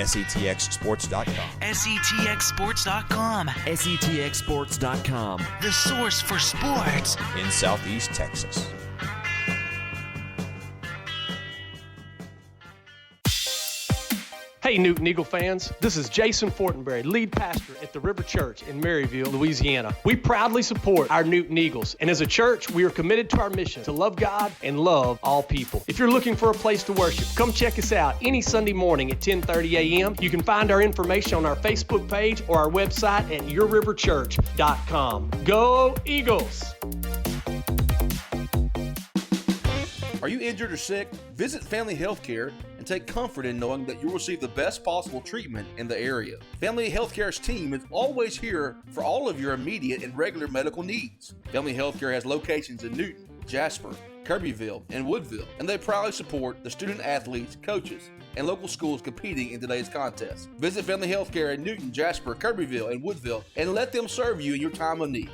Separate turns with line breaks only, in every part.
SETXSports.com.
SETXSports.com.
SETXSports.com.
The source for sports
in Southeast Texas.
Hey, Newton Eagle fans, this is Jason Fortenberry, lead pastor at the River Church in Maryville, Louisiana. We proudly support our Newton Eagles, and as a church, we are committed to our mission to love God and love all people. If you're looking for a place to worship, come check us out any Sunday morning at 10:30 a.m. You can find our information on our Facebook page or our website at yourriverchurch.com. Go Eagles!
Are you injured or sick? Visit Family Healthcare and take comfort in knowing that you'll receive the best possible treatment in the area. Family Healthcare's team is always here for all of your immediate and regular medical needs. Family Healthcare has locations in Newton, Jasper, Kirbyville, and Woodville, and they proudly support the student athletes, coaches, and local schools competing in today's contest. Visit Family Healthcare in Newton, Jasper, Kirbyville, and Woodville, and let them serve you in your time of need.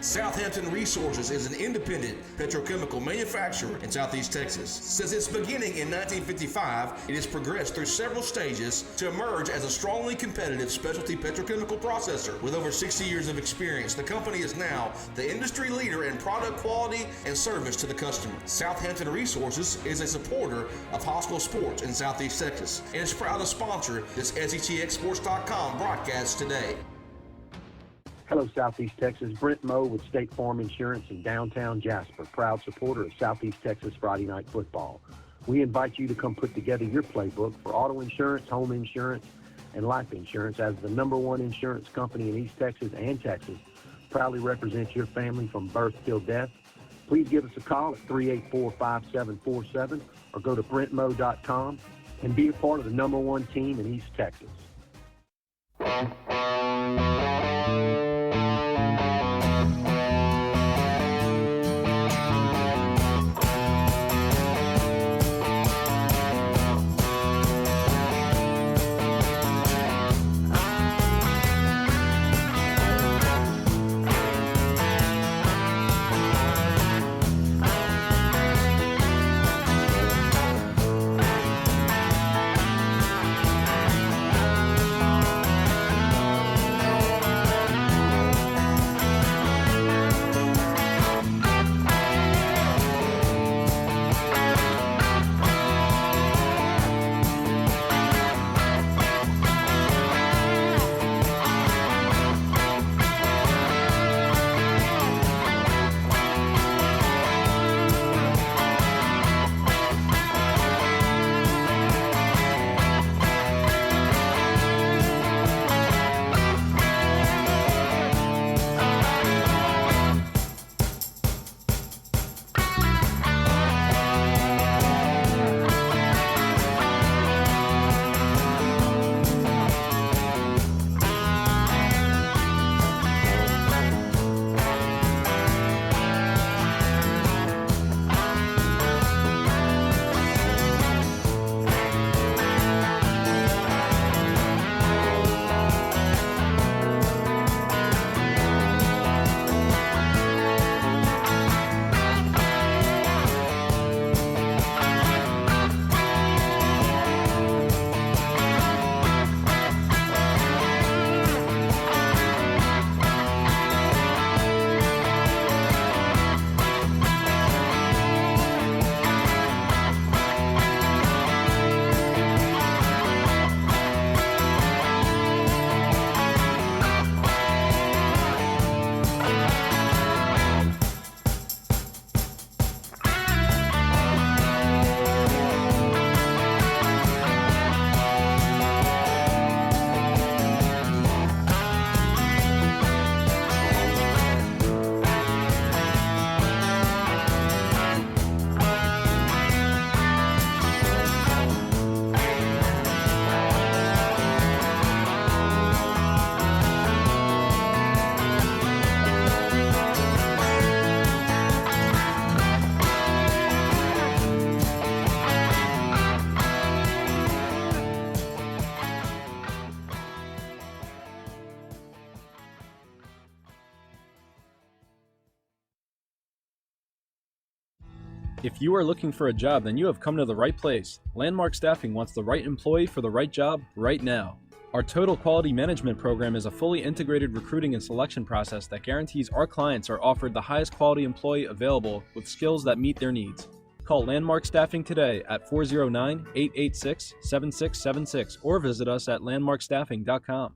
Southampton Resources is an independent petrochemical manufacturer in Southeast Texas. Since its beginning in 1955, it has progressed through several stages to emerge as a strongly competitive specialty petrochemical processor. With over 60 years of experience, the company is now the industry leader in product quality and service to the customer. Southampton Resources is a supporter of high school sports in Southeast Texas and is proud to sponsor this SETXSports.com broadcast today.
Hello, Southeast Texas. Brent Moe with State Farm Insurance in downtown Jasper, proud supporter of Southeast Texas Friday Night Football. We invite you to come put together your playbook for auto insurance, home insurance, and life insurance. As the #1 insurance company in East Texas and Texas, proudly represents your family from birth till death. Please give us a call at 384-5747 or go to brentmoe.com and be a part of the #1 team in East Texas.
If you are looking for a job, then you have come to the right place. Landmark Staffing wants the right employee for the right job right now. Our Total Quality Management program is a fully integrated recruiting and selection process that guarantees our clients are offered the highest quality employee available with skills that meet their needs. Call Landmark Staffing today at 409-886-7676 or visit us at landmarkstaffing.com.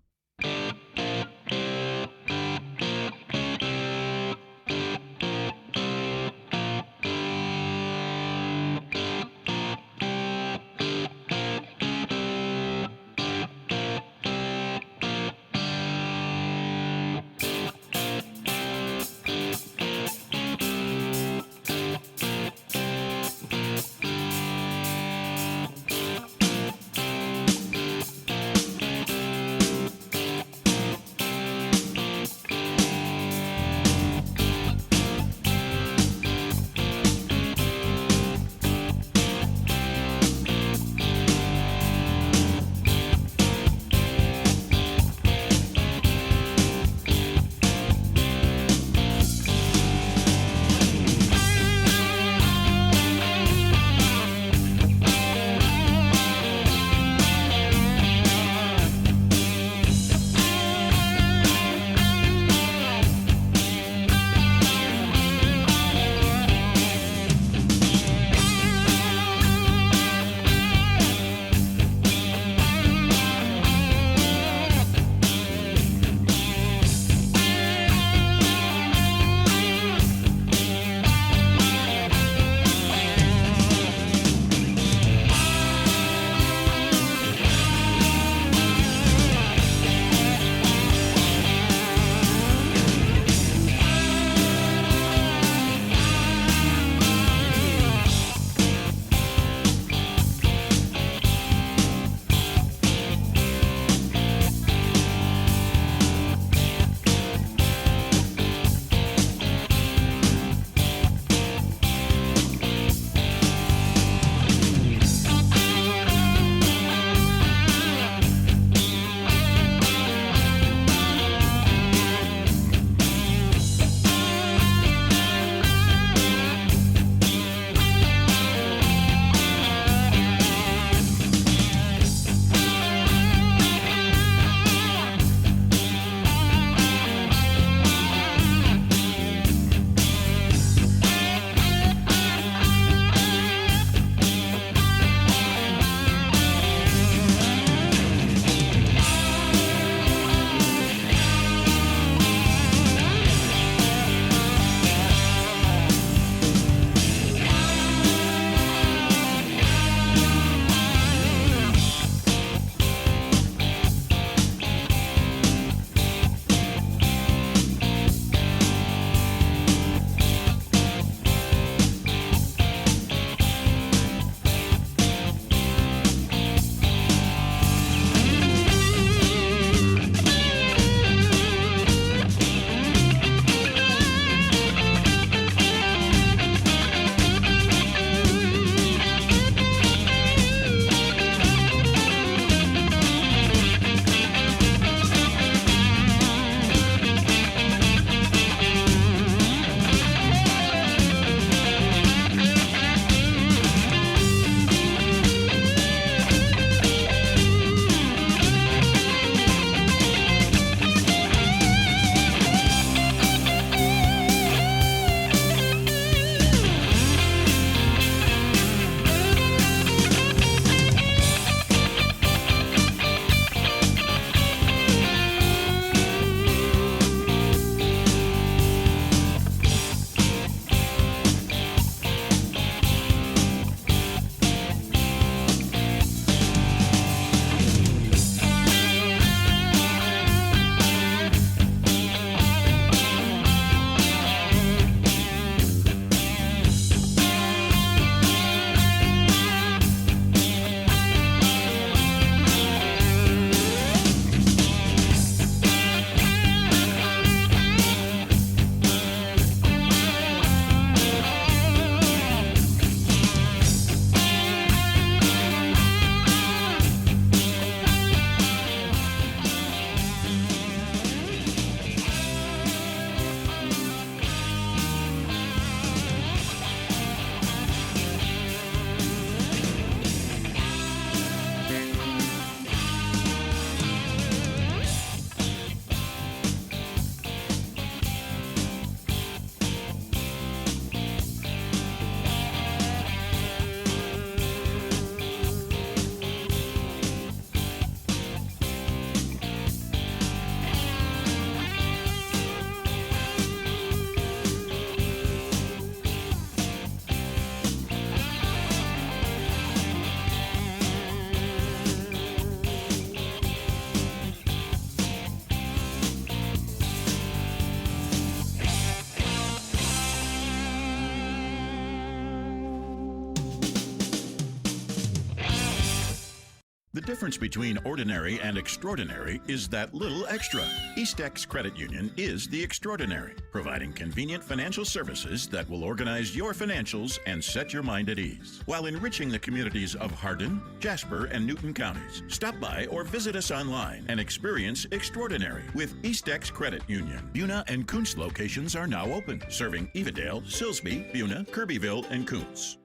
The difference between ordinary and extraordinary is that little extra. Eastex Credit Union is the extraordinary, providing convenient financial services that will organize your financials and set your mind at ease, while enriching the communities of Hardin, Jasper, and Newton counties. Stop by or visit us online and experience extraordinary with Eastex Credit Union. Buna and Kuntz locations are now open, serving Evadale, Silsbee, Buna, Kirbyville, and Kuntz.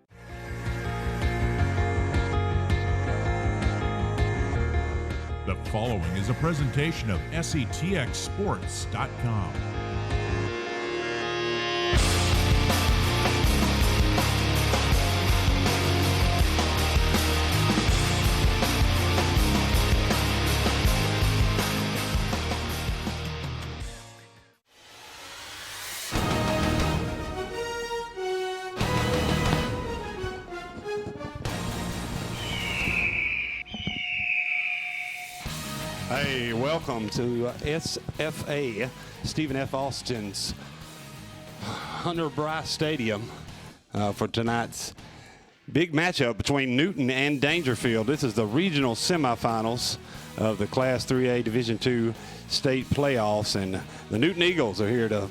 The following is a presentation of SETXSports.com.
Hey, welcome to SFA, Stephen F. Austin's Hunter Bryce Stadium for tonight's big matchup between Newton and Daingerfield. This is the regional semifinals of the Class 3A Division II state playoffs, and the Newton Eagles are here to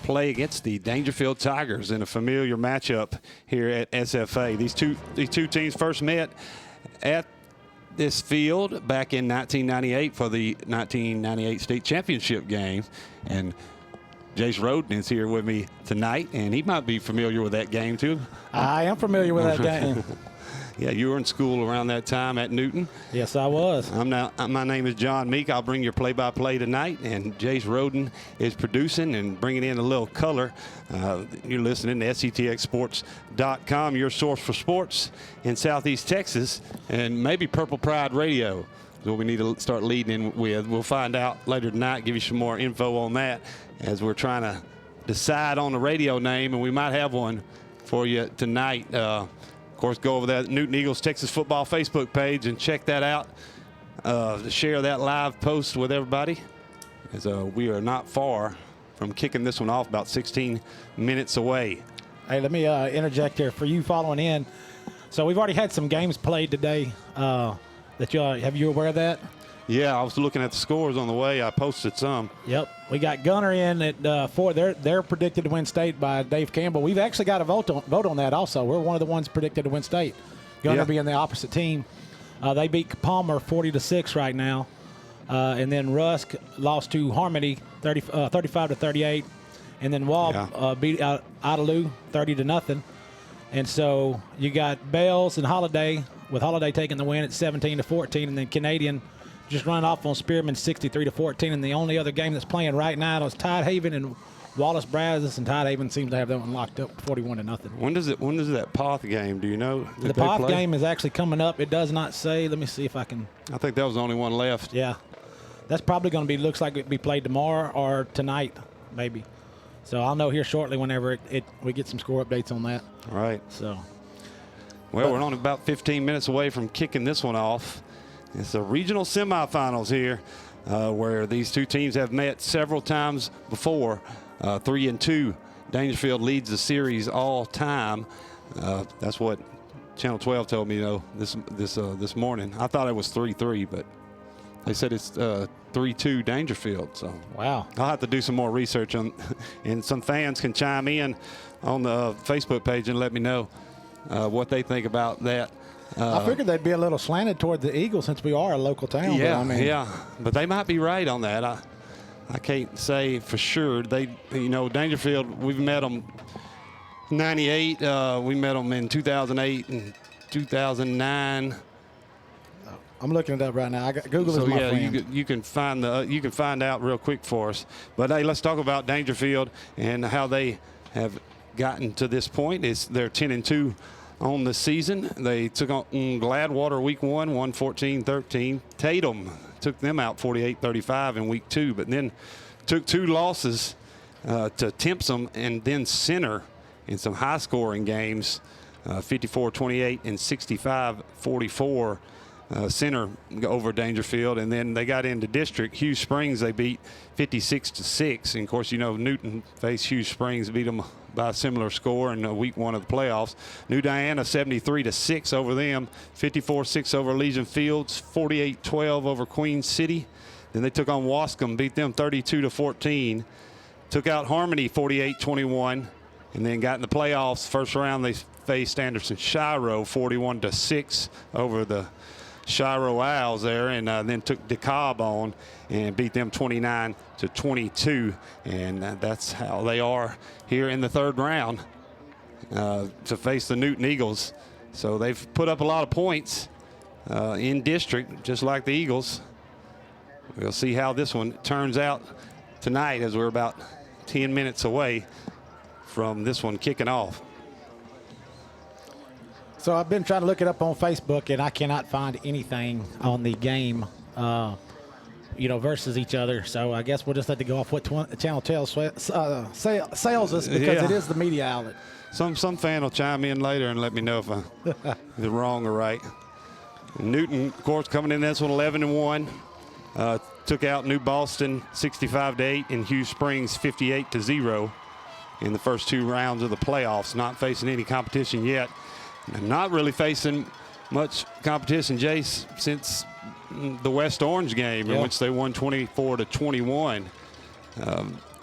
play against the Daingerfield Tigers in a familiar matchup here at SFA. These two teams first met at this field back in 1998 for the 1998 state championship game, and Jace Roden is here with me tonight, and he might be familiar with that game too.
I am familiar with that game.
Yeah, you were in school around that time at Newton.
Yes, I was.
My name is John Meek. I'll bring your play-by-play tonight, and Jace Roden is producing and bringing in a little color. You're listening to SETXSports.com, your source for sports in Southeast Texas, and maybe Purple Pride Radio is what we need to start leading in with. We'll find out later tonight, give you some more info on that as we're trying to decide on the radio name, and we might have one for you tonight. Of course, go over that Newton Eagles Texas football Facebook page and check that out. Share that live post with everybody, as we are not far from kicking this one off, about 16 minutes away.
Hey, let me interject here for you following in. So we've already had some games played today. Have you aware of that?
Yeah, I was looking at the scores on the way. I posted some.
Yep. We got Gunner in at 4. They're predicted to win state by Dave Campbell. We've actually got a vote on that also. We're one of the ones predicted to win state. Gunner being the opposite team. They beat Palmer 40-6 right now. And then Rusk lost to Harmony 35-38. And then Wall beat out Idalou 30-0. And so you got Bells and Holiday, with Holiday taking the win at 17-14, and then Canadian just run off on Spearman 63-14. And the only other game that's playing right now is Tidehaven and Wallace Brazos, and Tidehaven seems to have that one locked up 41-0.
When does that Poth game? Do you know?
The Poth game is actually coming up. It does not say. Let me see if I can.
I think that was the only one left.
Yeah, that's probably going to be. Looks like it'll be played tomorrow or tonight, maybe. So I'll know here shortly whenever we get some score updates on that.
All right.
So.
Well, we're only about 15 minutes away from kicking this one off. It's the regional semifinals here, where these two teams have met several times before. 3-2. Daingerfield leads the series all time. That's what Channel 12 told me, this morning. I thought it was 3-3, but they said it's 3-2 Daingerfield. So
wow,
I'll have to do some more research on, and some fans can chime in on the Facebook page and let me know what they think about that.
I figured they'd be a little slanted toward the Eagles since we are a local town.
Yeah, but they might be right on that. I can't say for sure. Daingerfield, we've met them 98. We met them in 2008 and 2009.
I'm looking it up right now. Google is my friend.
You can find out real quick for us. But hey, let's talk about Daingerfield and how they have gotten to this point. They're 10-2 on the season. They took on Gladwater week 1, won 14-13. Tatum took them out 48-35 in week 2, but then took 2 losses to Timpson and then Center in some high-scoring games, 54-28 and 65-44. Center over Daingerfield, and then they got into district. Hughes Springs they beat 56-6, and of course Newton faced Hughes Springs, beat them by a similar score in week 1 of the playoffs. New Diana 73-6 over them, 54-6 over Legion Fields, 48-12 over Queen City. Then they took on Wascom, beat them 32-14. Took out Harmony 48-21, and then got in the playoffs. First round they faced Anderson Shiro 41-6 over the Shiro Owls there, and then took DeKalb on and beat them 29-22, and that's how they are here in the 3rd round to face the Newton Eagles. So they've put up a lot of points in district, just like the Eagles. We'll see how this one turns out tonight, as we're about 10 minutes away from this one kicking off.
So I've been trying to look it up on Facebook, and I cannot find anything on the game, versus each other. So I guess we'll just have to go off what channel tells sells us, because it is the media outlet.
Some fan will chime in later and let me know if it's wrong or right. Newton, of course, coming in this one 11-1. Took out New Boston 65-8 and Hugh Springs 58-0 in the first 2 rounds of the playoffs. Not facing any competition yet. And not really facing much competition, Jace, since the West Orange game, in which they won 24-21.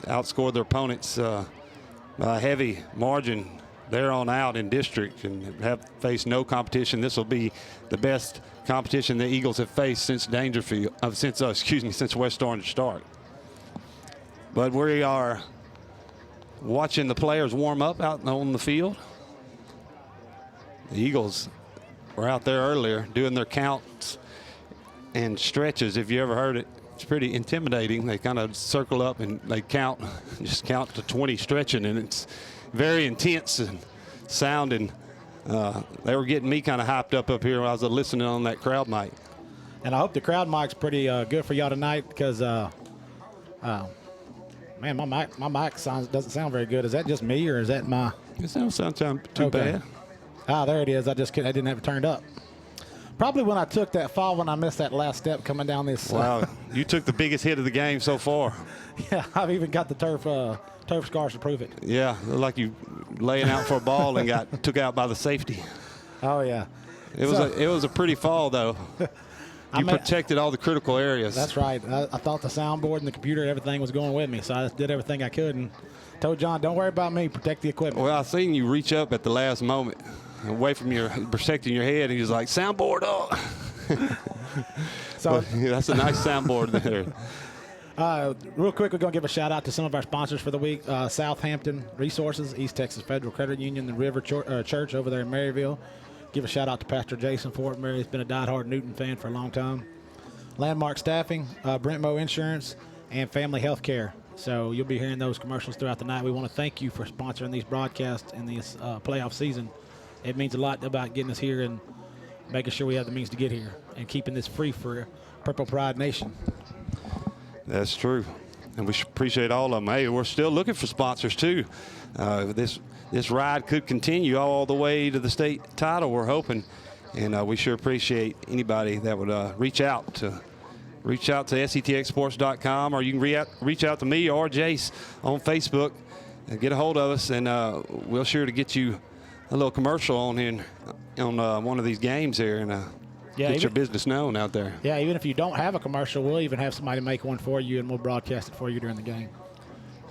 Outscored their opponents by a heavy margin there on out in district, and have faced no competition. This will be the best competition the Eagles have faced since Daingerfield, since West Orange start. But we are watching the players warm up out on the field. The Eagles were out there earlier doing their counts and stretches. If you ever heard it, it's pretty intimidating. They kind of circle up and they just count to 20 stretching, and it's very intense and sounding. They were getting me kind of hyped up here when I was listening on that crowd mic.
And I hope the crowd mic's pretty good for y'all tonight, because man, my mic doesn't sound very good. Is that just me, or is that my?
It doesn't sound too bad.
Ah, there it is. I didn't have it turned up. Probably when I took that fall, when I missed that last step coming down this.
Wow, you took the biggest hit of the game so far.
Yeah, I've even got the turf scars to prove it.
Yeah, like you laying out for a ball and got took out by the safety.
Oh yeah.
It was a pretty fall though. You protected all the critical areas.
That's right. I thought the soundboard and the computer and everything was going with me, so I did everything I could and told John, don't worry about me, protect the equipment.
Well, I seen you reach up at the last moment, away from protecting your head, and he was like, soundboard up. So that's a nice soundboard there.
Real quick, we're going to give a shout out to some of our sponsors for the week. Southampton Resources, East Texas Federal Credit Union, the River Church over there in Maryville. Give a shout out to Pastor Jason Fortenberry. He's been a diehard Newton fan for a long time. Landmark Staffing, Brent Moe Insurance, and Family Health Care. So you'll be hearing those commercials throughout the night. We want to thank you for sponsoring these broadcasts in this playoff season. It means a lot about getting us here and making sure we have the means to get here and keeping this free for Purple Pride Nation.
That's true, and we appreciate all of them. Hey, we're still looking for sponsors too. This ride could continue all the way to the state title, we're hoping, and we sure appreciate anybody that would reach out to SETXsports.com, or you can reach out to me or Jace on Facebook and get a hold of us, and we'll sure to get you a little commercial on one of these games here, and get your business known out there.
Yeah, even if you don't have a commercial, we'll even have somebody make one for you, and we'll broadcast it for you during the game.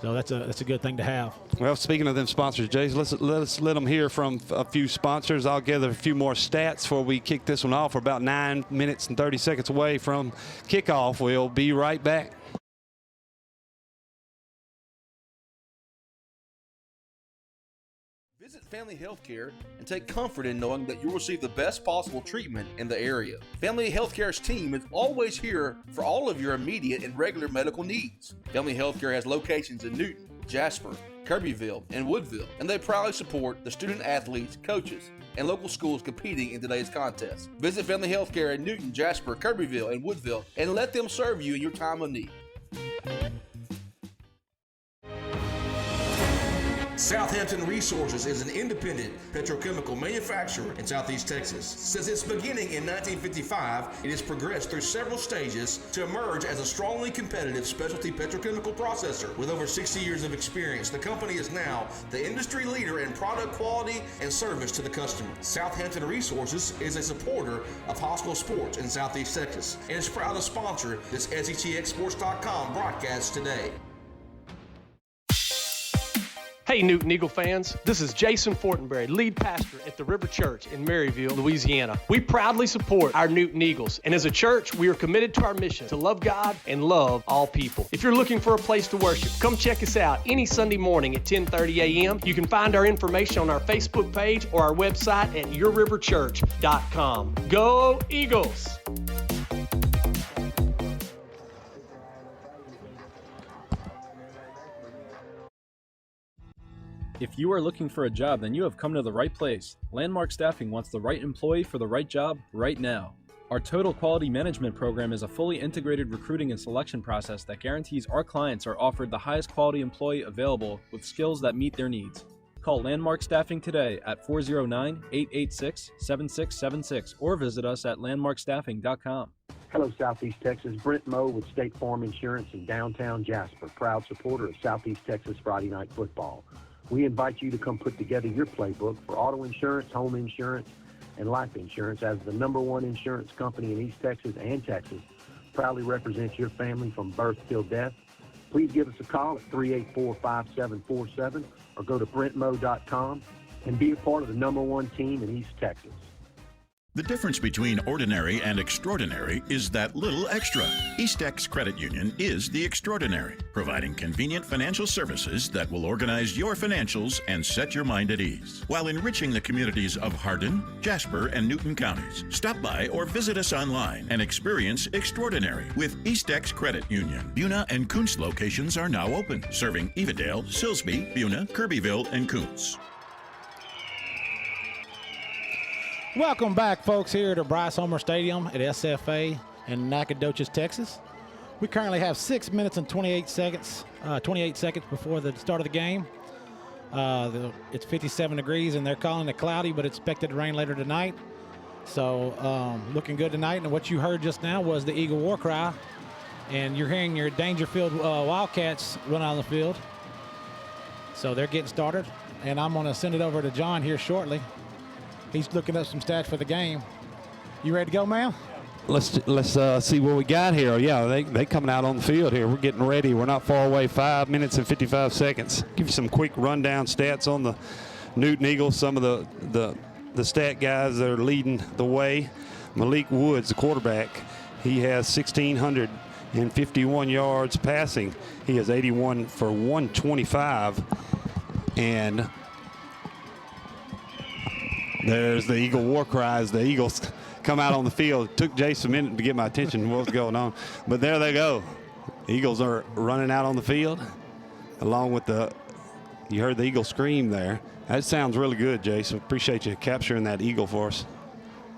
So that's a good thing to have.
Well, speaking of them sponsors, Jace, let's let them hear from a few sponsors. I'll gather a few more stats before we kick this one off. We're about 9 minutes and 30 seconds away from kickoff. We'll be right back.
Visit Family Healthcare and take comfort in knowing that you'll receive the best possible treatment in the area. Family Healthcare's team is always here for all of your immediate and regular medical needs. Family Healthcare has locations in Newton, Jasper, Kirbyville, and Woodville, and they proudly support the student athletes, coaches, and local schools competing in today's contest. Visit Family Healthcare in Newton, Jasper, Kirbyville, and Woodville, and let them serve you in your time of need. Southampton Resources is an independent petrochemical manufacturer in Southeast Texas. Since its beginning in 1955, it has progressed through several stages to emerge as a strongly competitive specialty petrochemical processor. With over 60 years of experience, the company is now the industry leader in product quality and service to the customer. Southampton Resources is a supporter of high school sports in Southeast Texas and is proud to sponsor this SETXSports.com broadcast today.
Hey Newton Eagle fans, this is Jason Fortenberry, lead pastor at the River Church in Maryville, Louisiana. We proudly support our Newton Eagles, and as a church, we are committed to our mission to love God and love all people. If you're looking for a place to worship, come check us out any Sunday morning at 10:30 a.m. You can find our information on our Facebook page or our website at yourriverchurch.com. Go Eagles!
If you are looking for a job, then you have come to the right place. Landmark Staffing wants the right employee for the right job right now. Our Total Quality Management program is a fully integrated recruiting and selection process that guarantees our clients are offered the highest quality employee available with skills that meet their needs. Call Landmark Staffing today at 409-886-7676 or visit us at landmarkstaffing.com.
Hello, Southeast Texas. Brent Moe with State Farm Insurance in downtown Jasper, proud supporter of Southeast Texas Friday Night Football. We invite you to come put together your playbook for auto insurance, home insurance, and life insurance. As the #1 insurance company in East Texas and Texas, proudly represents your family from birth till death. Please give us a call at 384-5747 or go to brentmo.com and be a part of the #1 team in East Texas.
The difference between ordinary and extraordinary is that little extra. Eastex Credit Union is the extraordinary, providing convenient financial services that will organize your financials and set your mind at ease, while enriching the communities of Hardin, Jasper, and Newton counties. Stop by or visit us online and experience extraordinary with Eastex Credit Union. Buna and Kuntz locations are now open, serving Evadale, Silsbee, Buna, Kirbyville, and Kuntz.
Welcome back, folks, here to Bryce Homer Stadium at SFA in Nacogdoches, Texas. We currently have 6 minutes and 28 seconds before the start of the game. It's 57 degrees, and they're calling it cloudy, but it's expected to rain later tonight. So looking good tonight. And what you heard just now was the Eagle War Cry, and you're hearing your Daingerfield Wildcats run out on the field. So they're getting started, and I'm going to send it over to John here shortly. He's looking up some stats for the game. You ready to go, man?
Let's see what we got here. Yeah, they coming out on the field here. We're getting ready. We're not far away. 5 minutes and 55 seconds. Give you some quick rundown stats on the Newton Eagles. Some of the stat guys that are leading the way. Malik Woods, the quarterback, he has 1,651 yards passing. He has 81 for 125, and there's the Eagle War Cries. The Eagles come out on the field. It took Jason a minute to get my attention what was going on, but there they go. Eagles are running out on the field, along with you heard the Eagle scream there. That sounds really good, Jason. Appreciate you capturing that Eagle for us.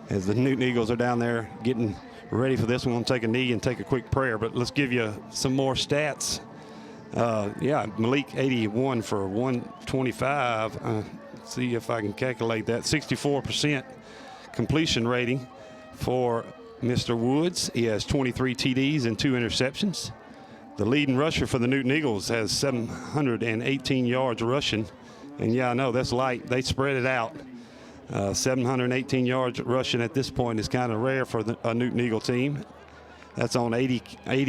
As the Newton Eagles are down there getting ready for this one, we'll take a knee and take a quick prayer, but let's give you some more stats. Malik 81 for 125. See if I can calculate that. 64% completion rating for Mr. Woods. He has 23 TDs and 2 interceptions. The leading rusher for the Newton Eagles has 718 yards rushing. And yeah, I know that's light. They spread it out. 718 yards rushing at this point is kind of rare for a Newton Eagle team. That's on 80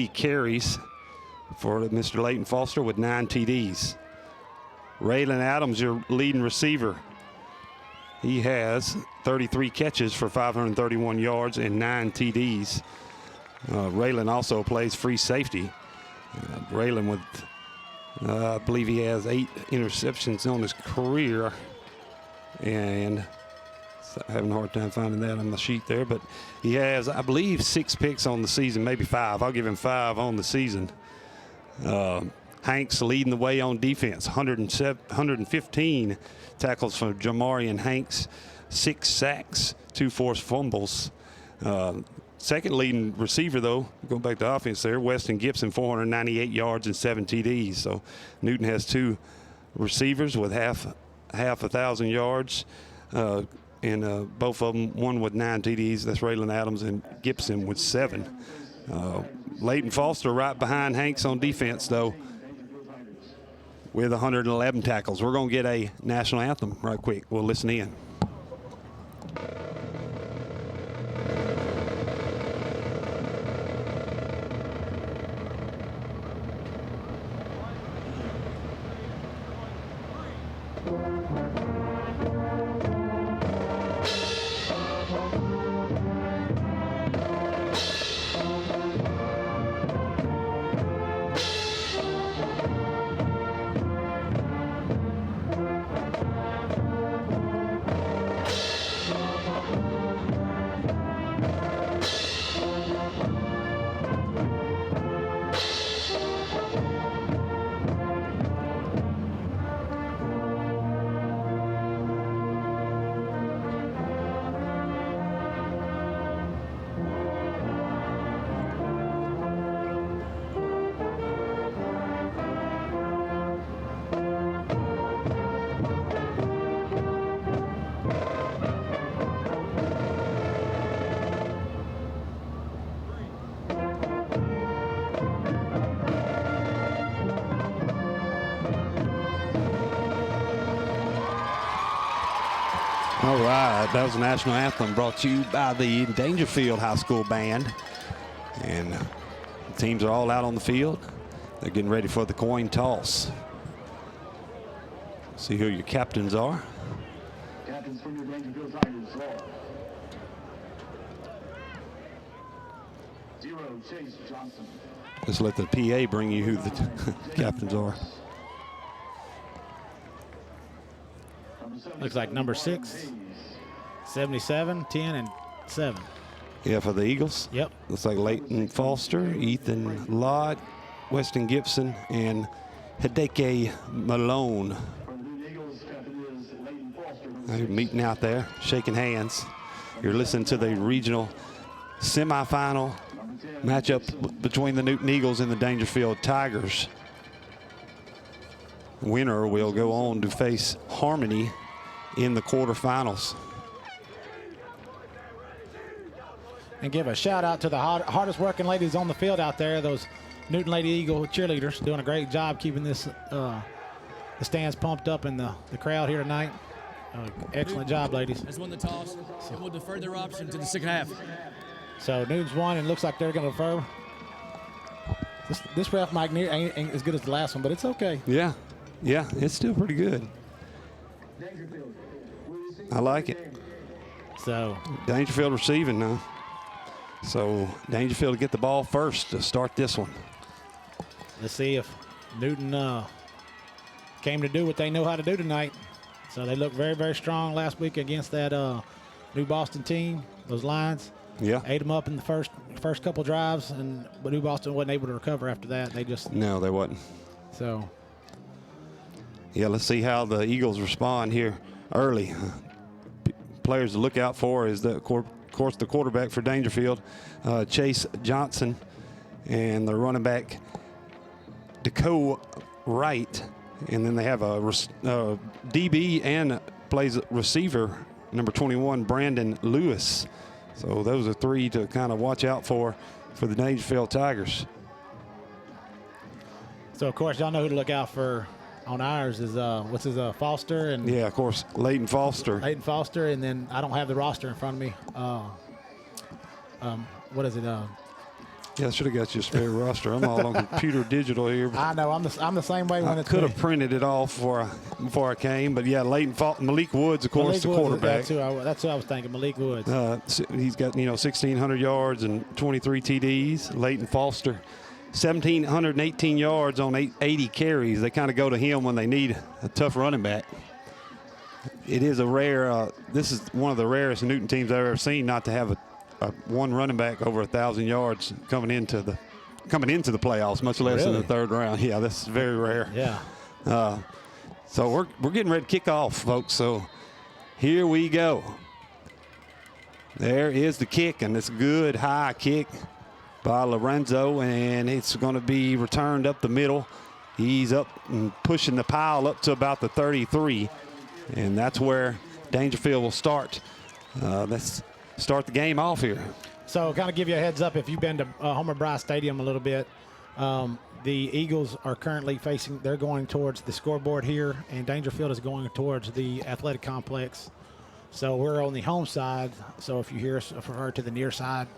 carries for Mr. Leighton Foster with 9 TDs. Raylan Adams, your leading receiver. He has 33 catches for 531 yards and 9 TDs. Raylan also plays free safety. Raylan with, I believe he has 8 interceptions on his career. And having a hard time finding that on the sheet there. But he has, I believe, 6 picks on the season, maybe 5. I'll give him 5 on the season. Hanks leading the way on defense. 115 tackles for Jamarian Hanks, 6 sacks, 2 forced fumbles. Second leading receiver, though, going back to offense there, Weston Gibson, 498 yards and 7 TDs. So Newton has 2 receivers with half 1,000 yards. And both of them, one with 9 TDs. That's Raylan Adams, and Gibson with 7. Leighton Foster right behind Hanks on defense, though, with 111 tackles. We're going to get a national anthem right quick. We'll listen in. All right, that was the national anthem brought to you by the Daingerfield High School Band. And the teams are all out on the field. They're getting ready for the coin toss. See who your captains are.
Captains from your Daingerfield Tigers are 0, Chase Johnson.
Just let the PA bring you who the captains are.
Looks like number 6, 77, 10, and 7.
Yeah, for the Eagles.
Yep.
Looks like Leighton Foster, Ethan Lott, Weston Gibson, and Hideki Malone. They're meeting out there, shaking hands. You're listening to the regional semifinal matchup between the Newton Eagles and the Daingerfield Tigers. Winner will go on to face Harmony in the quarterfinals.
And give a shout out to the hardest working ladies on the field out there, those Newton Lady Eagle cheerleaders, doing a great job keeping this the stands pumped up in the crowd here tonight. Excellent job, ladies.
Has won the toss, and will defer their option to the second half.
So Newton's won, and looks like they're going to defer. This ref mic ain't as good as the last one, but it's okay.
Yeah, it's still pretty good. I like it.
So
Daingerfield receiving now. So Daingerfield to get the ball first to start this one.
Let's see if Newton came to do what they know how to do tonight. So they looked very, very strong last week against that New Boston team. Those Lions.
Yeah.
Ate them up in the first couple drives, but New Boston wasn't able to recover after that.
No, they wasn't.
So.
Yeah, let's see how the Eagles respond here early. Players to look out for is, of course, the quarterback for Daingerfield, Chase Johnson, and the running back, Deco Wright. And then they have a DB and plays receiver, number 21, Brandon Lewis. So those are 3 to kind of watch out for the Daingerfield Tigers.
So, of course, y'all know who to look out for on ours is, Foster? And
yeah, of course, Leighton Foster.
Leighton Foster, and then I don't have the roster in front of me. What is it?
Yeah, I should have got you a spare roster. I'm all on computer digital here.
I know. I'm the same way when
I
it's
could have printed it off before I came, but yeah, Malik Woods, of course, the quarterback.
That's who I was thinking, Malik Woods.
He's got 1,600 yards and 23 TDs. Leighton Foster, 1,718 yards on 80 carries. They kind of go to him when they need a tough running back. It is a rare. This is one of the rarest Newton teams I've ever seen not to have a one running back over 1,000 yards coming into the playoffs, much less in the third round. Yeah, this is very rare.
Yeah.
So we're getting ready to kick off, folks. So here we go. There is the kick, and it's a good high kick by Lorenzo, and it's going to be returned up the middle He's up and pushing the pile up to about the 33, and that's where Daingerfield will start. Let's start the game off here.
So kind of give you a heads up if you've been to Homer Bryce Stadium a little bit. The Eagles are currently they're going towards the scoreboard here, and Daingerfield is going towards the athletic complex. So we're on the home side. So if you hear us refer to the near side,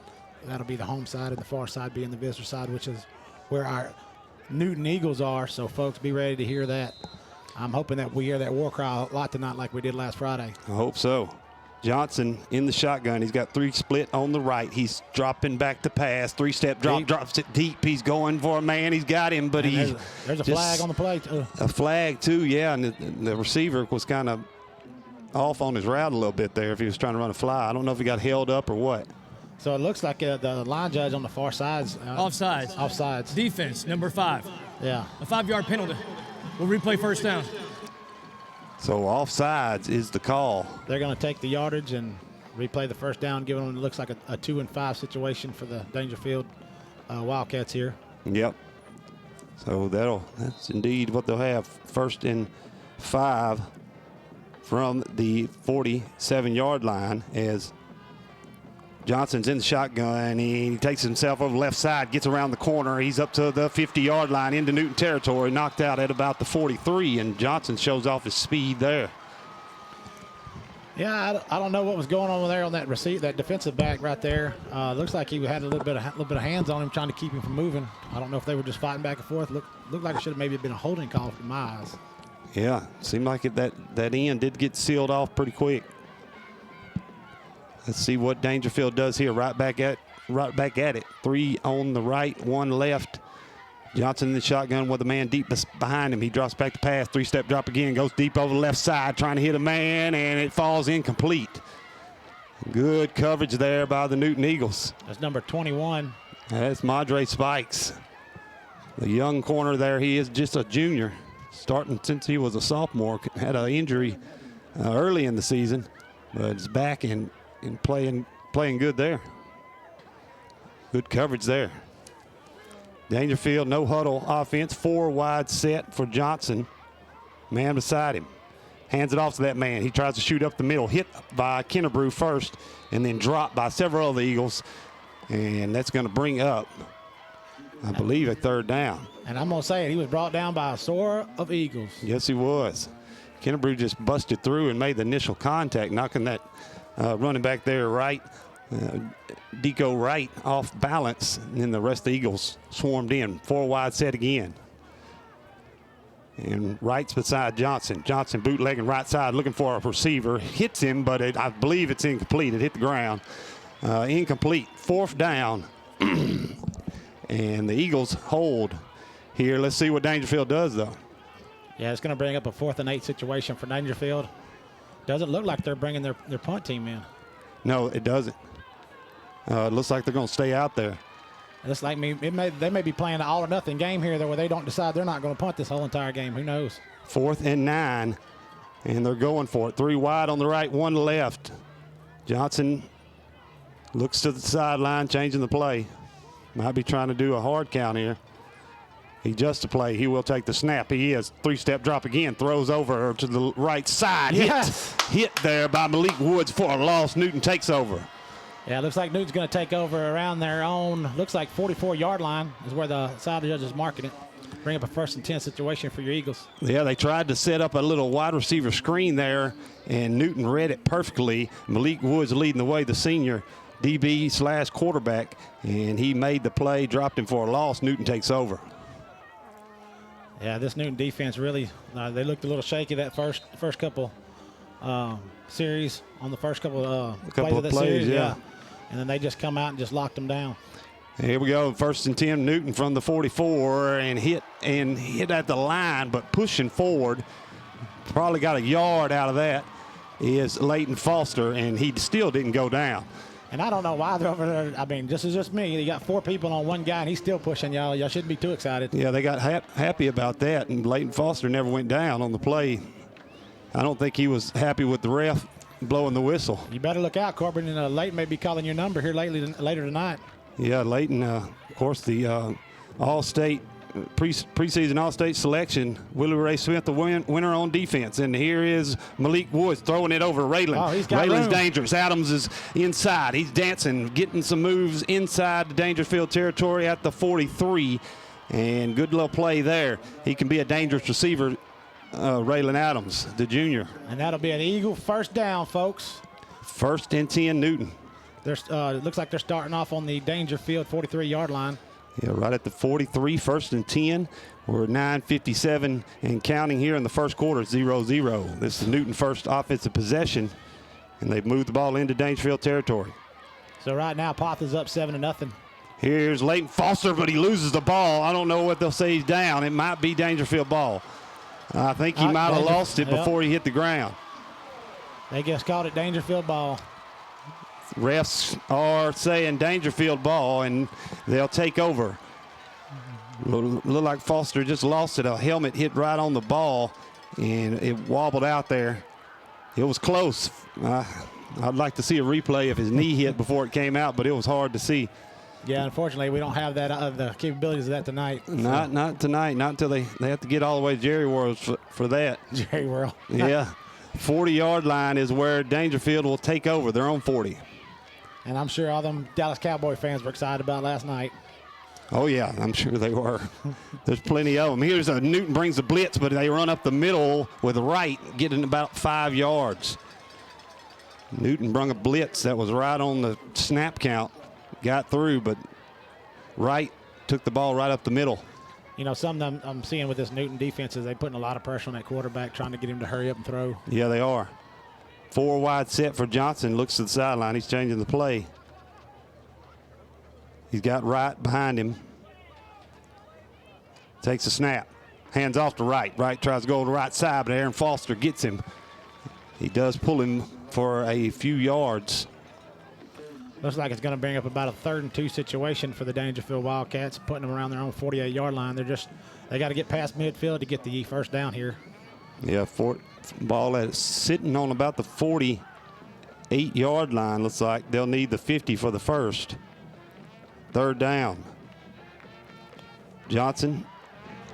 that'll be the home side, and the far side being the visitor side, which is where our Newton Eagles are. So folks, be ready to hear that. I'm hoping that we hear that war cry a lot tonight like we did last Friday.
I hope so. Johnson in the shotgun. He's got 3 split on the right. He's dropping back to pass. 3-step drop, deep. Drops it deep. He's going for a man. He's got him, but
there's a flag on the play.
A flag too, yeah. And the receiver was kind of off on his route a little bit there if he was trying to run a fly. I don't know if he got held up or what.
So it looks like the line judge on the far sides.
Offsides.
Offsides.
Defense, number 5.
Yeah.
A 5-yard penalty. We'll replay first down.
So offsides is the call.
They're going to take the yardage and replay the first down, giving them, it looks like a 2-and-5 situation for the Daingerfield Wildcats here.
Yep. So that's indeed what they'll have. 1st and 5 from the 47-yard line as Johnson's in the shotgun. He takes himself over the left side, gets around the corner. He's up to the 50-yard line into Newton territory, knocked out at about the 43, and Johnson shows off his speed there.
Yeah, I don't know what was going on there on that that defensive back right there. Looks like he had a little bit of hands on him, trying to keep him from moving. I don't know if they were just fighting back and forth. Looked like it should have maybe been a holding call from my eyes.
Yeah, seemed like that end did get sealed off pretty quick. Let's see what Daingerfield does here. Right back at it. 3 on the right, 1 left. Johnson in the shotgun with a man deep behind him. He drops back to pass. 3-step drop again. Goes deep over the left side, trying to hit a man, and it falls incomplete. Good coverage there by the Newton Eagles.
That's number 21.
That's Madre Spikes. The young corner there. He is just a junior, starting since he was a sophomore. Had an injury early in the season, but is back and playing good there. Good coverage there. Daingerfield, no huddle offense, 4 wide set for Johnson. Man beside him. Hands it off to that man. He tries to shoot up the middle. Hit by Kennebrew first and then dropped by several of the Eagles. And that's going to bring up, I believe, a 3rd down.
And I'm going to say it. He was brought down by a score of Eagles.
Yes, he was. Kennebrew just busted through and made the initial contact, knocking that running back there right. Deco Wright off balance, and then the rest of the Eagles swarmed in. 4 wide set again. And Wright's beside Johnson. Johnson bootlegging right side, looking for a receiver. Hits him, but I believe it's incomplete. It hit the ground. Incomplete. 4th down. And the Eagles hold here. Let's see what Daingerfield does, though.
Yeah, it's going to bring up a 4th and 8 situation for Daingerfield. Doesn't look like they're bringing their punt team in.
No, it doesn't. It looks like they're going to stay out there.
It's like they may be playing an all or nothing game here, though, where they don't decide they're not going to punt this whole entire game. Who knows?
4th and 9, and they're going for it. 3 wide on the right, 1 left. Johnson looks to the sideline, changing the play. Might be trying to do a hard count here. He adjusts the play. He will take the snap. He is. 3-step drop again. Throws over to the right side.
Yes.
Hit there by Malik Woods for a loss. Newton takes over.
Yeah, it looks like Newton's going to take over around their own, looks like 44-yard line is where the side judge is marking it. Bring up a 1st and 10 situation for your Eagles.
Yeah, they tried to set up a little wide receiver screen there, and Newton read it perfectly. Malik Woods leading the way, the senior DB/quarterback, and he made the play, dropped him for a loss. Newton takes over.
Yeah, this Newton defense really, they looked a little shaky that first couple series, on the first couple plays of that series. Yeah. And then they just come out and just locked them down.
Here we go, 1st and 10, Newton from the 44, and hit at the line, but pushing forward. Probably got a yard out of that is Leighton Foster, and he still didn't go down.
And I don't know why they're over there. I mean, this is just me. You got 4 people on 1 guy, and he's still pushing y'all. Y'all shouldn't be too excited.
Yeah, they got happy about that, and Leighton Foster never went down on the play. I don't think he was happy with the ref blowing the whistle.
You better look out, Corbin, and Leighton may be calling your number here later tonight.
Yeah, Leighton, of course, the All-State preseason All-State selection, Willie Ray Smith, the winner on defense. And here is Malik Woods throwing it over Raylan.
Oh, he's got
Raylan's
room.
dangerous. Adams is inside. He's dancing, getting some moves inside the Daingerfield territory at the 43. And good little play there. He can be a dangerous receiver, Raylan Adams, the junior.
And that'll be an Eagle first down, folks.
1st and 10, Newton.
It looks like they're starting off on the Daingerfield 43-yard line.
Yeah, right at the 43, 1st and 10. We're 9:57 and counting here in the first quarter, 0-0. This is Newton's first offensive possession, and they've moved the ball into Daingerfield territory.
So right now, Potha's up 7-0.
Here's Leighton Foster, but he loses the ball. I don't know what they'll say he's down. It might be Daingerfield ball. I think he might have lost it before he hit the ground.
They just called it Daingerfield ball.
Refs are saying Daingerfield ball, and they'll take over. Look like Foster just lost it. A helmet hit right on the ball, and it wobbled out there. It was close. I'd like to see a replay if his knee hit before it came out, but it was hard to see.
Yeah, unfortunately, we don't have that the capabilities of that tonight.
Not tonight. Not until they have to get all the way to Jerry World for that.
Jerry World.
Yeah. 40-yard line is where Daingerfield will take over. They're on 40.
And I'm sure all them Dallas Cowboy fans were excited about last night.
Oh, yeah, I'm sure they were. There's plenty of them. Here's Newton brings the blitz, but they run up the middle with the right, getting about 5 yards. Newton brung a blitz that was right on the snap count. Got through, but Wright took the ball right up the middle.
You know, some of them I'm seeing with this Newton defense is they're putting a lot of pressure on that quarterback, trying to get him to hurry up and throw.
Yeah, they are. 4 wide set for Johnson. Looks to the sideline. He's changing the play. He's got Wright behind him. Takes a snap. Hands off to Wright. Wright tries to go to the right side, but Aaron Foster gets him. He does pull him for a few yards.
Looks like it's going to bring up about a 3rd and 2 situation for the Daingerfield Wildcats, putting them around their own 48-yard line. They got to get past midfield to get the first down here.
Yeah, ball that's sitting on about the 48-yard line. Looks like they'll need the 50 for the first. 3rd down. Johnson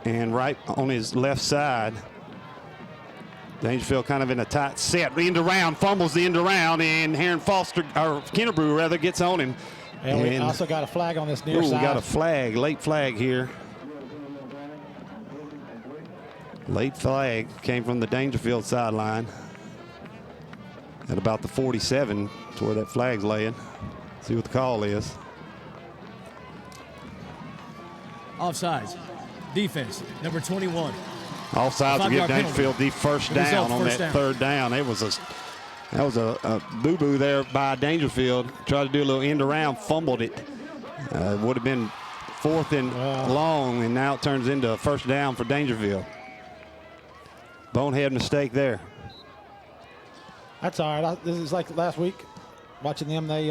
and Wright on his left side. Daingerfield kind of in a tight set. The end around, fumbles the end around, and Aaron Foster, or Kennebrew rather, gets on him.
And we also got a flag on this near side.
We got a flag, late flag here. Late flag came from the Daingerfield sideline at about the 47 to where that flag's laying. See what the call is.
Offsides. Defense, number 21.
Offsides will give Daingerfield the first down on that
down.
3rd down. That was a boo-boo there by Daingerfield. Tried to do a little end around, fumbled it. Would have been 4th and long, and now it turns into a 1st down for Daingerfield. Bonehead mistake there.
That's all right. This is like last week. Watching them, they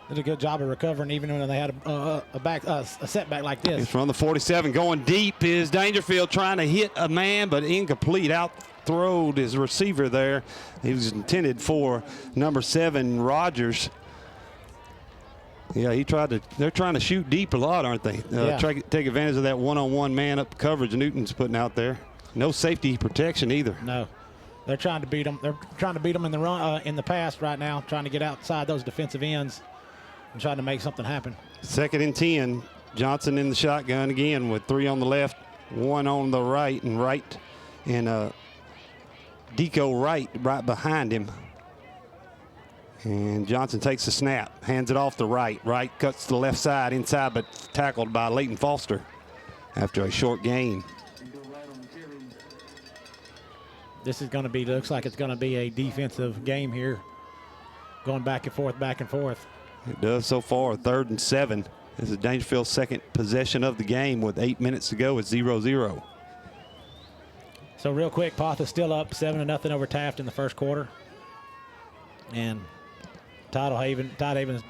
did a good job of recovering, even when they had a setback like this.
It's from the 47, going deep is Daingerfield, trying to hit a man, but incomplete. Out-throwed his receiver there. He was intended for number 7, Rogers. Yeah, they're trying to shoot deep a lot, aren't they? Take advantage of that one-on-one man-up coverage Newton's putting out there. No safety protection either.
No. They're trying to beat them. They're trying to beat them in the run, in the pass right now, trying to get outside those defensive ends and trying to make something happen.
2nd and 10. Johnson in the shotgun again with 3 on the left, 1 on the right, and Deco right behind him. And Johnson takes the snap, hands it off to Wright. Wright cuts to the left side inside, but tackled by Leighton Foster after a short gain.
This is going to be, looks like it's going to be a defensive game here, going back and forth, back and forth.
It does so far. 3rd and 7. This is Daingerfield's 2nd possession of the game with 8 minutes to go. It's 0-0.
So real quick, Potha's still up 7-0 over Taft in the first quarter. And Todd Havens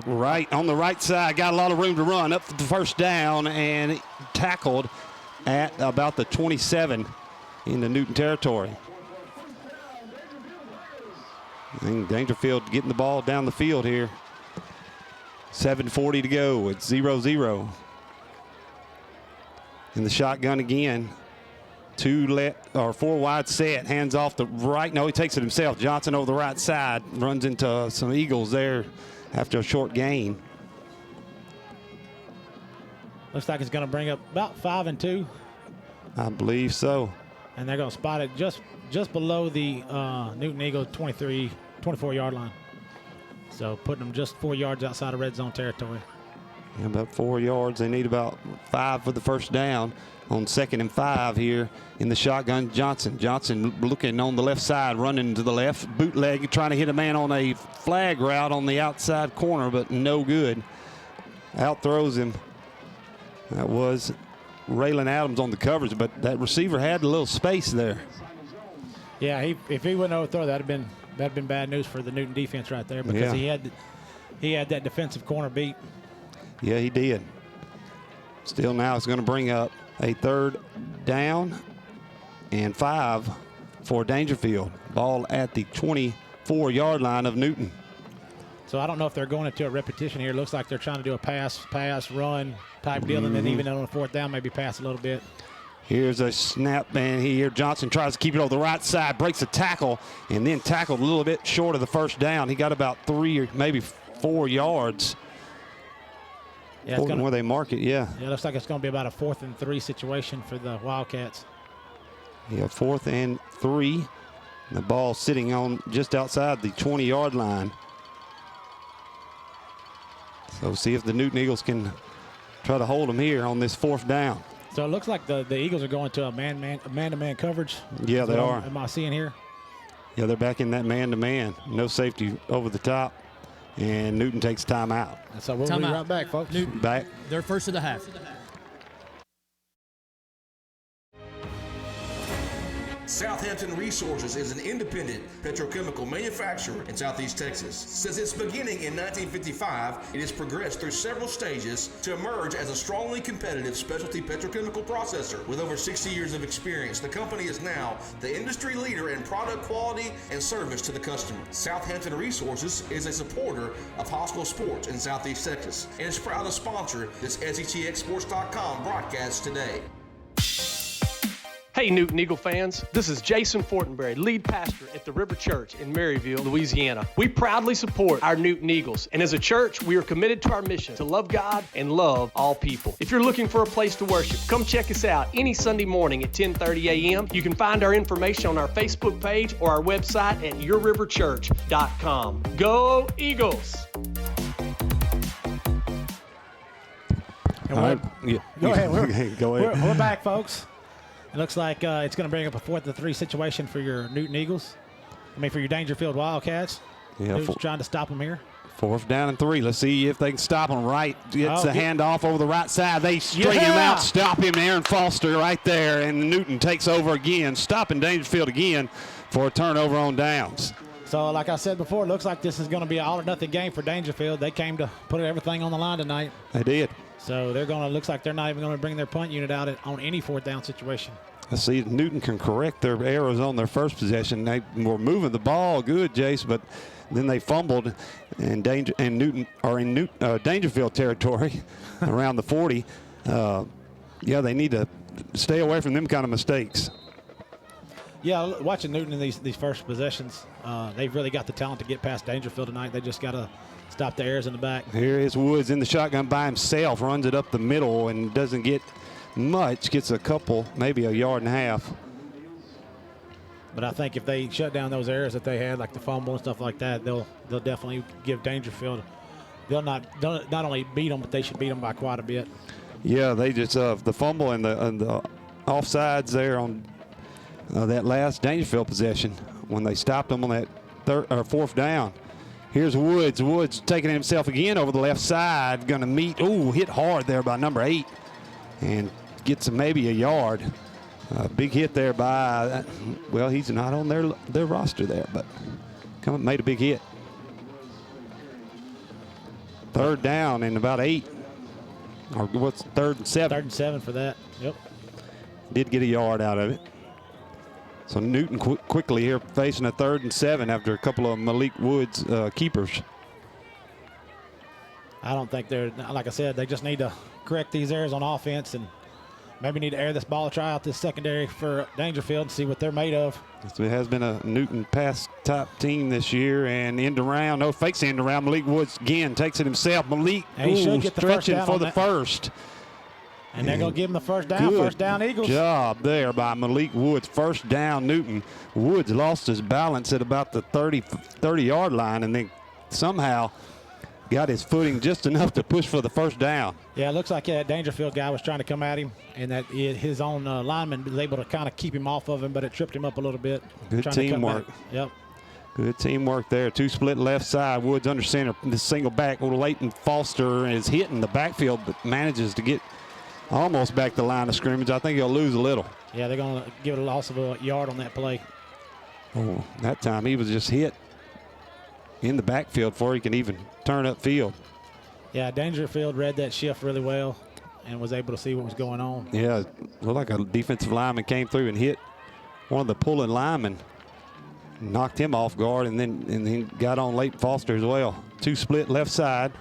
right on the right side, got a lot of room to run up for the 1st down and tackled at about the 27 in the Newton territory. And Daingerfield getting the ball down the field here. 7:40 to go. It's 0-0. in the shotgun again. 4 wide set, hands off the right. No, he takes it himself. Johnson over the right side, runs into some Eagles there after a short gain.
Looks like it's going to bring up about 5 and 2.
I believe so.
And they're going to spot it just below the Newton Eagle 24-yard line. So putting them just 4 yards outside of red zone territory.
Yeah, about 4 yards. They need about 5 for the first down on 2nd and 5 here in the shotgun. Johnson looking on the left side, running to the left, bootleg, trying to hit a man on a flag route on the outside corner, but no good. Out throws him. That was Raylan Adams on the coverage, but that receiver had a little space there.
Yeah, if he wouldn't overthrow, that'd have been bad news for the Newton defense right there, because he had that defensive corner beat.
Yeah, he did. Still now it's going to bring up a 3rd down and 5 for Daingerfield. Ball at the 24-yard line of Newton.
So I don't know if they're going into a repetition here. It looks like they're trying to do a pass, run type deal, and then even on the 4th down, maybe pass a little bit.
Here's a snap, and here Johnson tries to keep it over the right side, breaks a tackle, and then tackled a little bit short of the first down. He got about 3 or maybe 4 yards.
Yeah,
where they mark it, yeah.
Yeah, it looks like it's going to be about a 4th and 3 situation for the Wildcats.
Yeah, 4th and 3. The ball sitting on just outside the 20-yard line. So see if the Newton Eagles can try to hold them here on this 4th down.
So it looks like the Eagles are going to a man-to-man coverage.
Yeah, they are.
Am I seeing here?
Yeah, they're back in that man-to-man. No safety over the top. And Newton takes time out.
So we'll be right back, folks.
Newton,
back.
They're first of the half.
Southampton Resources is an independent petrochemical manufacturer in Southeast Texas. Since its beginning in 1955, it has progressed through several stages to emerge as a strongly competitive specialty petrochemical processor. With over 60 years of experience, the company is now the industry leader in product quality and service to the customer. Southampton Resources is a supporter of high school sports in Southeast Texas and is proud to sponsor this SETXSports.com broadcast today.
Hey Newton Eagle fans, this is Jason Fortenberry, lead pastor at the River Church in Maryville, Louisiana. We proudly support our Newton Eagles, and as a church, we are committed to our mission to love God and love all people. If you're looking for a place to worship, come check us out any Sunday morning at 10:30 a.m. You can find our information on our Facebook page or our website at yourriverchurch.com. Go Eagles!
All right. Yeah.
Go ahead.
Go ahead.
We're back, folks. It looks like it's going to bring up a 4th and 3 situation for your Newton Eagles. For your Daingerfield Wildcats.
Yeah,
Who's trying to stop them here?
4th down and 3. Let's see if they can stop him. Right, gets a handoff over the right side. They straighten him out, stop him. Aaron Foster right there, and Newton takes over again, stopping Daingerfield again for a turnover on downs.
So, like I said before, it looks like this is going to be an all-or-nothing game for Daingerfield. They came to put everything on the line tonight.
They did.
So looks like they're not even going to bring their punt unit out on any 4th down situation.
Let's see if Newton can correct their errors on their first possession. They were moving the ball good, Jace, but then they fumbled, and Newton are in Daingerfield territory around the 40. Yeah, they need to stay away from them kind of mistakes.
Yeah, watching Newton in these first possessions, they've really got the talent to get past Daingerfield tonight. They just got to stop the errors in the back.
Here is Woods in the shotgun by himself, runs it up the middle and doesn't get much, gets a couple, maybe a yard and a half.
But I think if they shut down those errors that they had, like the fumble and stuff like that, they'll definitely give Daingerfield. They'll not only beat them, but they should beat them by quite a bit.
Yeah, they just the fumble and the offsides there on that last Daingerfield possession when they stopped them on that 4th down. Here's Woods. Woods taking it himself again over the left side. Going to meet. Ooh, hit hard there by number 8. And gets maybe a yard. Big hit there by, well, he's not on their roster there, but made a big hit. 3rd down and about 8. Or what's 3rd and 7?
3rd and 7 for that. Yep.
Did get a yard out of it. So Newton quickly here facing a 3rd and 7 after a couple of Malik Woods keepers.
I don't think like I said, they just need to correct these errors on offense and Maybe need to air this ball, try out this secondary for Daingerfield and see what they're made of.
It has been a Newton pass type team this year, and end around, no fakes end around. Malik Woods again takes it himself. Malik
should get the
stretching
first down
for
on
the
that.
first.
And they're going to give him the first down.
Good
First down, Eagles.
Job there by Malik Woods. First down, Newton. Woods lost his balance at about the 30-yard line, and then somehow got his footing just enough to push for the first down.
Yeah, it looks like that Daingerfield guy was trying to come at him, and that his own lineman was able to kind of keep him off of him, but it tripped him up a little bit.
Good teamwork.
Yep.
Good teamwork there. Two split left side. Woods under center. The single back. Leighton Foster is hitting the backfield, but manages to get almost back the line of scrimmage. I think he'll lose a little.
Yeah, they're going to give it a loss of a yard on that play.
Oh, that time he was just hit in the backfield before he can even turn upfield.
Yeah, Daingerfield read that shift really well and was able to see what was going on.
Yeah, it looked like a defensive lineman came through and hit one of the pulling linemen, knocked him off guard, and then got on Leighton Foster as well. Two split left side.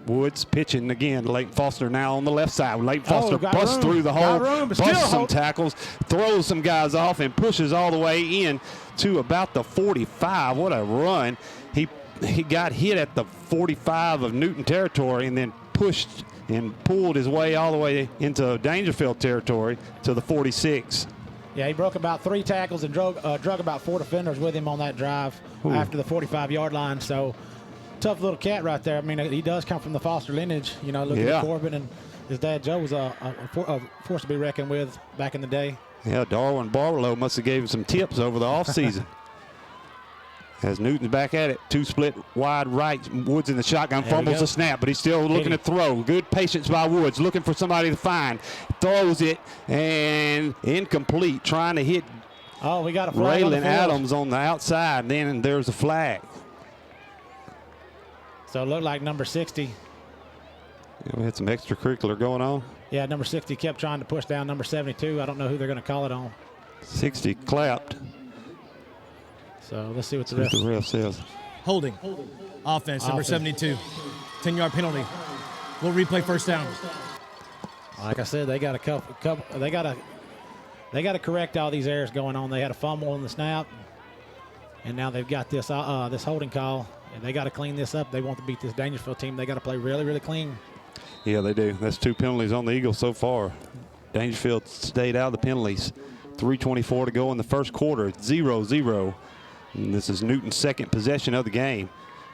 Woods pitching again. Leighton Foster now on the left side. Leighton Foster busts through the hole, busts some tackles, throws some guys off, and pushes all the way in to about the 45. What a run. He got hit at the 45 of Newton territory and then pushed and pulled his way all the way into Daingerfield territory to the 46.
Yeah, he broke about 3 tackles and drug about 4 defenders with him on that drive after the 45-yard line. So tough little cat right there. I mean, he does come from the Foster lineage. You know, looking at Corbin, and his dad Joe was a force to be reckoned with back in the day.
Yeah, Darwin Barlow must have gave him some tips over the offseason. As Newton's back at it, two split wide right. Woods in the shotgun, fumbles the snap, but he's still looking to throw. Good patience by Woods, looking for somebody to find. Throws it, and incomplete, trying to hit
we got a flag on the
Raylan
field.
Adams on the outside, and then there's a flag.
So it looked like number 60.
Yeah, we had some extracurricular going on.
Yeah, number 60 kept trying to push down number 72. I don't know who they're going to call it on.
60 clapped.
So let's see what the
ref says.
Holding. Offense, number 72. 10-yard penalty. We'll replay first down.
Like I said, they got they got to correct all these errors going on. They had a fumble on the snap, and now they've got this this holding call, and they got to clean this up. They want to beat this Daingerfield team. They got to play really, really clean.
Yeah, they do. That's 2 penalties on the Eagles so far. Daingerfield stayed out of the penalties. 3:24 to go in the first quarter. It's 0-0. And this is Newton's second possession of the game.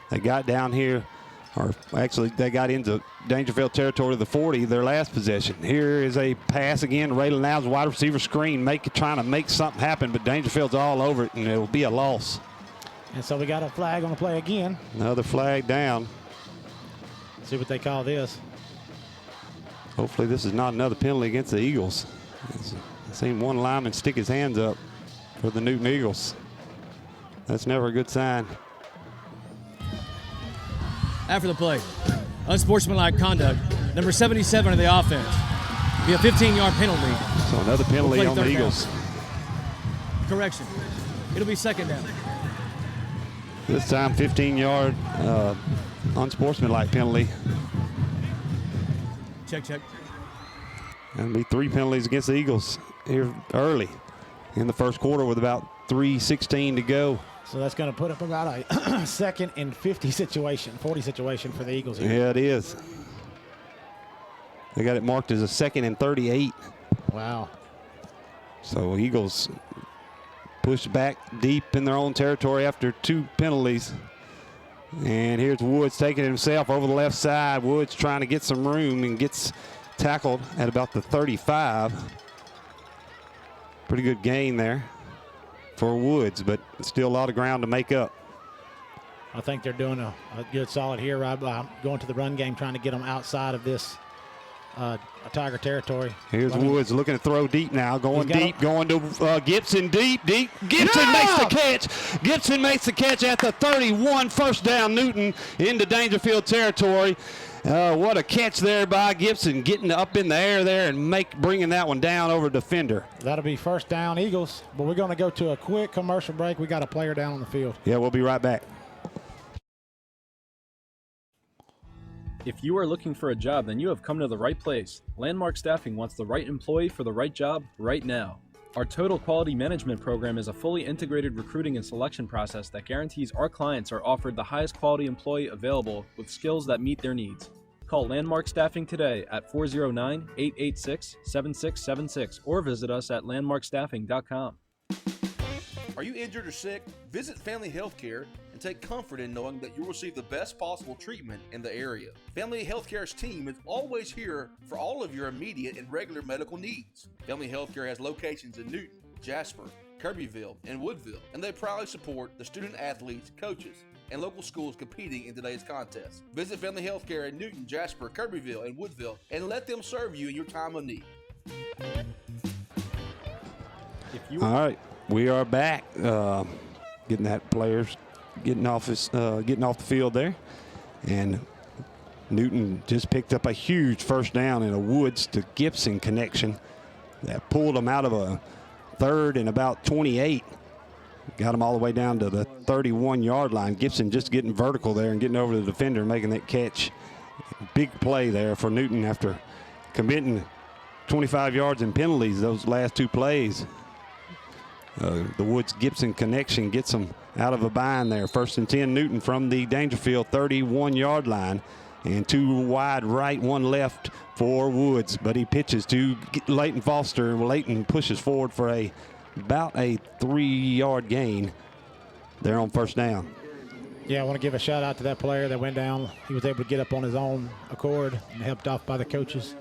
They got down here, or actually they got into Daingerfield territory, the 40, their last possession. Here is a pass again. Raylan Adams, wide receiver screen, trying to make something happen, but Daingerfield's all over it, and it will be a loss.
And so we got a flag on the play again.
Another flag down.
See what they call this.
Hopefully this is not another penalty against the Eagles. I've seen one lineman stick his hands up for the Newton Eagles. That's never a good sign.
After the play, unsportsmanlike conduct, number 77 of the offense. Be a 15-yard penalty.
So another penalty on the Eagles.
Correction. It'll be second down.
This time 15-yard unsportsmanlike penalty.
Check.
That'll be 3 penalties against the Eagles here early in the first quarter with about 3:16 to go.
So that's going to put up about a 2nd and 40 situation for the Eagles here.
Yeah, it is. They got it marked as a 2nd and 38.
Wow.
So Eagles pushed back deep in their own territory after 2 penalties. And here's Woods taking it himself over the left side. Woods trying to get some room and gets tackled at about the 35. Pretty good gain there for Woods, but still a lot of ground to make up.
I think they're doing a good solid here, Rob, going to the run game, trying to get them outside of this Tiger territory.
Here's Woods looking to throw deep now, going deep, going to Gibson, deep. Gibson makes the catch. Gibson makes the catch at the 31. First down, Newton into Daingerfield territory. What a catch there by Gibson, getting up in the air there and bringing that one down over defender.
That'll be first down, Eagles. But we're going to go to a quick commercial break. We got a player down on the field.
Yeah, we'll be right back.
If you are looking for a job, then you have come to the right place. Landmark Staffing wants the right employee for the right job right now. Our Total Quality Management program is a fully integrated recruiting and selection process that guarantees our clients are offered the highest quality employee available with skills that meet their needs. Call Landmark Staffing today at 409-886-7676 or visit us at landmarkstaffing.com.
Are you injured or sick? Visit Family Healthcare and take comfort in knowing that you will receive the best possible treatment in the area. Family Healthcare's team is always here for all of your immediate and regular medical needs. Family Healthcare has locations in Newton, Jasper, Kirbyville, and Woodville, and they proudly support the student athletes, coaches, and local schools competing in today's contest. Visit Family Healthcare in Newton, Jasper, Kirbyville, and Woodville, and let them serve you in your time of need.
All right, we are back. Getting that players getting off the field there, and Newton just picked up a huge first down in a Woods to Gibson connection that pulled them out of a third and about 28. Got them all the way down to the 31-yard line. Gibson just getting vertical there and getting over the defender, making that catch. Big play there for Newton after committing 25 yards in penalties those last two plays. The Woods-Gibson connection gets them out of a bind there. 1st and 10, Newton from the Daingerfield 31-yard line. And two wide right, one left for Woods. But he pitches to Leighton Foster, and Leighton pushes forward for about a 3-yard gain there on first down.
Yeah, I want to give a shout out to that player that went down. He was able to get up on his own accord and helped off by the coaches.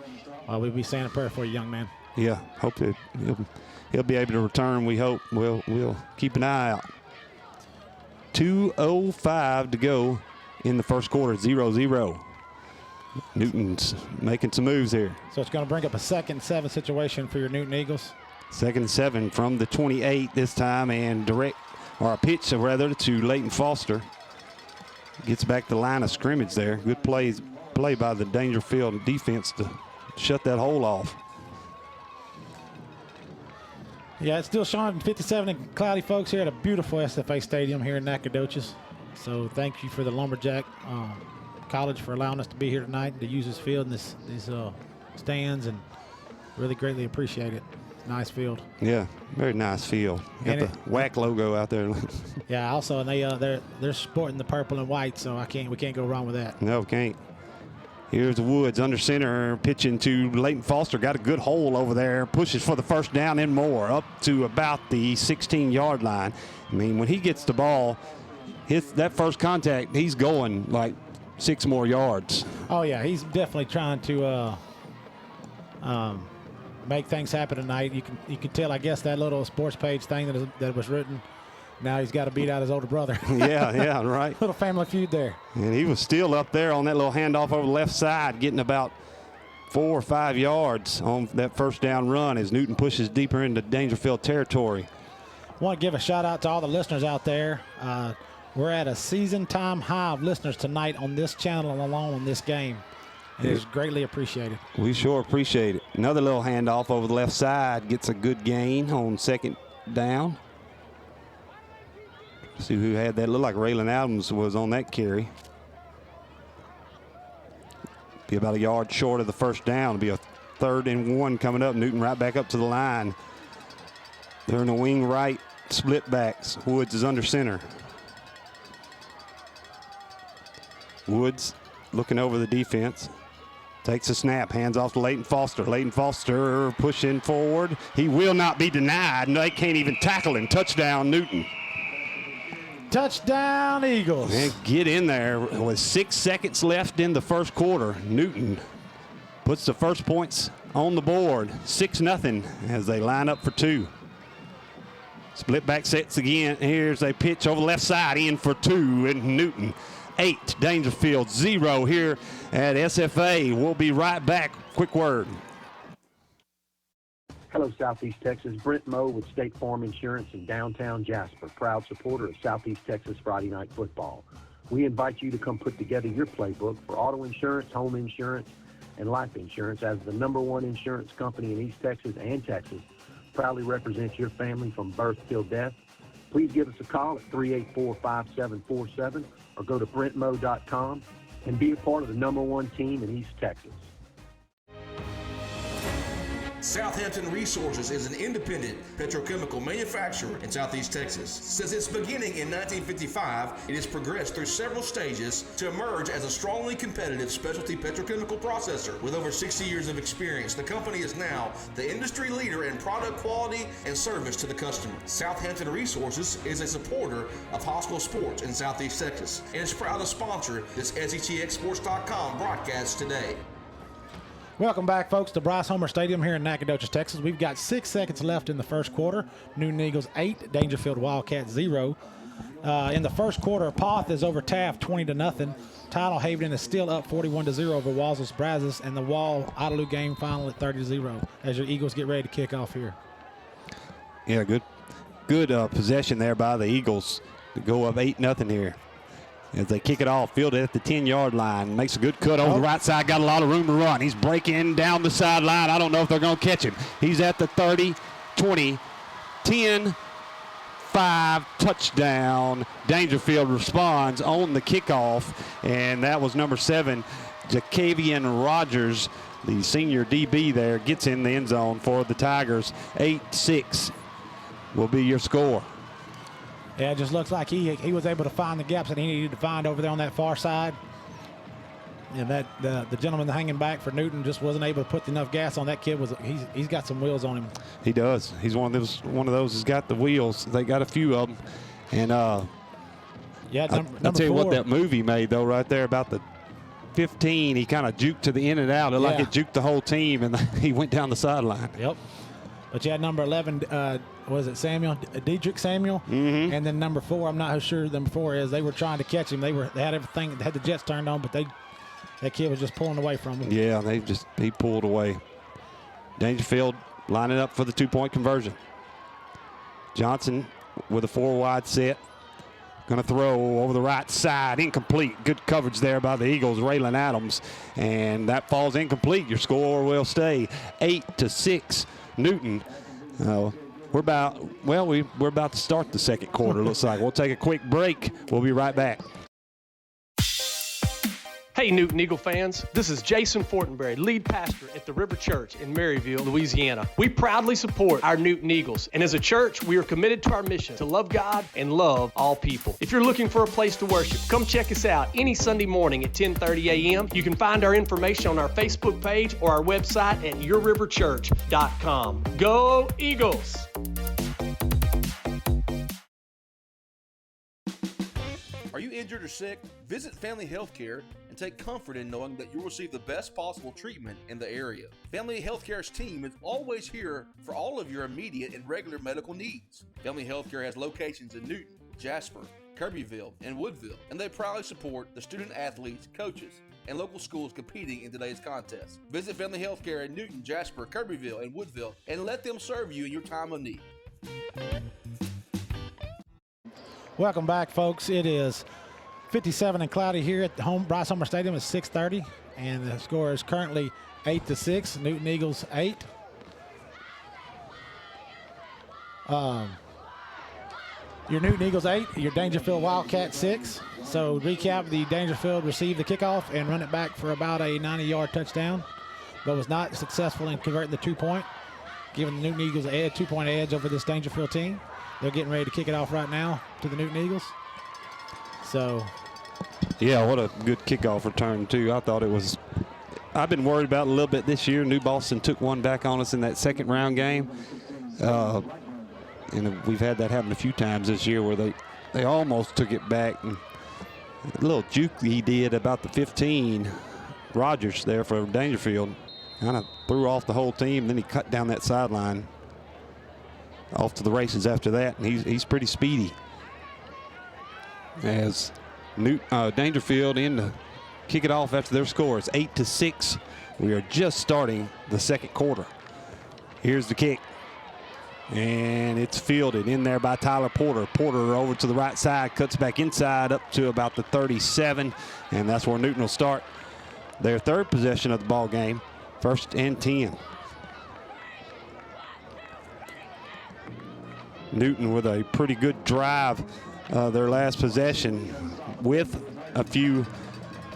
We'll be saying a prayer for you, young man.
Yeah, hope that he'll be able to return. We hope. We'll keep an eye out. 2:05 to go in the first quarter. 0-0. Newton's making some moves here.
So it's going to bring up a 2nd and 7 situation for your Newton Eagles.
2nd and 7 from the 28 this time, and a pitch rather to Leighton Foster. Gets back the line of scrimmage there. Good play by the Daingerfield defense to shut that hole off.
Yeah, it's still showing 57 and cloudy, folks, here at a beautiful SFA stadium here in Nacogdoches. So thank you for the Lumberjack College for allowing us to be here tonight to use this field and these stands, and really greatly appreciate it. Nice field.
Yeah, very nice field. Got the WAC logo out there.
Yeah, also, and they're sporting the purple and white, so we can't go wrong with that.
No, can't. Here's Woods under center, pitching to Leighton Foster. Got a good hole over there. Pushes for the first down and more, up to about the 16-yard line. I mean, when he gets the ball, that first contact, he's going like 6 more yards.
Oh, yeah, he's definitely trying to make things happen tonight. You can tell, I guess, that little sports page thing that was written. Now he's got to beat out his older brother.
yeah, right.
Little family feud there.
And he was still up there on that little handoff over the left side, getting about 4 or 5 yards on that first down run as Newton pushes deeper into Daingerfield territory.
I want to give a shout out to all the listeners out there. We're at a season time high of listeners tonight on this channel alone on this game. It is greatly appreciated.
We sure appreciate it. Another little handoff over the left side gets a good gain on 2nd down. See who had that. Looked like Raylan Adams was on that carry. Be about a yard short of the first down. It'll be a 3rd and 1 coming up. Newton right back up to the line. They're in the wing right, split backs. Woods is under center. Woods looking over the defense. Takes a snap, hands off to Leighton Foster. Leighton Foster pushing forward. He will not be denied. No, they can't even tackle him. Touchdown, Newton.
Touchdown, Eagles.
And get in there with 6 seconds left in the first quarter. Newton puts the first points on the board. 6-0 as they line up for 2. Split back sets again. Here's a pitch over the left side, in for 2, and Newton 8, Daingerfield 0 here at SFA. We'll be right back. Quick word.
Hello, Southeast Texas. Brent Moe with State Farm Insurance in downtown Jasper, proud supporter of Southeast Texas Friday Night Football. We invite you to come put together your playbook for auto insurance, home insurance, and life insurance. As the #1 insurance company in East Texas and Texas, proudly represents your family from birth till death. Please give us a call at 384-5747 or go to brentmo.com. and be a part of the #1 team in East Texas.
Southampton Resources is an independent petrochemical manufacturer in Southeast Texas. Since its beginning in 1955, it has progressed through several stages to emerge as a strongly competitive specialty petrochemical processor. With over 60 years of experience, the company is now the industry leader in product quality and service to the customer. Southampton Resources is a supporter of high school sports in Southeast Texas and is proud to sponsor this SETXSports.com broadcast today.
Welcome back, folks, to Bryce Homer Stadium here in Nacogdoches, Texas. We've got 6 seconds left in the first quarter. Newton Eagles 8, Daingerfield Wildcats 0. In the first quarter, Poth is over Taft 20-0. Tidal Haven is still up 41-0 over Walzels Brazos, and the Wall-Idalou game final at 30-0 as your Eagles get ready to kick off here.
Yeah, good possession there by the Eagles to go up 8-0 here. As they kick it off, fielded at the 10-yard line. Makes a good cut over the right side. Got a lot of room to run. He's breaking down the sideline. I don't know if they're going to catch him. He's at the 30, 20, 10, 5, touchdown. Daingerfield responds on the kickoff, and that was number 7, Jacavian Rogers, the senior DB there, gets in the end zone for the Tigers. 8-6 will be your score.
Yeah, it just looks like he was able to find the gaps that he needed to find over there on that far side. And that the gentleman hanging back for Newton just wasn't able to put enough gas on that kid. He's got some wheels on him. He
does. He's one of those who's got the wheels. They got a few of them. And
yeah,
I'll tell you what that movie made though right there about the 15. He kind of juked to the in and out. It looked like it juked the whole team, and he went down the sideline.
Yep. But you had number 11, was it Samuel? Diedrich Samuel? Mm-hmm. And then number 4, I'm not sure number 4 is. They were trying to catch him. They had everything, they had the jets turned on, but that kid was just pulling away from him.
Yeah, he pulled away. Daingerfield lining up for the 2-point conversion. Johnson with a 4-wide set. Going to throw over the right side, incomplete. Good coverage there by the Eagles, Raylan Adams. And that falls incomplete. Your score will stay 8-6. Newton. We're about to start the second quarter, looks like. We'll take a quick break. We'll be right back.
Hey, Newton Eagle fans, this is Jason Fortenberry, lead pastor at the River Church in Maryville, Louisiana. We proudly support our Newton Eagles, and as a church, we are committed to our mission to love God and love all people. If you're looking for a place to worship, come check us out any Sunday morning at 10:30 a.m. You can find our information on our Facebook page or our website at yourriverchurch.com. Go Eagles!
Are you injured or sick? Visit Family Healthcare and take comfort in knowing that you'll receive the best possible treatment in the area. Family Healthcare's team is always here for all of your immediate and regular medical needs. Family Healthcare has locations in Newton, Jasper, Kirbyville, and Woodville, and they proudly support the student athletes, coaches, and local schools competing in today's contest. Visit Family Healthcare in Newton, Jasper, Kirbyville, and Woodville, and let them serve you in your time of need.
Welcome back, folks. It is 57 and cloudy here at the Bryce Homer Stadium. It's 6:30, and the score is currently 8-6. Newton Eagles 8. Your Newton Eagles 8, your Daingerfield Wildcats 6. So recap, the Daingerfield received the kickoff and run it back for about a 90-yard touchdown, but was not successful in converting the 2-point, giving the Newton Eagles a 2-point edge over this Daingerfield team. They're getting ready to kick it off right now to the Newton Eagles. So,
yeah, what a good kickoff return, too. I thought it was – I've been worried about it a little bit this year. New Boston took one back on us in that second-round game. And we've had that happen a few times this year where they almost took it back. And a little juke he did about the 15, Rogers there for Daingerfield. Kind of threw off the whole team. Then he cut down that sideline. Off to the races after that, and he's pretty speedy. As Daingerfield in to kick it off after their score. It's 8-6. We are just starting the second quarter. Here's the kick. And it's fielded in there by Tyler Porter. Porter over to the right side, cuts back inside up to about the 37, and that's where Newton will start their third possession of the ball game. 1st and 10. Newton with a pretty good drive their last possession with a few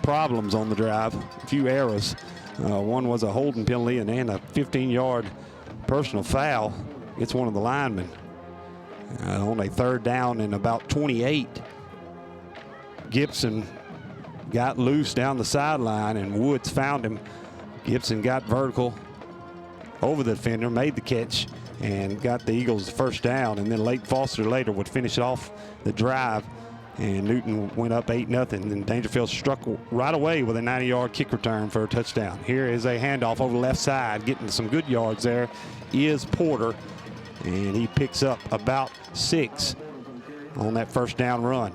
problems on the drive, a few errors. One was a holding penalty and then a 15-yard personal foul. It's one of the linemen. On a third down and about 28, Gibson got loose down the sideline and Woods found him. Gibson got vertical over the defender, made the catch, and got the Eagles the first down. And then Leighton Foster later would finish off the drive. And Newton went up 8-0. And Daingerfield struck right away with a 90-yard kick return for a touchdown. Here is a handoff over the left side. Getting some good yards there is Porter. And he picks up about 6 on that first down run.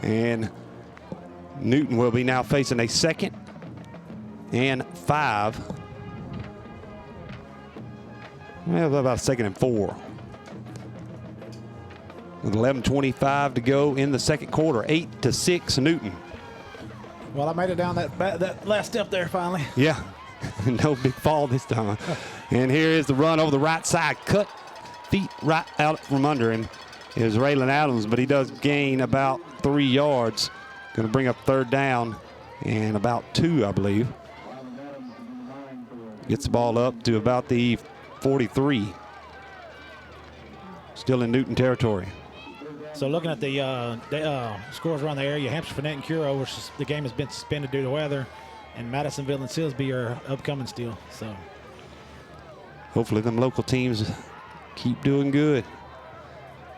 And Newton will be now facing a 2nd and 5. Well, about a 2nd and 4. With 11:25 to go in the second quarter, 8-6 Newton.
Well, I made it down that last step there finally.
Yeah, no big fall this time. And here is the run over the right side. Cut feet right out from under him is Raylan Adams, but he does gain about 3 yards. Going to bring up third down and about 2, I believe. Gets the ball up to about the 43. Still in Newton territory.
So looking at the scores around the area, Hampshire, Finette, and Curo, which the game has been suspended due to weather, and Madisonville and Silsbee are upcoming still. So
hopefully them local teams keep doing good.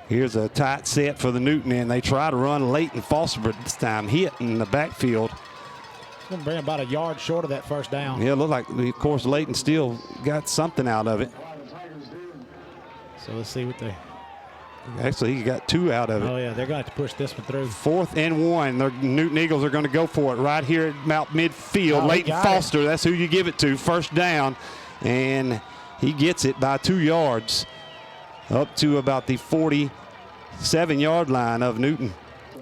Here's a tight set for the Newton, and they try to run Leighton Foster, but this time hit in the backfield.
It's going to bring about a yard short of that first down.
Yeah, it looked like, of course, Leighton still got something out of it.
So let's see what they...
Actually, he got 2 out of it.
Oh, yeah, they're going to have to push this one through.
4th and 1. The Newton Eagles are going to go for it right here at about midfield.
Oh,
Leighton Foster, that's who you give it to. First down, and he gets it by 2 yards up to about the 47-yard line of Newton.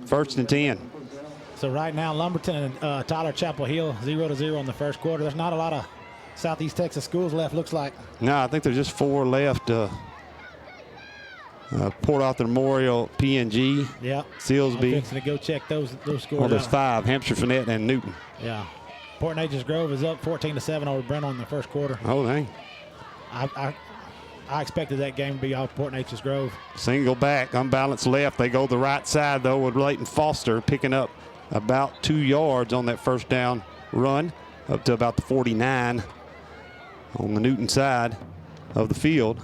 1st and 10.
So right now, Lumberton and Tyler Chapel Hill 0-0 in the first quarter. There's not a lot of Southeast Texas schools left, looks like.
No, I think there's just 4 left. Port Arthur Memorial, PNG,
yeah,
Silsbee.
I'm fixing to go check those scores.
Well, there's 5, Hampshire, Finette, and Newton.
Yeah. Port Neches Grove is up 14-7 over Brentwood in the first quarter.
Oh, dang.
I expected that game to be off Port Neches Grove.
Single back, unbalanced left. They go the right side, though, with Leighton Foster picking up about 2 yards on that first down run, up to about the 49 on the Newton side of the field.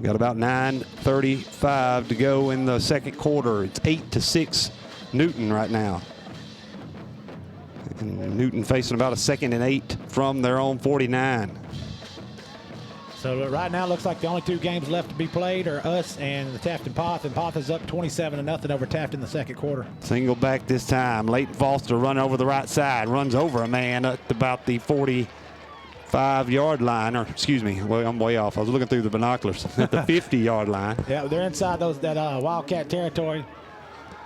Got about 9:35 to go in the second quarter. It's 8-6 Newton right now. And Newton facing about a 2nd and 8 from their own 49.
So right now, it looks like the only 2 games left to be played are us and the Taft and Poth. And Poth is up 27-0 over Taft in the second quarter.
Single back this time. Leighton Foster run over the right side, runs over a man at about the 45-yard line, or excuse me, well, I'm way off. I was looking through the binoculars at the 50-yard line.
Yeah, they're inside that Wildcat territory,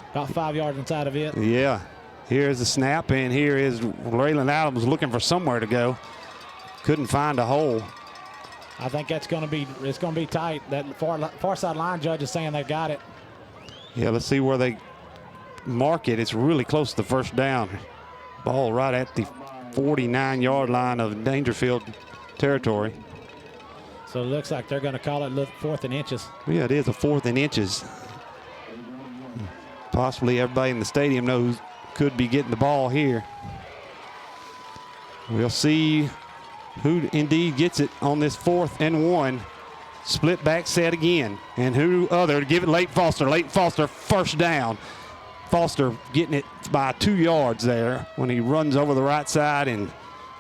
about 5 yards inside of it.
Yeah. Here's the snap, and here is Raylan Adams looking for somewhere to go. Couldn't find a hole.
I think it's going to be tight. That far side line judge is saying they got it.
Yeah, let's see where they mark it. It's really close to the first down. Ball right at the 49-yard line of Daingerfield territory.
So it looks like they're going to call it 4th and inches.
Yeah, it is a 4th and inches. Possibly everybody in the stadium knows could be getting the ball here. We'll see who indeed gets it on this 4th and 1. Split back set again. And who other to give it Leighton Foster. Leighton Foster first down. Foster getting it by 2 yards there when he runs over the right side and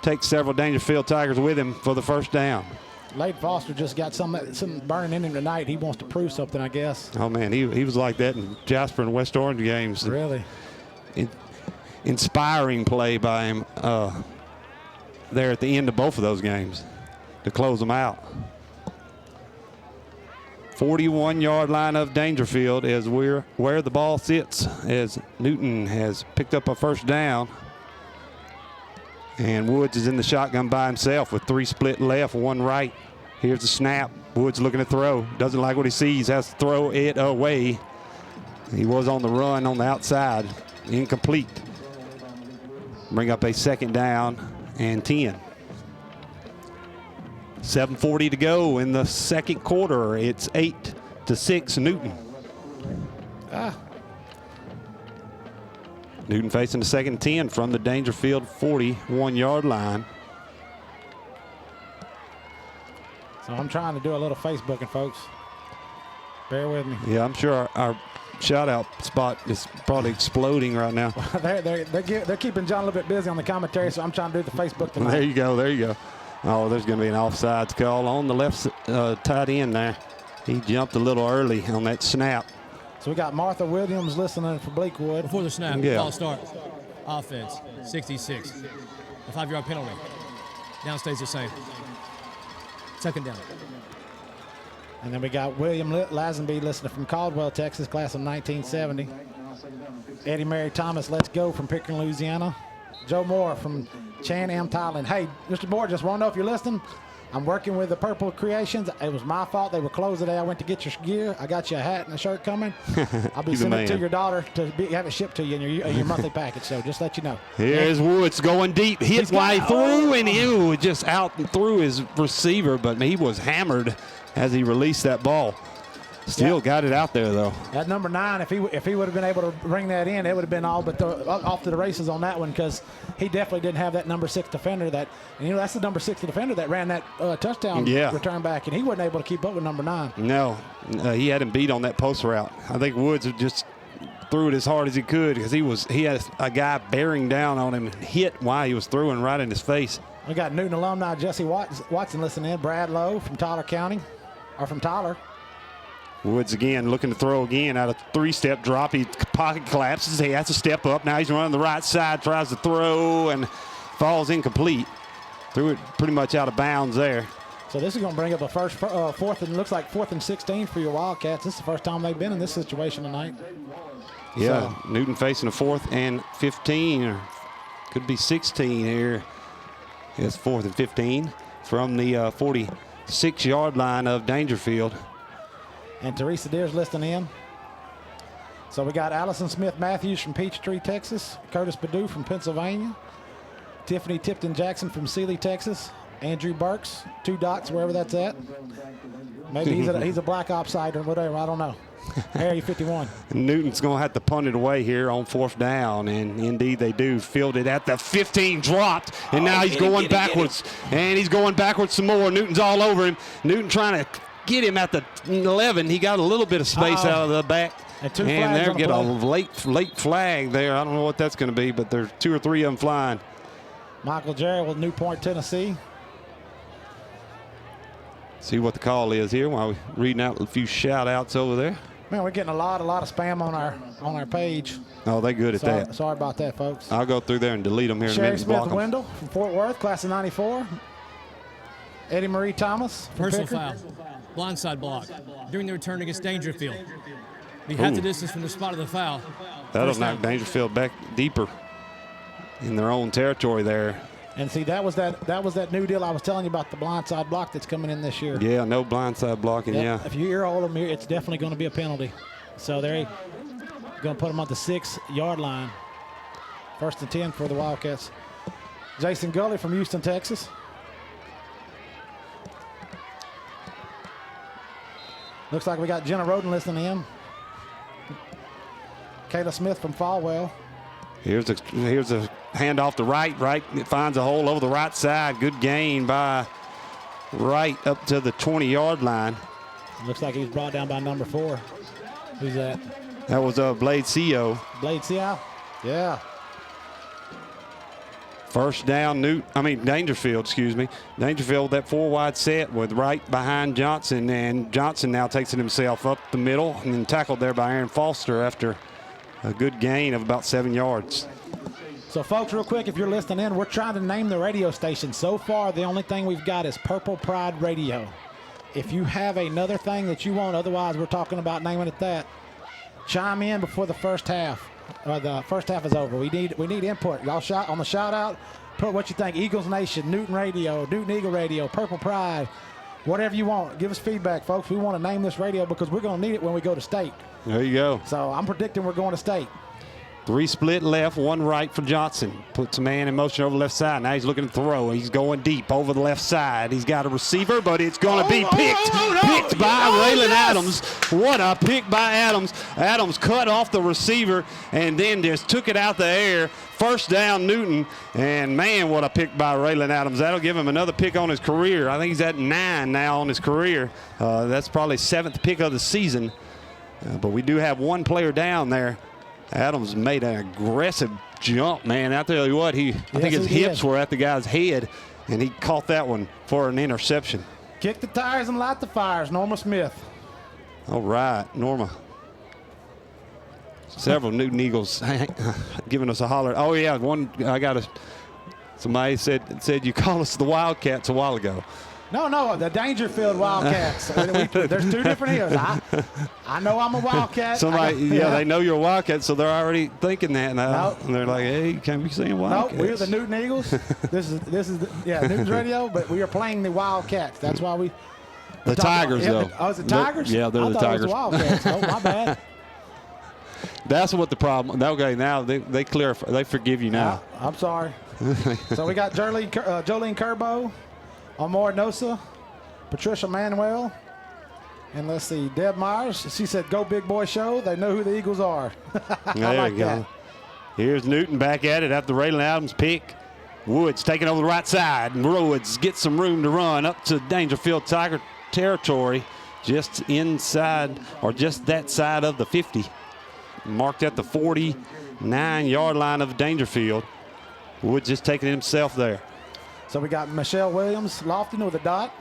takes several Daingerfield Tigers with him for the first down.
Leighton Foster just got some burning in him tonight. He wants to prove something, I guess.
Oh, man, he was like that in Jasper and West Orange games.
Really?
Inspiring play by him there at the end of both of those games to close them out. 41-yard line of Daingerfield is where the ball sits as Newton has picked up a first down. And Woods is in the shotgun by himself with 3 split left, 1 right. Here's the snap. Woods looking to throw. Doesn't like what he sees. Has to throw it away. He was on the run on the outside. Incomplete. Bring up a 2nd down and 10. 7:40 to go in the 2nd quarter. It's 8-6 Newton. Newton facing the 2nd and 10 from the Daingerfield 41-yard line.
So I'm trying to do a little Facebooking, folks. Bear with me.
Yeah, I'm sure our shout-out spot is probably exploding right now.
they're keeping John a little bit busy on the commentary, so I'm trying to do the Facebook tonight.
There you go. There you go. Oh, there's going to be an offsides call on the left tight end there. He jumped a little early on that snap.
So we got Martha Williams listening for Bleakwood.
Before the snap,
Yeah.
ball start. Offense, 66. A 5-yard penalty. Down stays the same. 2nd down.
And then we got William Lazenby listening from Caldwell, Texas, class of 1970. Eddie Mary Thomas, let's go from Pickering, Louisiana. Joe Moore from Chan Am, Thailand. Hey, Mr. Moore, just want to know if you're listening. I'm working with the Purple Creations. It was my fault. They were closed today. I went to get your gear. I got you a hat and a shirt coming. I'll be sending it to your daughter to have it shipped to you in your monthly package. So just let you know.
Here's Woods going deep. Hit wide through, and he just out and through his receiver, but he was hammered as he released that ball. Still got it out there, though.
At number 9, if he would have been able to bring that in, it would have been all but off to the races on that one, because he definitely didn't have that number 6 defender that's the number 6 defender that ran that touchdown return back, and he wasn't able to keep up with number 9.
No, he had him beat on that post route. I think Woods just threw it as hard as he could because he had a guy bearing down on him and hit while he was throwing right in his face.
We got Newton alumni Jesse Watson listening in. Brad Lowe from Tyler County, or from Tyler.
Woods again looking to throw again out of 3-step drop. He pocket collapses. He has to step up. Now he's running the right side, tries to throw and falls incomplete. Threw it pretty much out of bounds there.
So this is going to bring up a fourth and looks like 4th and 16 for your Wildcats. This is the first time they've been in this situation tonight.
Yeah, so Newton facing a 4th and 15, or could be 16 here. It's 4th and 15 from the 46-yard line of Daingerfield.
And Teresa Deer's listening in. So we got Allison Smith Matthews from Peachtree, Texas. Curtis Perdue from Pennsylvania. Tiffany Tipton Jackson from Sealy, Texas. Andrew Burks, 2 dots, wherever that's at. Maybe he's a Black Ops side or whatever, I don't know. Area 51.
Newton's going to have to punt it away here on 4th down, and indeed they do. Fielded at the 15, dropped, and now he's going backwards. And he's going backwards some more. Newton's all over him. Newton trying to get him at the 11. He got a little bit of space out of the back.
And
there get a late flag there. I don't know what that's going to be, but there's 2 or 3 of them flying.
Michael Jarrett with Newport, Tennessee.
See what the call is here while we're reading out a few shout-outs over there.
Man, we're getting a lot of spam on our page.
Oh, they're good at that.
Sorry about that, folks.
I'll go through there and delete them here in a minute.
Sherry Smith Wendell from Fort Worth, class of 94. Eddie Marie Thomas.
Personal foul. Blindside block during the return against Daingerfield. Be half the distance from the spot of the foul.
That'll knock Daingerfield back deeper in their own territory there.
And see, that was that new deal I was telling you about, the blindside block that's coming in this year.
Yeah, no blindside blocking. Yeah.
If you hear all of them here, it's definitely going to be a penalty. So they're going to put them on the 6-yard line. 1st and 10 for the Wildcats. Jason Gully from Houston, Texas. Looks like we got Jenna Roden listening in. Kayla Smith from Falwell.
Here's a handoff to right. It finds a hole over the right side. Good gain by Wright up to the 20-yard line.
Looks like he's brought down by number 4. Who's that?
That was Blade Co.
Blade Co. Yeah.
First down, Daingerfield, excuse me. Daingerfield, that 4-wide set with Wright behind Johnson, and Johnson now takes it himself up the middle and then tackled there by Aaron Foster after a good gain of about 7 yards.
So, folks, real quick, if you're listening in, we're trying to name the radio station. So far, the only thing we've got is Purple Pride Radio. If you have another thing that you want, otherwise we're talking about naming it that, chime in before the first half. The first half is over. We need input. Y'all shout on the shout out. Put what you think. Eagles Nation, Newton Radio, Newton Eagle Radio, Purple Pride. Whatever you want. Give us feedback, folks. We want to name this radio because we're going to need it when we go to state.
There you go.
So I'm predicting we're going to state.
3 split left, 1 right for Johnson. Puts a man in motion over the left side. Now he's looking to throw. He's going deep over the left side. He's got a receiver, but it's going to be picked. Picked by Raylan Adams. What a pick by Adams. Adams cut off the receiver and then just took it out the air. First down, Newton. And, man, what a pick by Raylan Adams. That'll give him another pick on his career. I think he's at 9 now on his career. That's probably 7th pick of the season. But we do have 1 player down there. Adams made an aggressive jump, man. I tell you what, I think his hips were at the guy's head, and he caught that one for an interception.
Kick the tires and light the fires, Norma Smith.
All right, Norma. Several Newton Eagles giving us a holler. Oh, yeah, somebody said you called us the Wildcats a while ago.
No, the Daingerfield Wildcats. There's 2 different ears. I know I'm a Wildcat.
They know you're a Wildcat, so they're already thinking that now. And they're like, hey, you can't be saying Wildcats.
No, we're the Newton Eagles. This is Newton's radio, but we are playing the Wildcats. That's why we.
The Tigers, though.
Oh, is it Tigers?
They're the Tigers.
It was the Wildcats. Oh, my bad.
That's what the problem. Okay, now they clarify. They forgive you now.
I'm sorry. So we got Jolene Kerbo, Amor Nosa, Patricia Manuel, and let's see, Deb Myers. She said, "Go Big Boy Show." They know who the Eagles are.
There you go. Here's Newton back at it after Raylan Adams pick. Woods taking over the right side, and Woods gets some room to run up to Daingerfield Tiger territory, just inside or just that side of the 50. Marked at the 49-yard line of Daingerfield. Woods just taking it himself there.
So we got Michelle Williams, Lofton with a dot.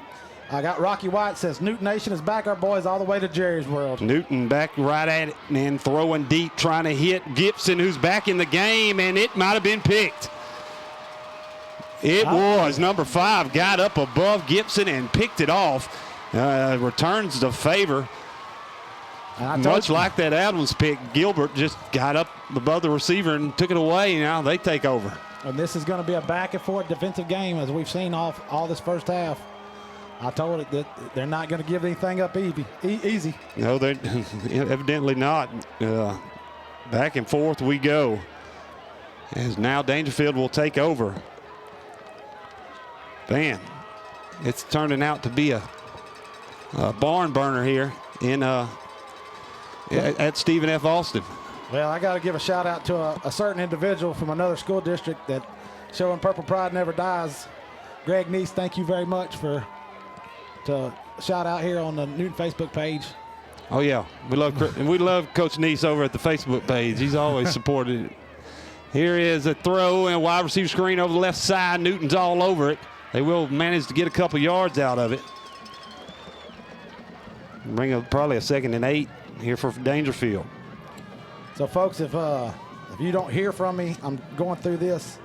I got Rocky White says Newton Nation is back. Our boys all the way to Jerry's World.
Newton back right at it and throwing deep, trying to hit Gibson, who's back in the game, and it might have been picked. It was. Number 5 got up above Gibson and picked it off. Returns the favor. Much like that Adams pick, Gilbert just got up above the receiver and took it away. Now they take over.
And this is going to be a back-and-forth defensive game, as we've seen all this first half. I told it that they're not going to give anything up easy.
No, they're evidently not. Back and forth we go. As now Daingerfield will take over. Man, it's turning out to be a barn burner here at Stephen F. Austin.
Well, I got to give a shout out to a certain individual from another school district that showing purple pride never dies. Greg Neese, thank you very much to shout out here on the Newton Facebook page.
Oh yeah, we love Coach Neese over at the Facebook page. He's always supported it. Here is a throw and wide receiver screen over the left side. Newton's all over it. They will manage to get a couple yards out of it. Bring probably a 2nd and 8 here for Daingerfield.
So, folks, if you don't hear from me, I'm going through this,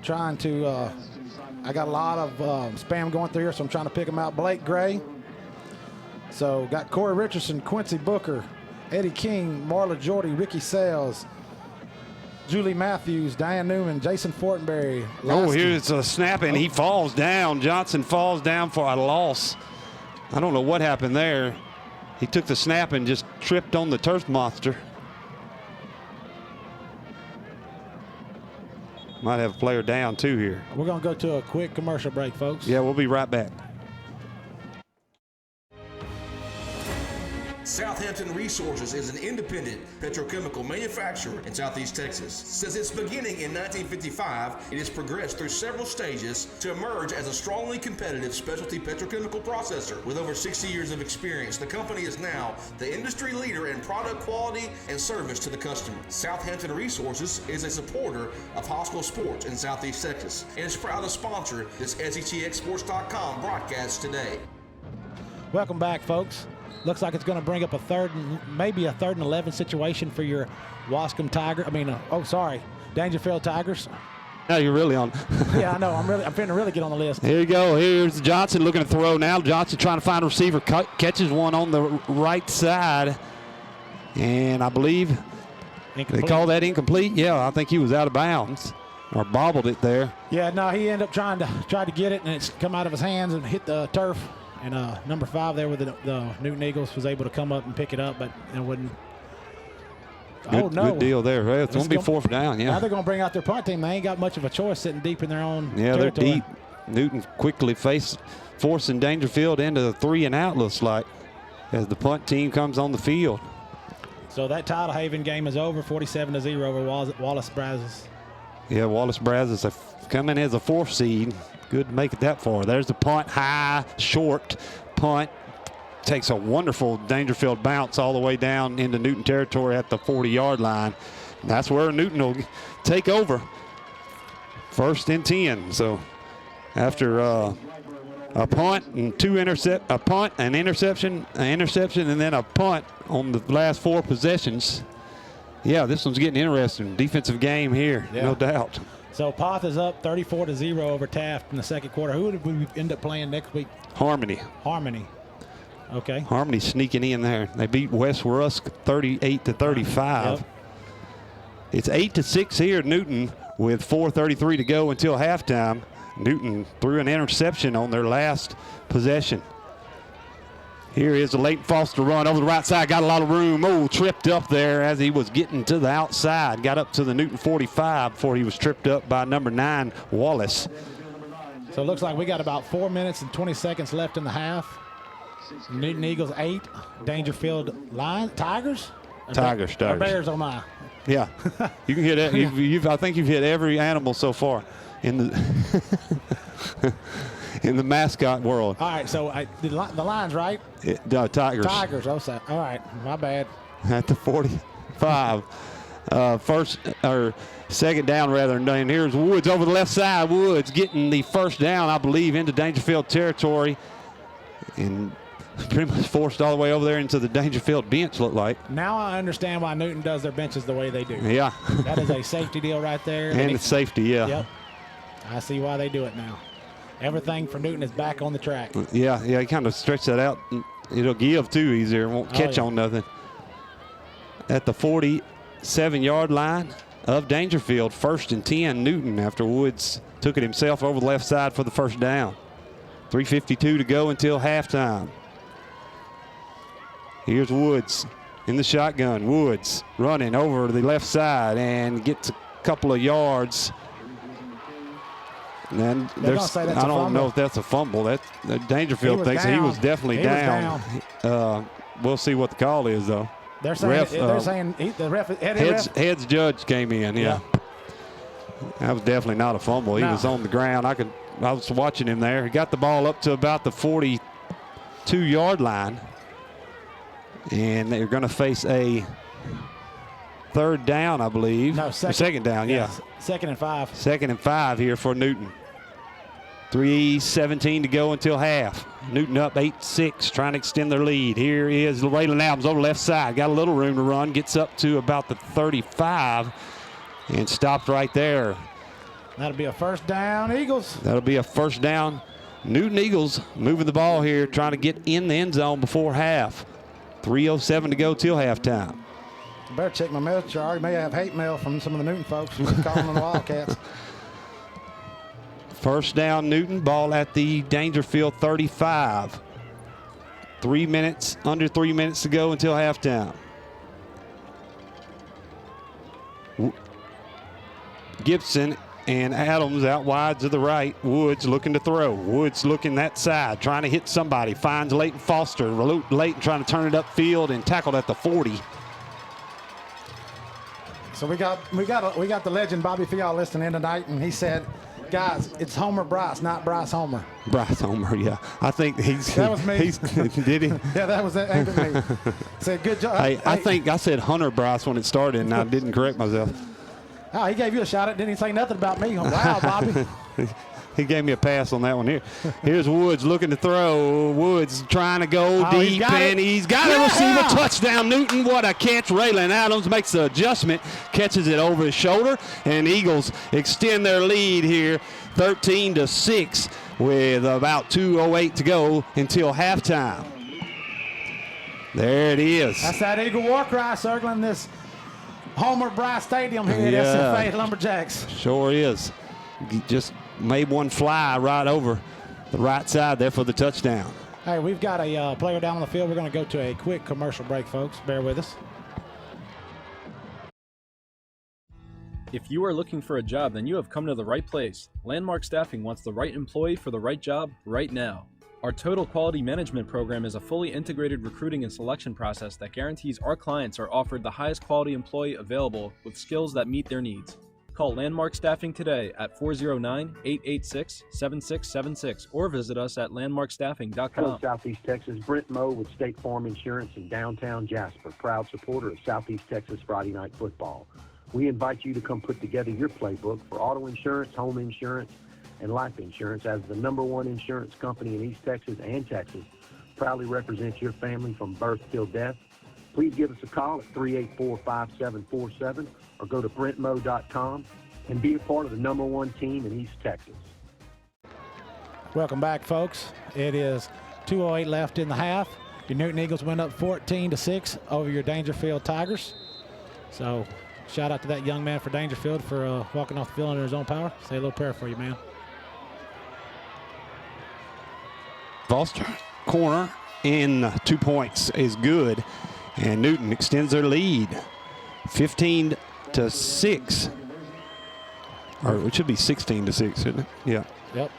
trying to. I got a lot of spam going through here, so I'm trying to pick them out. Blake Gray. So, got Corey Richardson, Quincy Booker, Eddie King, Marla Jordy, Ricky Sales, Julie Matthews, Diane Newman, Jason Fortenberry.
Oh, here's a snap, and he falls down. Johnson falls down for a loss. I don't know what happened there. He took the snap and just tripped on the turf monster. Might have a player down, too, here.
We're going to go to a quick commercial break, folks.
Yeah, we'll be right back.
Southampton Resources is an independent petrochemical manufacturer in Southeast Texas. Since its beginning in 1955, it has progressed through several stages to emerge as a strongly competitive specialty petrochemical processor. With over 60 years of experience, the company is now the industry leader in product quality and service to the customer. Southampton Resources is a supporter of high school sports in Southeast Texas and is proud to sponsor this SETXSports.com broadcast today.
Welcome back, folks. Looks like it's going to bring up maybe a 3rd and 11 situation for your Wascom Tiger. Daingerfield Tigers.
Now you're really on.
Yeah, I know. I'm finna really get on the list.
Here you go. Here's Johnson looking to throw now. Johnson trying to find a receiver. Catches one on the right side. And I believe they call that incomplete. Yeah, I think he was out of bounds or bobbled it there.
Yeah, no, he ended up trying to get it, and it's come out of his hands and hit the turf. And number 5 there with the Newton Eagles was able to come up and pick it up, but it wouldn't.
Good, good deal there. Well, it's going to be 4th down, yeah.
Now they're going to bring out their punt team. They ain't got much of a choice sitting deep in their own territory.
They're deep. Newton quickly forcing Daingerfield into the 3-and-out, looks like, as the punt team comes on the field.
So that Tidal Haven game is over, 47-0 over Wallace Brazos.
Yeah, Wallace Brazos coming as a 4th seed. Good to make it that far. There's the punt, high, short punt. Takes a wonderful Daingerfield bounce all the way down into Newton territory at the 40-yard line. And that's where Newton will take over. 1st and 10. So after a punt and a punt, an interception, and then a punt on the last 4 possessions. Yeah, this one's getting interesting. Defensive game here, no doubt.
So Poth is up 34-0 over Taft in the 2nd quarter. Who did we end up playing next week?
Harmony.
Okay.
Harmony sneaking in there. They beat West Rusk 38-35.
Yep.
It's 8-6 here, Newton, with 4:33 to go until halftime. Newton threw an interception on their last possession. Here is a Leighton Foster run over the right side. Got a lot of room. Oh, tripped up there as he was getting to the outside. Got up to the Newton 45 before he was tripped up by number 9, Wallace.
So it looks like we got about 4 minutes and 20 seconds left in the half. Newton Eagles 8, Daingerfield Tigers?
Tigers.
Bears, oh my.
Yeah, you can hit it. I think you've hit every animal so far in the in the mascot world.
All right, so the line's right.
Tigers.
Tigers. Oh, all right, my bad.
At the 45, 2nd down rather. And here's Woods over the left side. Woods getting the 1st down, I believe, into Daingerfield territory, and pretty much forced all the way over there into the Daingerfield bench, looked like.
Now I understand why Newton does their benches the way they do.
Yeah.
That is a safety deal right there.
And it's safety, yeah.
Yep. I see why they do it now. Everything for Newton is back on the track.
Yeah, he kind of stretched that out. It'll give too easier. Won't catch on nothing. At the 47-yard line of Daingerfield, 1st and 10, Newton, after Woods took it himself over the left side for the 1st down. 3:52 to go until halftime. Here's Woods in the shotgun. Woods running over to the left side and gets a couple of yards. And then I don't know if that's a fumble. That Daingerfield thinks he was definitely down. We'll see what the call is, though.
They're saying, the ref
heads judge came in. Yeah. That was definitely not a fumble. He was on the ground. I was watching him there. He got the ball up to about the 42-yard line. And they're going to face a 3rd down, I believe.
No,
2nd down, yeah.
2nd and 5.
2nd and 5 here for Newton. 3:17 to go until half. Newton up 8-6, trying to extend their lead. Here is Raylan Adams over the left side. Got a little room to run. Gets up to about the 35 and stopped right there.
That'll be a 1st down, Eagles.
That'll be a 1st down. Newton Eagles moving the ball here, trying to get in the end zone before half. 3:07 to go till halftime.
I better check my mail chart. I may have hate mail from some of the Newton folks calling them the Wildcats.
1st down, Newton. Ball at the Daingerfield 35. Under 3 minutes to go until halftime. Gibson and Adams out wide to the right. Woods looking to throw. Woods looking that side, trying to hit somebody. Finds Leighton Foster. Leighton trying to turn it upfield and tackled at the 40.
So we got the legend Bobby Fial listening in tonight, and he said, guys, it's Homer Bryce, not Bryce Homer.
Bryce Homer, yeah. I think
that was me.
Did he?
Yeah, that was aimed at me. Said good job.
Hey, I think I said Hunter Bryce when it started, and I didn't correct myself.
Oh, he gave you a shot at it. Didn't he say nothing about me? Wow, Bobby.
He gave me a pass on that one here. Here's Woods looking to throw. Woods trying to go deep, and he's got to receive a touchdown. Newton, what a catch. Raylan Adams makes the adjustment, catches it over his shoulder, and Eagles extend their lead here 13-6 with about 2:08 to go until halftime. There it is.
That's that Eagle war cry circling this Homer Bryce Stadium here at SFA Lumberjacks.
Sure is. Just made one fly right over the right side there for the touchdown.
Hey, we've got a player down on the field. We're going to go to a quick commercial break, folks. Bear with us.
If you are looking for a job, then you have come to the right place. Landmark Staffing wants the right employee for the right job right now. Our Total Quality Management program is a fully integrated recruiting and selection process that guarantees our clients are offered the highest quality employee available with skills that meet their needs. Call Landmark Staffing today at 409-886-7676 or visit us at landmarkstaffing.com.
Hello, Southeast Texas. Brent Moe with State Farm Insurance in downtown Jasper, proud supporter of Southeast Texas Friday Night Football. We invite you to come put together your playbook for auto insurance, home insurance, and life insurance. As the #1 insurance company in East Texas and Texas, proudly represents your family from birth till death. Please give us a call at 384-5747 or go to brentmo.com and be a part of the #1 team in East Texas.
Welcome back, folks. It is 2:08 left in the half. Your Newton Eagles went up 14-6 over your Daingerfield Tigers. So shout out to that young man for Daingerfield for walking off the field under his own power. Say a little prayer for you, man.
Foster corner in 2 points is good, and Newton extends their lead 15-6, or it should be 16-6, shouldn't it? Yeah.
Yep.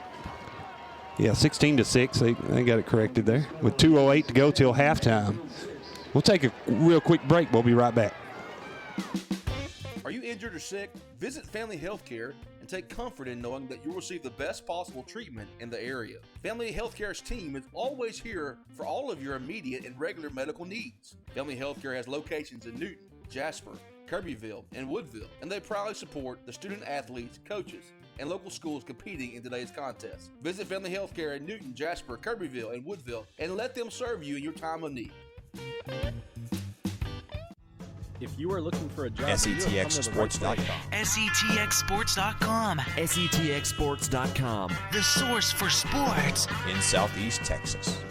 Yeah, 16-6. They got it corrected there with 2:08 to go till halftime. We'll take a real quick break. We'll be right back.
Are you injured or sick? Visit Family Healthcare and take comfort in knowing that you'll receive the best possible treatment in the area. Family Healthcare's team is always here for all of your immediate and regular medical needs. Family Healthcare has locations in Newton, Jasper, Kirbyville, and Woodville, and they proudly support the student athletes, coaches, and local schools competing in today's contest. Visit Family Healthcare in Newton, Jasper, Kirbyville, and Woodville, and let them serve you in your time of need.
If you are looking for a job,
SETXSports.com.
SETXSports.com.
SETXSports.com.
The source for sports
In Southeast Texas.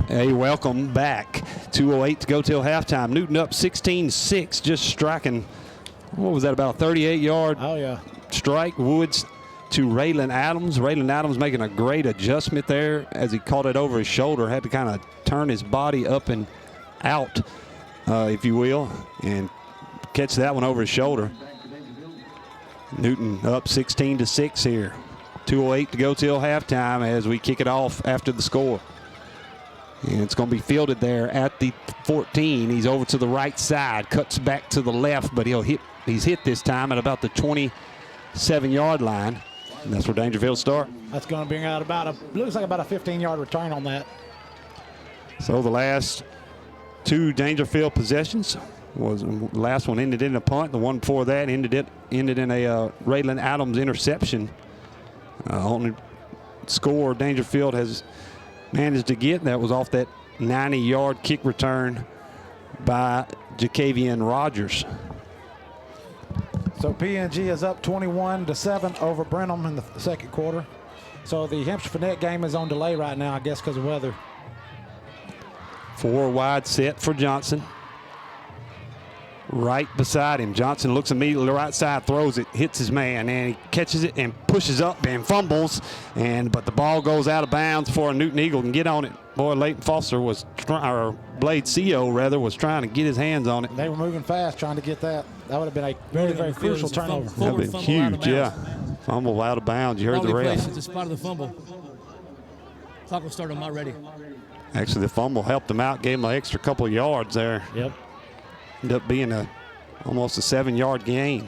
Hey, welcome back. 2:08 to go till halftime. Newton up 16-6, just striking, what was that, about a 38-yard strike. Woods to Raylan Adams. Raylan Adams making a great adjustment there as he caught it over his shoulder. Had to kind of turn his body up and out, if you will, and catch that one over his shoulder. Newton up 16-6 here. 2:08 to go till halftime as we kick it off after the score. And it's going to be fielded there at the 14. He's over to the right side, cuts back to the left, but he's hit this time at about the 27-yard line. And that's where Daingerfield start.
That's going to bring out looks like about a 15-yard return on that.
So the last two Daingerfield possessions was, the last one ended in a punt. The one before that ended in a Raylan Adams interception. Only score Daingerfield has managed to get, that was off that 90-yard kick return by Jacavian Rogers.
So PNG is up 21-7 over Brenham in the second quarter. So the Hampshire-Finette game is on delay right now, I guess because of weather.
4 wide set for Johnson. Right beside him. Johnson looks immediately right side, throws it, hits his man, and he catches it and pushes up and fumbles. But the ball goes out of bounds before a Newton Eagle can get on it. Boy, Leighton Foster or Blade CO rather, was trying to get his hands on it.
They were moving fast trying to get that. That would have been a very, very crucial turnover.
That would have been huge, yeah. Fumble out of bounds. You heard the ref.
At the spot of the fumble. Clock will start on my ready.
Actually, the fumble helped them out, gave them an extra couple of yards there.
Yep.
Ended up being almost a 7-yard gain.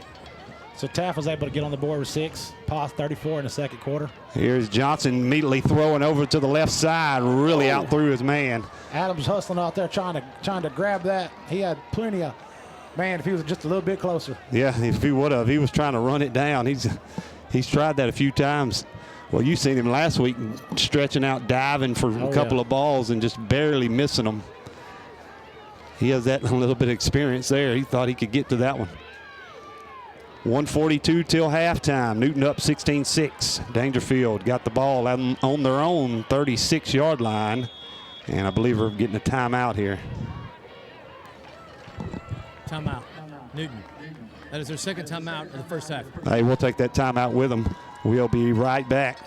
So Taft was able to get on the board with 6. Pass 34 in the second quarter.
Here's Johnson immediately throwing over to the left side, really out through his man.
Adams hustling out there trying to grab that. He had plenty of, man, if he was just a little bit closer.
Yeah, if he would have. He was trying to run it down. He's tried that a few times. Well, you seen him last week stretching out, diving for a couple of balls and just barely missing them. He has that little bit of experience there. He thought he could get to that one. 1:42 till halftime. Newton up 16-6. Daingerfield got the ball on their own 36-yard line. And I believe we're getting a timeout here.
Timeout. Newton. That is their second timeout of the first half.
Hey, we'll take that timeout with them. We'll be right back.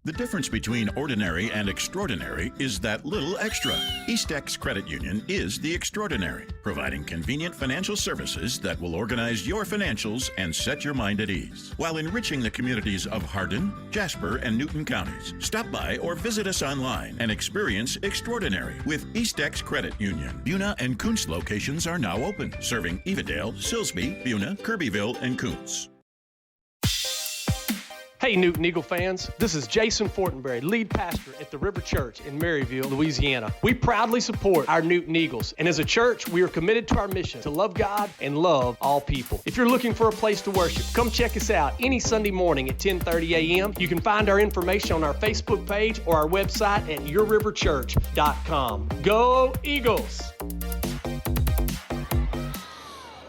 The difference between ordinary and extraordinary is that little extra. Eastex Credit Union is the extraordinary, providing convenient financial services that will organize your financials and set your mind at ease, while enriching the communities of Hardin, Jasper, and Newton counties. Stop by or visit us online and experience extraordinary with Eastex Credit Union. Buna and Kuntz locations are now open, serving Evadale, Silsbee, Buna, Kirbyville, and Kuntz.
Hey, Newton Eagle fans, this is Jason Fortenberry, lead pastor at the River Church in Maryville, Louisiana. We proudly support our Newton Eagles, and as a church, we are committed to our mission to love God and love all people. If you're looking for a place to worship, come check us out any Sunday morning at 10:30 a.m. You can find our information on our Facebook page or our website at yourriverchurch.com. Go Eagles!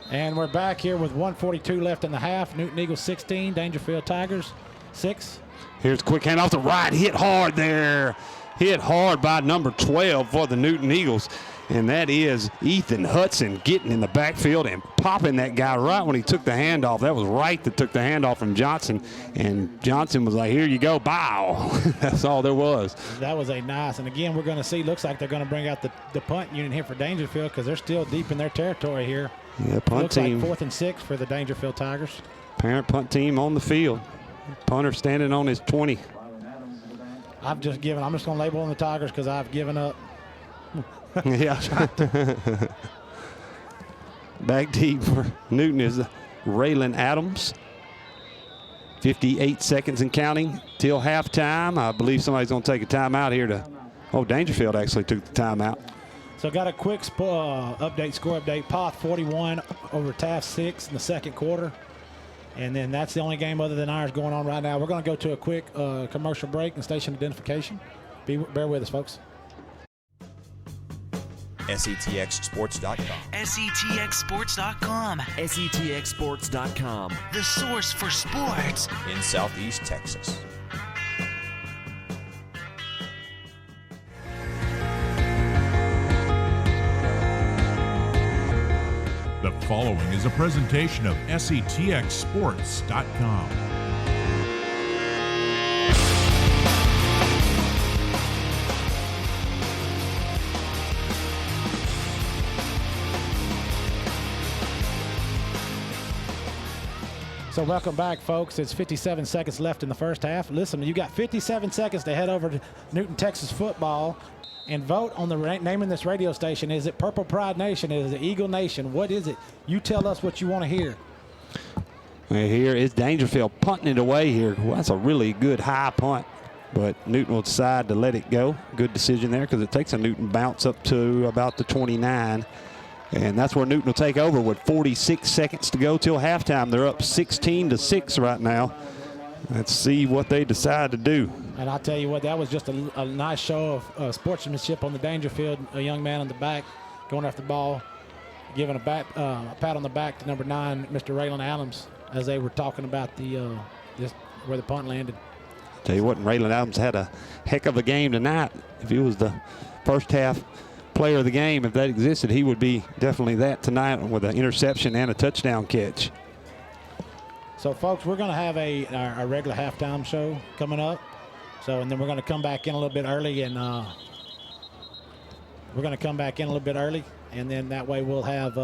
And we're back here with 1:42 left in the half. Newton Eagles 16, Daingerfield Tigers 6.
Here's a quick hand off the right. Hit hard there. Hit hard by number 12 for the Newton Eagles. And that is Ethan Hudson getting in the backfield and popping that guy right when he took the handoff. That was Wright that took the handoff from Johnson. And Johnson was like, here you go, bow. That's all there was.
That was a nice. And again, we're going to see, looks like they're going to bring out the punt unit here for Daingerfield because they're still deep in their territory here.
Yeah, punt
looks
team.
Like 4th and 6 for the Daingerfield Tigers.
Parent punt team on the field. Punter standing on his 20.
I'm just going to label on the Tigers because I've given up.
Yeah. Back deep for Newton is Raylan Adams. 58 seconds and counting till halftime. I believe somebody's going to take a timeout here Daingerfield actually took the timeout.
So got a quick score update. Poth 41 over Taft 6 in the second quarter. And then that's the only game other than ours going on right now. We're going to go to a quick commercial break and station identification. Bear with us, folks.
SETXSports.com.
SETXSports.com.
SETXSports.com.
The source for sports
in Southeast Texas.
The following is a presentation of SETXSports.com.
So welcome back, folks. It's 57 seconds left in the first half. Listen, you got 57 seconds to head over to Newton, Texas football and vote on the name of this radio station. Is it Purple Pride Nation? Is it Eagle Nation? What is it? You tell us what you want to hear.
Right here is Daingerfield punting it away here. Well, that's a really good high punt, but Newton will decide to let it go. Good decision there because it takes a Newton bounce up to about the 29. And that's where Newton will take over with 46 seconds to go till halftime. They're up 16-6 right now. Let's see what they decide to do.
And I'll tell you what, that was just a nice show of sportsmanship on the Daingerfield. A young man on the back going after the ball, giving a pat on the back to number 9, Mr. Raylan Adams, as they were talking about where the punt landed.
Tell you what, Raylan Adams had a heck of a game tonight. If he was the first half player of the game, if that existed, he would be definitely that tonight with an interception and a touchdown catch.
So, folks, we're going to have our regular halftime show coming up. So, and then we're going to come back in a little bit early, and and then that way we'll have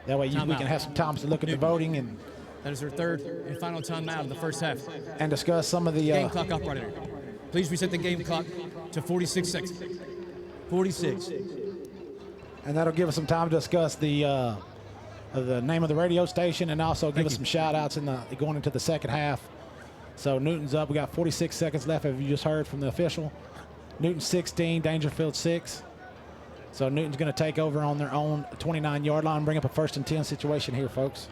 we can have some time to look at the voting, and
that is our third and final timeout of the first half.
And discuss some of the
game clock operator. Please reset the game clock to 46 seconds. 46.
And that'll give us some time to discuss the name of the radio station and also give us some shout outs going into the second half. So Newton's up. We got 46 seconds left, as you just heard from the official. Newton 16, Daingerfield 6. So Newton's going to take over on their own 29-yard line, bring up a 1st and 10 situation here, folks.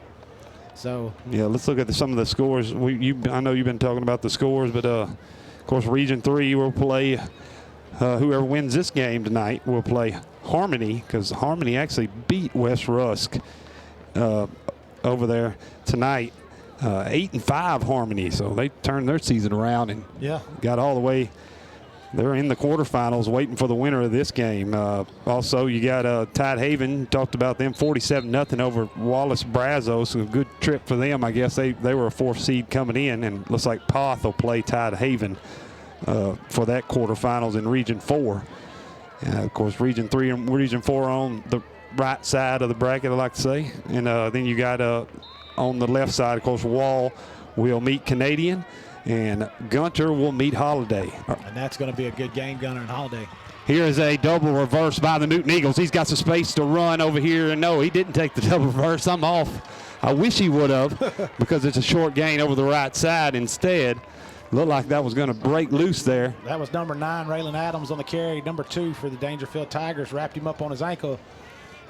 So
yeah, let's look at some of the scores. I know you've been talking about the scores, but of course Region 3 will play. Whoever wins this game tonight will play Harmony, because Harmony actually beat West Rusk over there tonight. 8-5 Harmony, so they turned their season around and got all the way They're in the quarterfinals waiting for the winner of this game. Also, you got Tide Haven, talked about them, 47-0 over Wallace Brazos. A good trip for them. I guess they were a 4th seed coming in, and looks like Poth will play Tide Haven for that quarterfinals in Region 4. Of course, Region 3 and Region 4 on the right side of the bracket, I like to say. And then you got on the left side, of course, Wall will meet Canadian, and Gunter will meet Holiday.
And that's going to be a good game, Gunter and Holiday.
Here is a double reverse by the Newton Eagles. He's got some space to run over here. And no, he didn't take the double reverse. I'm off. I wish he would have because it's a short gain over the right side instead. Looked like that was going to break loose there.
That was number 9, Raylan Adams, on the carry. Number 2 for the Daingerfield Tigers wrapped him up on his ankle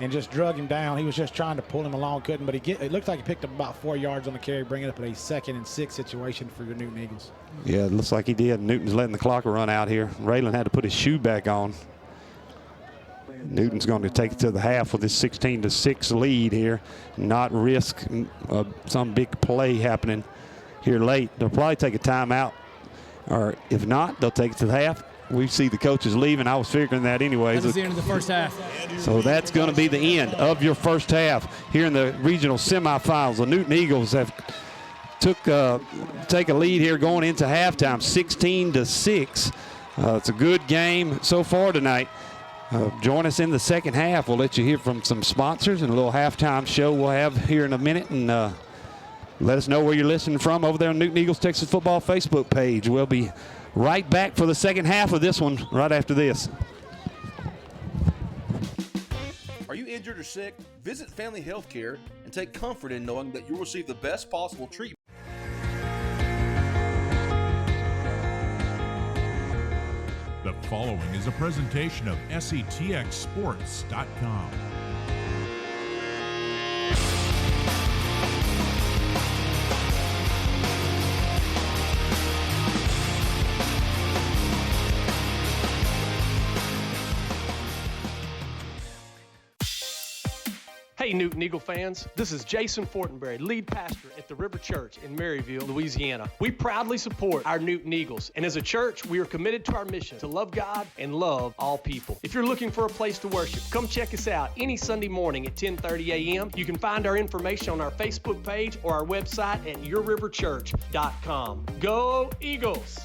and just drug him down. He was just trying to pull him along, couldn't, but it looked like he picked up about 4 yards on the carry, bringing up a 2nd and 6 situation for the Newton Eagles.
Yeah, it looks like he did. Newton's letting the clock run out here. Raylan had to put his shoe back on. Newton's going to take it to the half with this 16-6 lead here, not risk some big play happening here late. They'll probably take a timeout, or if not, they'll take it to the half. We see the coaches leaving. I was figuring that anyways.
That's the end of the first half.
So that's going to be the end of your first half here in the regional semifinals. The Newton Eagles have take a lead here going into halftime, 16-6. It's a good game so far tonight. Join us in the second half. We'll let you hear from some sponsors and a little halftime show we'll have here in a minute. And let us know where you're listening from over there on Newton Eagles Texas Football Facebook page. We'll be right back for the second half of this one right after this.
Are you injured or sick? Visit Family Healthcare and take comfort in knowing that you'll receive the best possible treatment.
The following is a presentation of SETXSports.com.
Hey Newton Eagle fans, this is Jason Fortenberry, lead pastor at the River Church in Maryville, Louisiana. We proudly support our Newton Eagles, and as a church, we are committed to our mission to love God and love all people. If you're looking for a place to worship, come check us out any Sunday morning at 10:30 a.m. You can find our information on our Facebook page or our website at yourriverchurch.com. Go Eagles!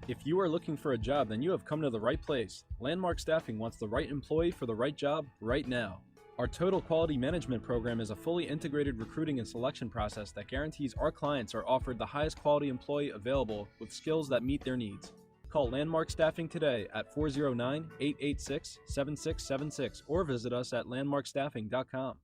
If you are looking for a job, then you have come to the right place. Landmark Staffing wants the right employee for the right job right now. Our Total Quality Management program is a fully integrated recruiting and selection process that guarantees our clients are offered the highest quality employee available with skills that meet their needs. Call Landmark Staffing today at 409-886-7676 or visit us at landmarkstaffing.com.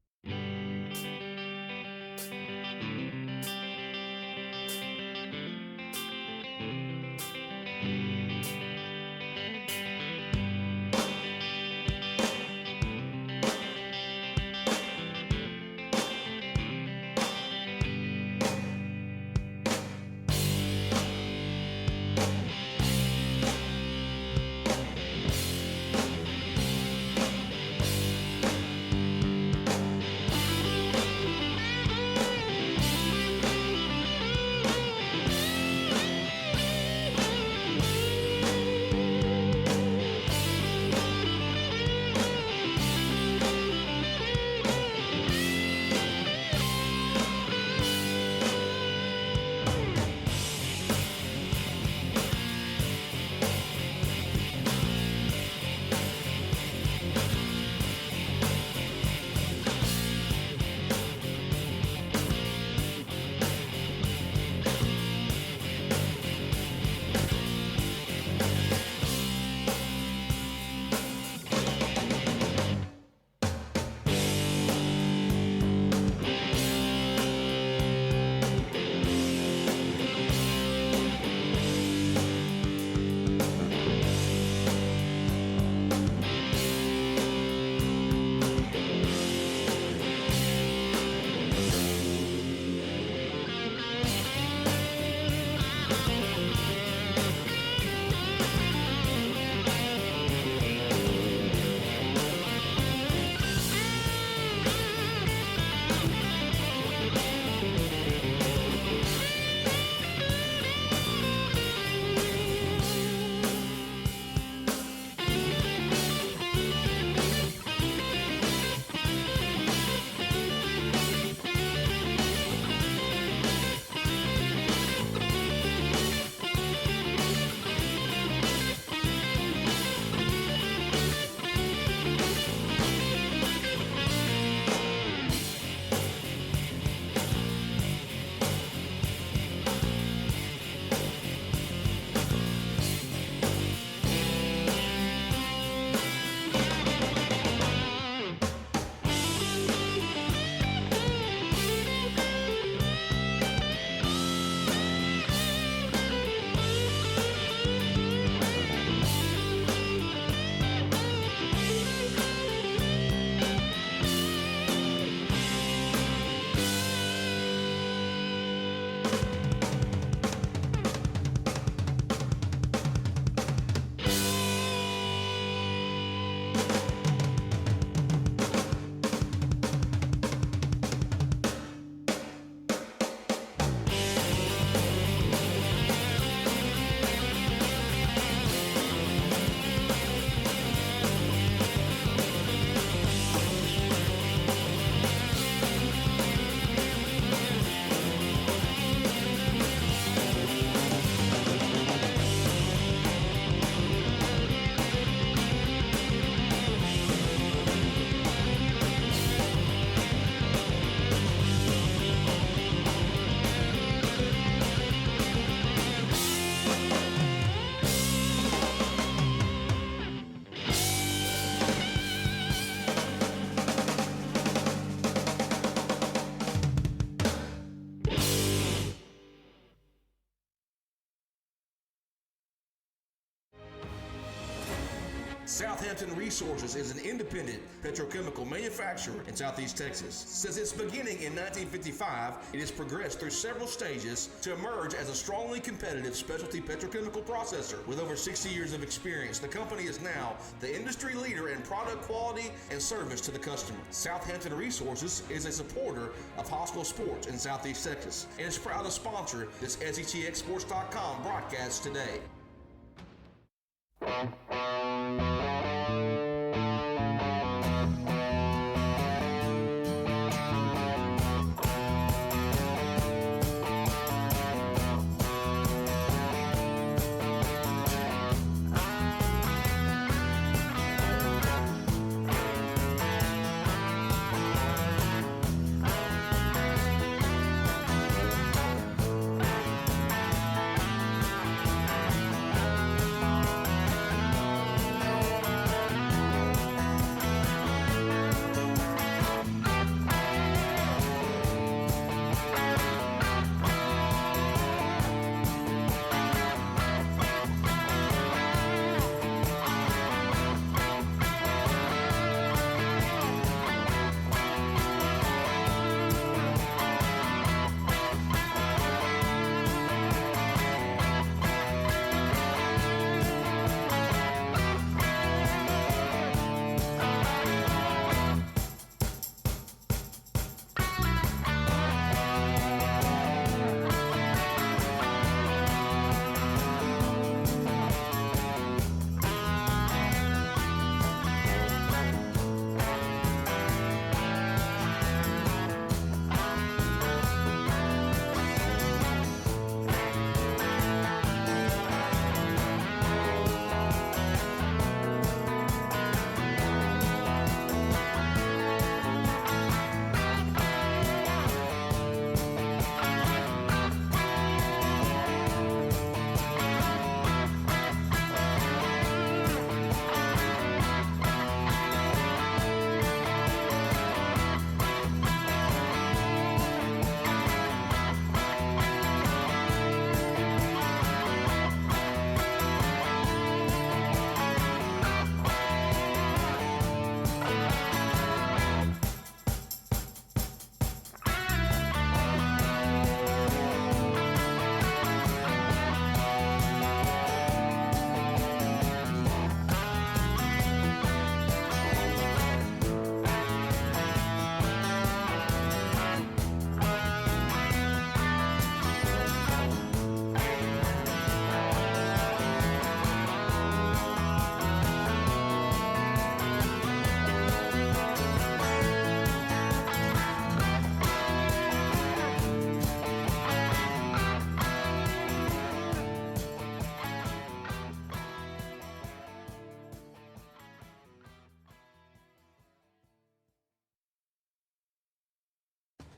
Southampton Resources is an independent petrochemical manufacturer in Southeast Texas. Since its beginning in 1955, it has progressed through several stages to emerge as a strongly competitive specialty petrochemical processor. With over 60 years of experience, the company is now the industry leader in product quality and service to the customer. Southampton Resources is a supporter of high school sports in Southeast Texas and is proud to sponsor this SETXSports.com broadcast today.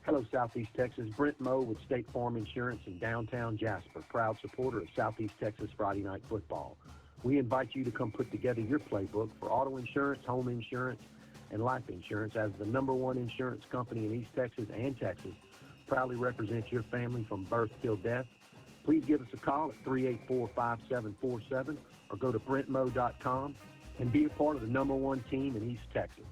Hello, Southeast Texas. Brent Moe with State Farm Insurance in downtown Jasper, proud supporter of Southeast Texas Friday Night Football. We invite you to come put together your playbook for auto insurance, home insurance, and life insurance. As the #1 insurance company in East Texas and Texas, proudly represents your family from birth till death. Please give us a call at 384-5747 or go to brentmo.com and be a part of the #1 team in East Texas.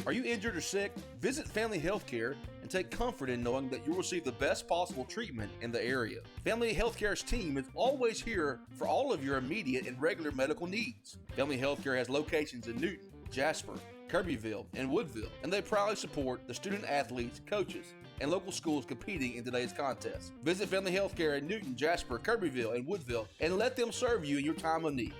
Are you injured or sick? Visit Family Healthcare and take comfort in knowing that you'll receive the best possible treatment in the area. Family Healthcare's team is always here for all of your immediate and regular medical needs. Family Healthcare has locations in Newton, Jasper, Kirbyville, and Woodville, and they proudly support the student athletes, coaches, and local schools competing in today's contest. Visit Family Healthcare in Newton, Jasper, Kirbyville, and Woodville, and let them serve you in your time of need.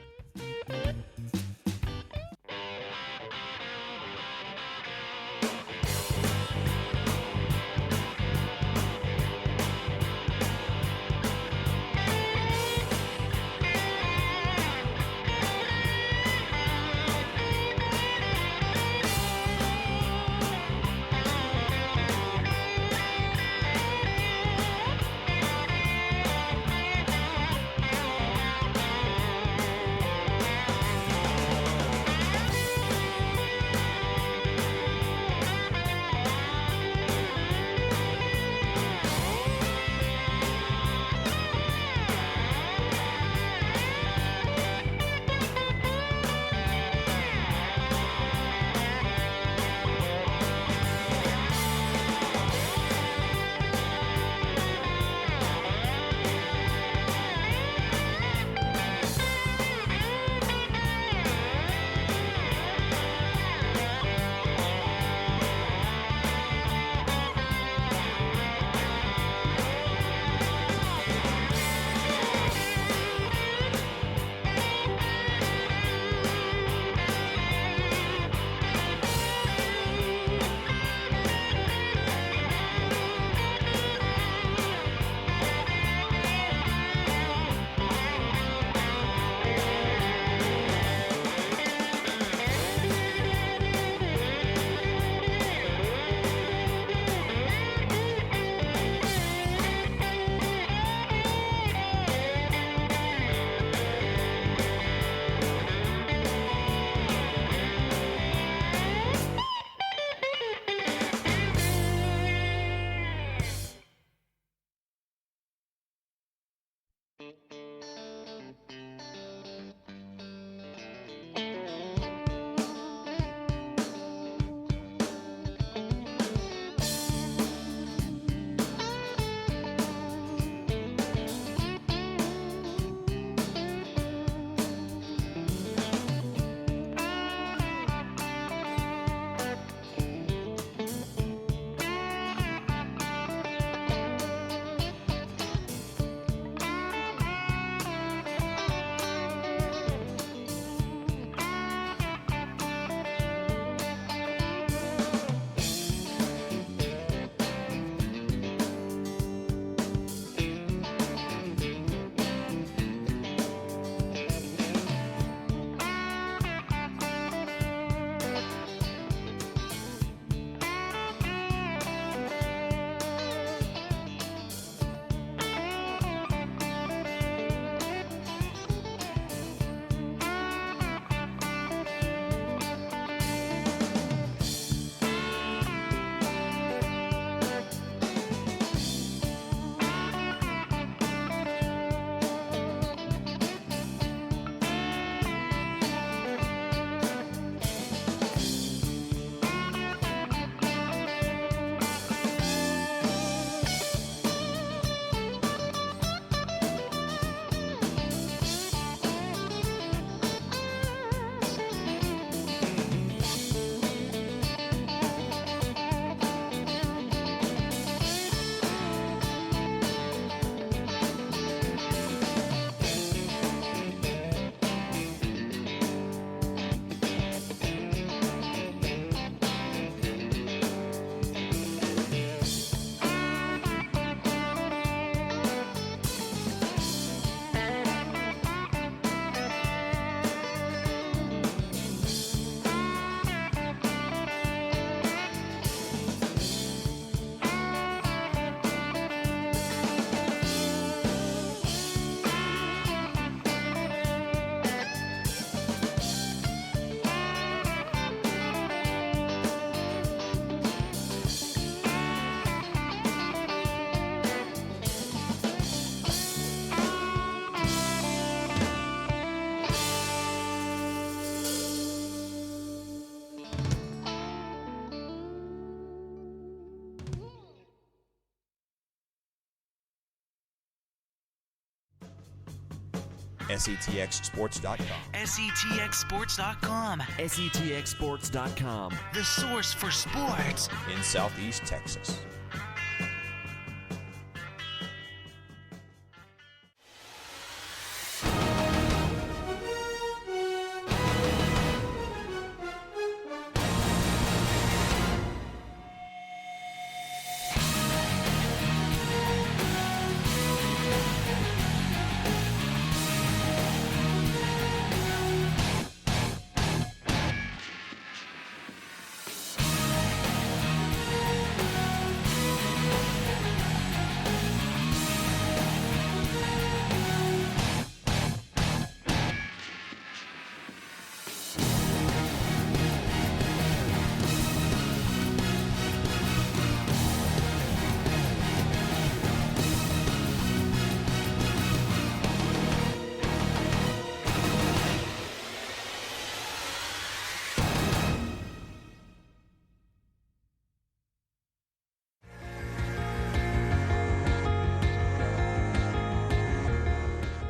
SETXSports.com.
SETXSports.com.
SETXSports.com.
The source for sports
in Southeast Texas.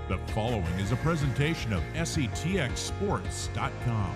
The following is a presentation of SETXSports.com.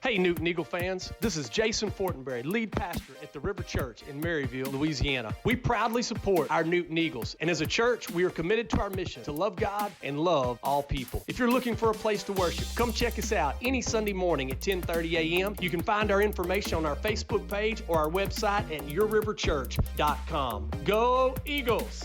Hey, Newton Eagle fans, this is Jason Fortenberry, lead pastor at the River Church in Maryville, Louisiana. We proudly support our Newton Eagles, and as a church, we are committed to our mission to love God and love all people. If you're looking for a place to worship, come check us out any Sunday morning at 10:30 a.m. You can find our information on our Facebook page or our website at yourriverchurch.com. Go Eagles!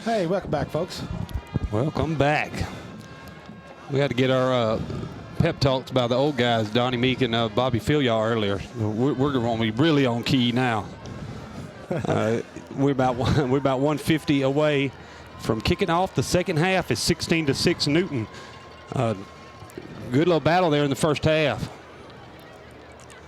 Hey, welcome back, folks.
Welcome back. We had to get our pep talks by the old guys, Donnie Meek and Bobby Filyaw earlier. We're going to be really on key now. We're about 150 away from kicking off the second half. It's 16-6 Newton. Good little battle there in the first half.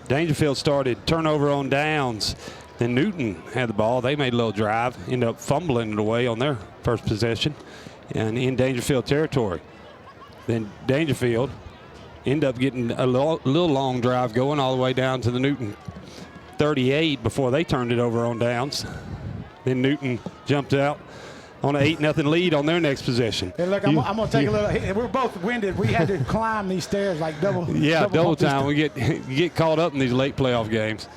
Daingerfield started turnover on downs. Then Newton had the ball. They made a little drive, ended up fumbling it away on their first possession and in Daingerfield territory. Then Daingerfield ended up getting a little long drive going all the way down to the Newton 38 before they turned it over on downs. Then Newton jumped out on an 8-0 lead on their next possession.
Hey, look, I'm going to take a little. We're both winded. We had to climb these stairs like double.
Yeah, double time. We get caught up in these late playoff games.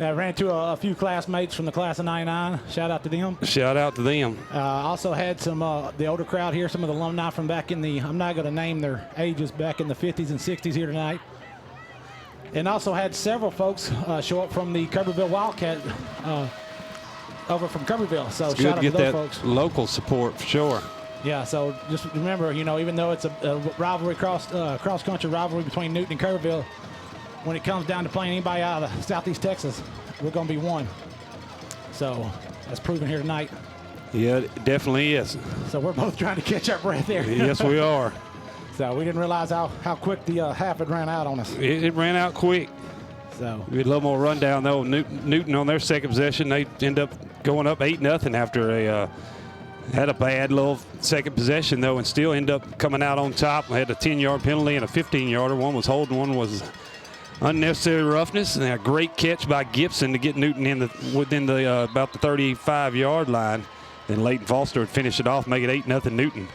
I ran into a few classmates from the class of '99. Shout out to them.
Shout out to them.
Also had some the older crowd here, some of the alumni from back in the. I'm not going to name their ages, back in the 50s and 60s here tonight. And also had several folks show up from the Kirbyville Wildcat over from Kirbyville. So
it's
shout
good
out
to
to
get
those
that
folks.
local support for sure.
Yeah, so just remember, even though it's a rivalry, cross-country rivalry between Newton and Kirbyville, when it comes down to playing anybody out of Southeast Texas, we're going to be one. So that's proven here tonight.
Yeah, it definitely is.
So we're both trying to catch our breath there.
Yes, we are.
So we didn't realize how quick the half had ran out on us.
It ran out quick.
So
we had a little more rundown, though. Newton on their second possession, they end up going up 8-0 after had a bad little second possession, though, and still end up coming out on top. They had a 10-yard penalty and a 15-yarder. One was holding, one was unnecessary roughness, and a great catch by Gibson to get Newton within the about the 35-yard line. Then Leighton Foster would finish it off, make it 8-0 Newton.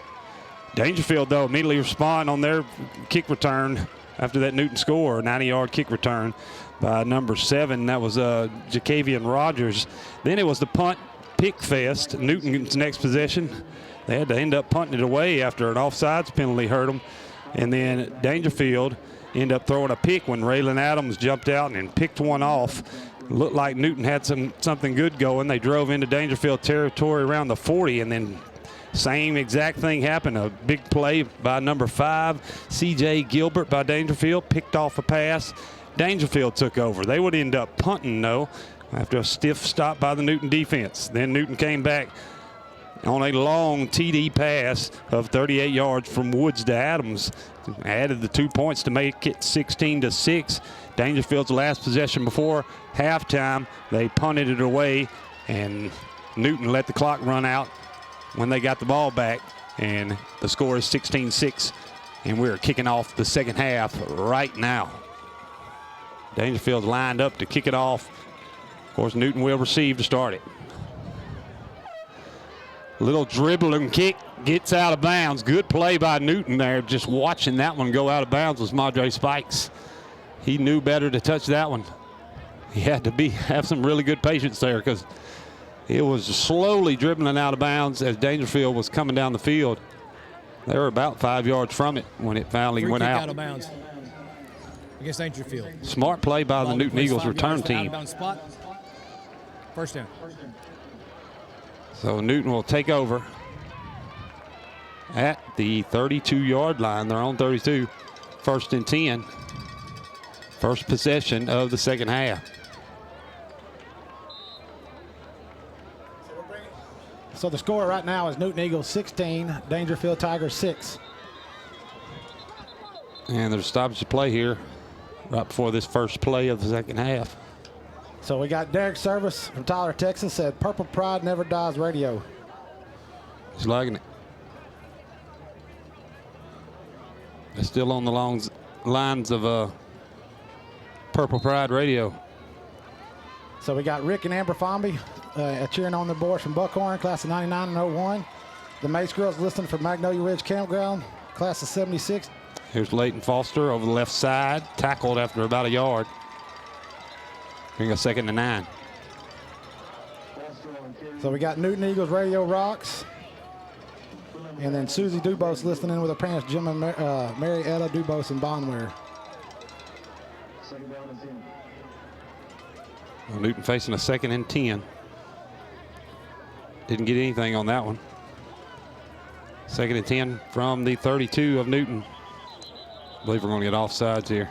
Daingerfield, though, immediately respond on their kick return after that Newton score, a 90-yard kick return by number 7. That was Jacavian Rogers. Then it was the punt pick fest. Newton's next possession, they had to end up punting it away after an offsides penalty hurt them. And then Daingerfield ended up throwing a pick when Raylan Adams jumped out and picked one off. Looked like Newton had something good going. They drove into Daingerfield territory around the 40, and then same exact thing happened. A big play by number 5, C.J. Gilbert by Daingerfield, picked off a pass. Daingerfield took over. They would end up punting, though, after a stiff stop by the Newton defense. Then Newton came back on a long TD pass of 38 yards from Woods to Adams. Added the 2 points to make it 16-6. Daingerfield's last possession before halftime, they punted it away, and Newton let the clock run out when they got the ball back, and the score is 16-6, and we're kicking off the second half right now. Daingerfield's lined up to kick it off. Of course, Newton will receive to start it. Little dribbling kick, gets out of bounds. Good play by Newton there. Just watching that one go out of bounds was Madre Spikes. He knew better to touch that one. He had to have some really good patience there, because it was slowly dribbling out of bounds as Daingerfield was coming down the field. They were about 5 yards from it when it finally went out.
Out of bounds against Daingerfield.
Smart play by the Newton Eagles return team.
Out of bounds spot. First down.
So Newton will take over at the 32-yard line. They're on 32. 1st and 10. First possession of the second half.
So the score right now is Newton Eagles 16, Daingerfield Tigers 6.
And there's a stoppage to play here right before this first play of the second half.
So we got Derek Service from Tyler, Texas, said Purple Pride Never Dies Radio.
He's liking it. They're still on the lines of Purple Pride Radio.
So we got Rick and Amber Fomby cheering on the boys from Buckhorn, class of 99 and 01. The Mace girls listening from Magnolia Ridge Campground, class of 76.
Here's Leighton Foster over the left side, tackled after about a yard. Bring a 2nd and 9.
So we got Newton Eagles Radio Rocks. And then Susie Dubose listening with her parents, Jim and Mary Ella Dubose in Bonware.
Well, Newton facing a 2nd and 10. Didn't get anything on that one. 2nd and 10 from the 32 of Newton. I believe we're going to get offsides here.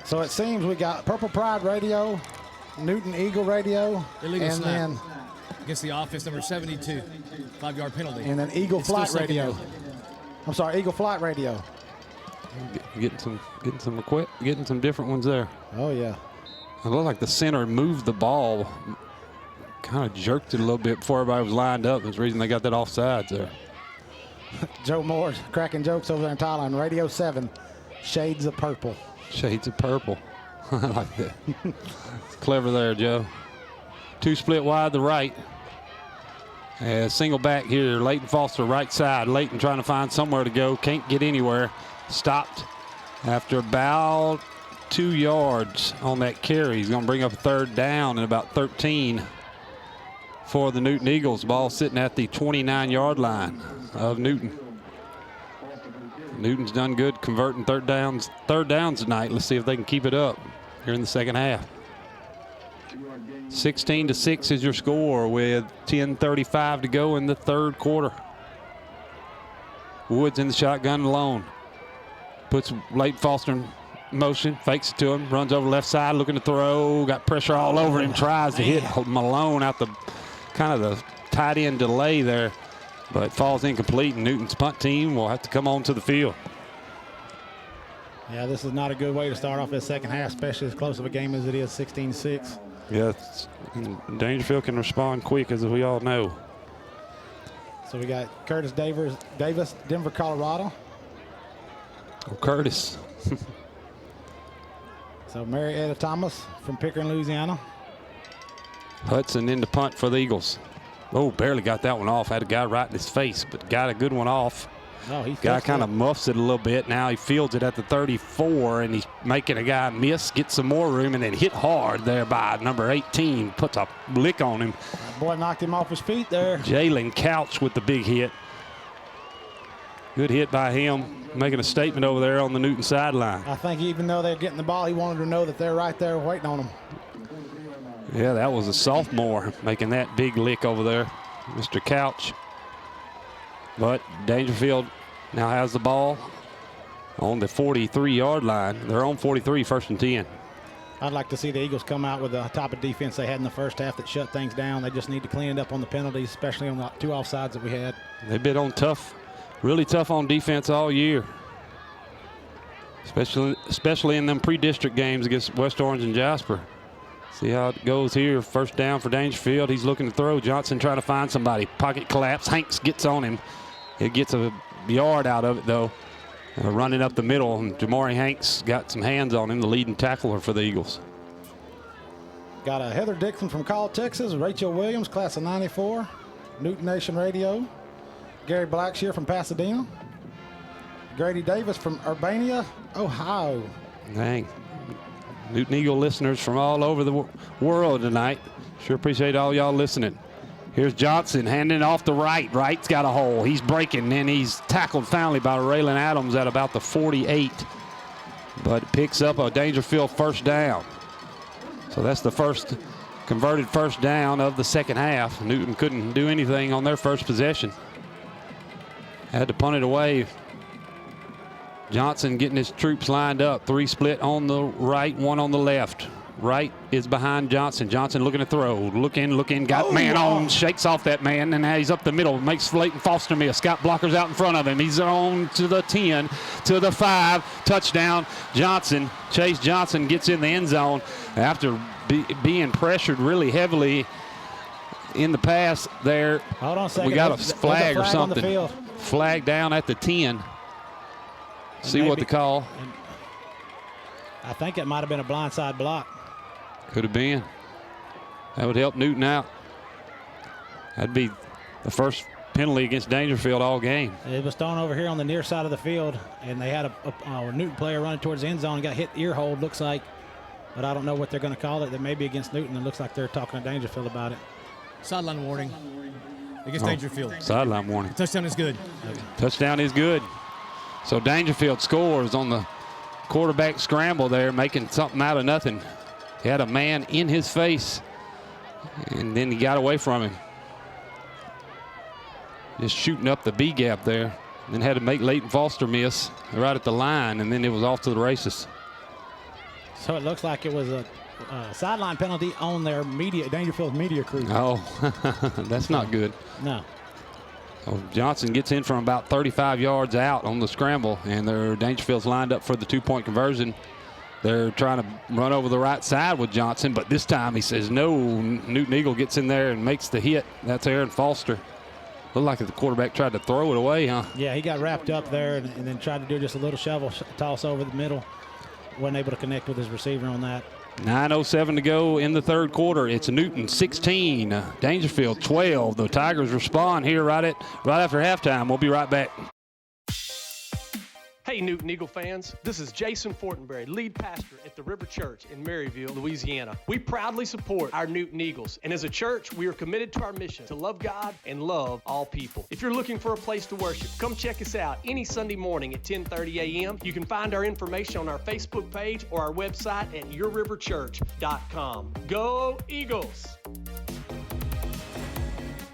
So it seems we got Purple Pride Radio, Newton Eagle Radio,
illegal
and
snap
then
against the offense, number 72, 5-yard penalty.
And then Eagle Flight Radio. I'm sorry, Eagle Flight Radio.
Getting some different ones there.
Oh yeah.
It looked like the center moved the ball, kind of jerked it a little bit before everybody was lined up. That's the reason they got that offsides there.
Joe Moore's cracking jokes over there in Thailand. Radio 7, Shades of Purple.
Shades of Purple. I like that. It's clever there, Joe. 2 split wide to right. Single back here, Leighton Foster right side. Leighton trying to find somewhere to go, can't get anywhere. Stopped after about 2 yards on that carry. He's going to bring up a 3rd down and about 13 for the Newton Eagles. Ball sitting at the 29-yard line of Newton. Newton's done good converting third downs tonight. Let's see if they can keep it up here in the second half. 16-6 is your score with 10:35 to go in the 3rd quarter. Woods in the shotgun alone. Puts Leighton Foster in motion, fakes it to him, runs over left side, looking to throw, got pressure all over him, tries to hit Malone out the kind of the tight end delay there, but falls incomplete, and Newton's punt team will have to come on to the field.
Yeah, this is not a good way to start off this second half, especially as close of a game as it is, 16-6.
Yes, Daingerfield can respond quick, as we all know.
So we got Curtis Davis, Denver, Colorado.
Oh, Curtis.
So Marietta Thomas from Pickering, Louisiana.
Hudson in the punt for the Eagles. Oh, barely got that one off. Had a guy right in his face, but got a good one off.
Oh,
guy kind of muffs it a little bit. Now he fields it at the 34, and he's making a guy miss, get some more room, and then hit hard there by number 18. Puts a lick on him.
That boy knocked him off his feet there.
Jalen Couch with the big hit. Good hit by him, making a statement over there on the Newton sideline.
I think even though they're getting the ball, he wanted to know that they're right there waiting on him.
Yeah, that was a sophomore making that big lick over there, Mr. Couch. But Daingerfield now has the ball on the 43-yard line. They're on 43, 1st and 10.
I'd like to see the Eagles come out with the type of defense they had in the first half that shut things down. They just need to clean it up on the penalties, especially on the 2 offsides that we had.
They've been on tough, really tough on defense all year, especially in them pre-district games against West Orange and Jasper. See how it goes here. 1st down for Daingerfield. He's looking to throw. Johnson trying to find somebody. Pocket collapse. Hanks gets on him. He gets a yard out of it, though. Running up the middle, and Jamari Hanks got some hands on him, the leading tackler for the Eagles.
Got a Heather Dixon from College, Texas. Rachel Williams, class of 94. Newton Nation Radio. Gary Blackshear from Pasadena. Grady Davis from Urbana, Ohio.
Dang. Newton Eagle listeners from all over the world tonight. Sure appreciate all y'all listening. Here's Johnson handing off the right. Right's got a hole. He's breaking, and he's tackled finally by Raylan Adams at about the 48. But picks up a Daingerfield 1st down. So that's the first converted 1st down of the second half. Newton couldn't do anything on their first possession. Had to punt it away. Johnson getting his troops lined up. 3 split on the right, 1 on the left. Right is behind Johnson. Johnson looking to throw. Looking, got man on, shakes off that man, and now he's up the middle. Makes Leighton Foster miss. Got blockers out in front of him. He's on to the 10, to the 5. Touchdown, Johnson. Chase Johnson gets in the end zone after being pressured really heavily in the pass there.
Hold on a second.
We got a flag or something.
On the field.
Flag down at the 10. See what the call.
I think it might have been a blindside block.
Could have been. That would help Newton out. That'd be the first penalty against Daingerfield all game.
It was thrown over here on the near side of the field, and they had a Newton player running towards the end zone and got hit ear hold, looks like. But I don't know what they're going to call it. That may be against Newton. It looks like they're talking to Daingerfield about it.
Sideline warning against Daingerfield.
Sideline warning.
Touchdown is good.
Okay.
Touchdown is good. So Daingerfield scores on the quarterback scramble there, making something out of nothing. He had a man in his face, and then he got away from him. Just shooting up the B gap there. Then had to make Leighton Foster miss right at the line, and then it was off to the races.
So it looks like it was a sideline penalty on their Daingerfield media crew.
Oh, that's not good.
No.
So Johnson gets in from about 35 yards out on the scramble, and Daingerfield's lined up for the 2-point conversion. They're trying to run over the right side with Johnson, but this time he says no. Newton Eagle gets in there and makes the hit. That's Aaron Foster. Looked like the quarterback tried to throw it away, huh?
Yeah, he got wrapped up there and then tried to do just a little shovel toss over the middle. Wasn't able to connect with his receiver on that.
9:07 to go in the third quarter. It's Newton 16, Daingerfield 12. The Tigers respond here right after halftime. We'll be right back.
Hey, Newton Eagle fans, this is Jason Fortenberry, lead pastor at the River Church in Maryville, Louisiana. We proudly support our Newton Eagles, and as a church, we are committed to our mission to love God and love all people. If you're looking for a place to worship, come check us out any Sunday morning at 10:30 a.m. You can find our information on our Facebook page or our website at yourriverchurch.com. Go Eagles!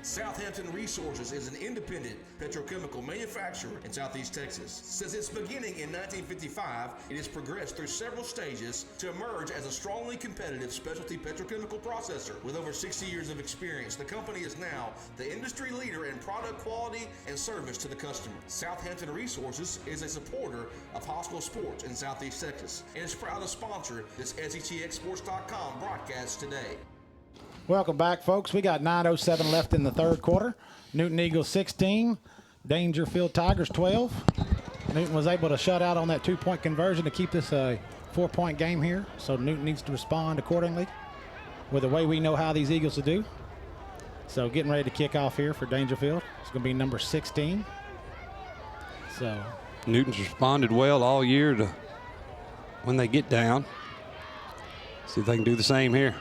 Southampton Resources is an independent petrochemical manufacturer in Southeast Texas. Since its beginning in 1955, it has progressed through several stages to emerge as a strongly competitive specialty petrochemical processor. With over 60 years of experience, the company is now the industry leader in product quality and service to the customer. Southampton Resources is a supporter of high school sports in Southeast Texas and is proud to sponsor this SETXSports.com broadcast today.
Welcome back, folks. We got 9:07 left in the third quarter. Newton Eagles 16, Daingerfield Tigers 12. Newton was able to shut out on that 2-point conversion to keep this a 4-point game here. So Newton needs to respond accordingly with the way we know how these Eagles will do. So getting ready to kick off here for Daingerfield. It's going to be number 16. So
Newton's responded well all year to when they get down. See if they can do the same here.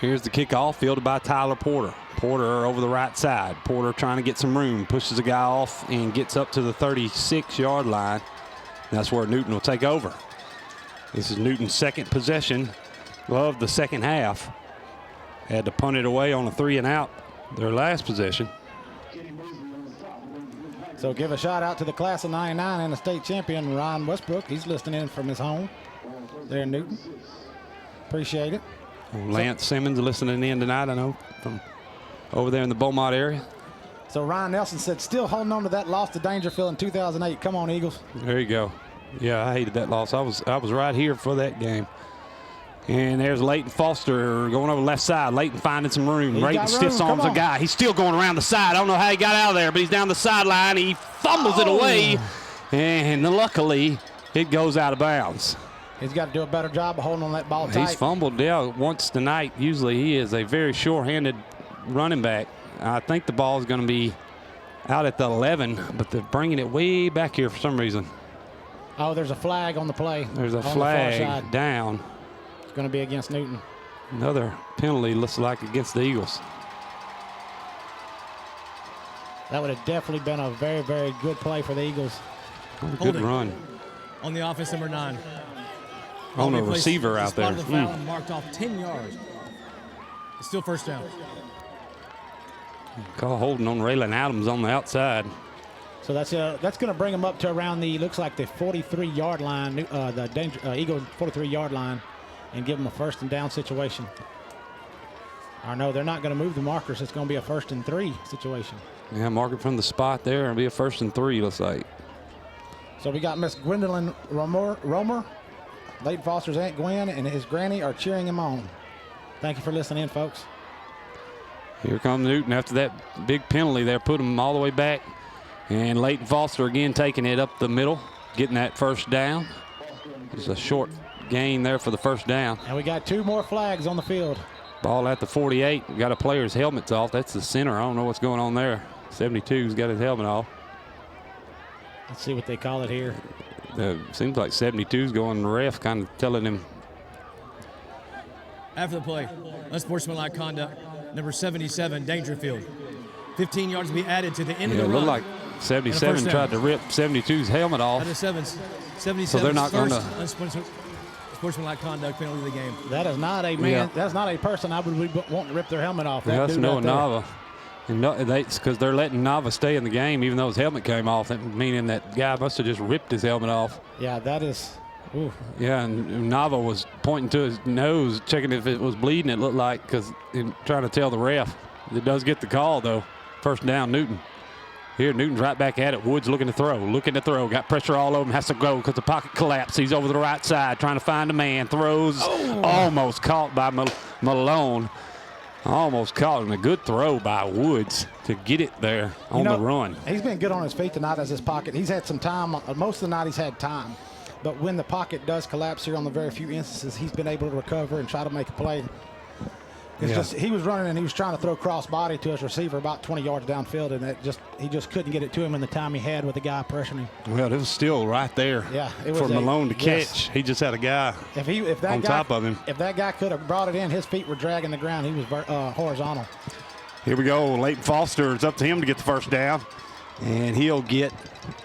Here's the kickoff, fielded by Tyler Porter. Porter over the right side. Porter trying to get some room, pushes the guy off and gets up to the 36-yard line. That's where Newton will take over. This is Newton's second possession of the second half. Had to punt it away on a 3-and-out their last possession.
So give a shout out to the class of 99 and the state champion, Ron Westbrook. He's listening in from his home there in Newton. Appreciate it.
Lance Simmons listening in tonight, I know, from over there in the Beaumont area.
So Ryan Nelson said, still holding on to that loss to Daingerfield in 2008. Come on, Eagles.
There you go. Yeah, I hated that loss. I was right here for that game. And there's Leighton Foster going over the left side. Leighton finding some room. Leighton stiff arms a guy. He's still going around the side. I don't know how he got out of there, but he's down the sideline. He fumbles it away, and luckily it goes out of bounds.
He's got to do a better job of holding on that ball tight.
He's fumbled, once tonight. Usually he is a very sure-handed running back. I think the ball is going to be out at the 11, but they're bringing it way back here for some reason.
Oh, there's a flag on the play.
There's a flag down.
It's going to be against Newton.
Another penalty looks like against the Eagles.
That would have definitely been a very, very good play for the Eagles.
Good run.
On the offense, number 9.
On a receiver out there.
The foul marked off 10 yards. It's still first down.
Call holding on Raylan Adams on the outside.
So that's going to bring them up to around the, looks like the 43-yard line, Eagle 43-yard line, and give them a 1st and down situation. Or no, they're not going to move the markers. It's going to be a 1st and 3 situation.
Yeah, mark it from the spot there. It'll be a 1st and 3, looks like.
So we got Miss Gwendolyn Romer. Leighton Foster's Aunt Gwen and his granny are cheering him on. Thank you for listening in, folks.
Here comes Newton after that big penalty there, put him all the way back. And Leighton Foster again taking it up the middle, getting that 1st down. It's a short gain there for the 1st down.
And we got 2 more flags on the field.
Ball at the 48. We got a player's helmet's off. That's the center. I don't know what's going on there. 72's got his helmet off.
Let's see what they call it here.
Seems like 72's going, the ref kind of telling him.
After the play, unsportsmanlike conduct, number 77, Daingerfield. 15 yards to be added to the end of the run.
It looked like 77 tried to rip 72's helmet off.
That is 77's
so they're not going to.
Unsportsmanlike conduct penalty of the game.
That is not a man. Yeah. That's not a person I would want to rip their helmet off.
Yeah, that's Noah Nava. And because they're letting Nava stay in the game, even though his helmet came off, meaning that guy must have just ripped his helmet off.
Yeah, that is. Ooh.
Yeah, and Nava was pointing to his nose, checking if it was bleeding, it looked like, because trying to tell the ref. It does get the call, though. 1st down, Newton. Here, Newton's right back at it. Woods looking to throw. Got pressure all over him. Has to go because the pocket collapsed. He's over the right side trying to find a man. Throws. Almost caught by Malone. Almost caught him. A good throw by Woods to get it there on the run.
He's been good on his feet tonight as his pocket. He's had some time. Most of the night he's had time. but when the pocket does collapse here on the very few instances, he's been able to recover and try to make a play. It's just he was running and he was trying to throw cross body to his receiver about 20 yards downfield, and he just couldn't get it to him in the time he had with the guy pressuring him.
Well, it was still right there for Malone to catch.
Yes.
He just had a guy on top of him.
If that guy could have brought it in, his feet were dragging the ground. He was horizontal.
Here we go. Leighton Foster, it's up to him to get the first down, and he'll get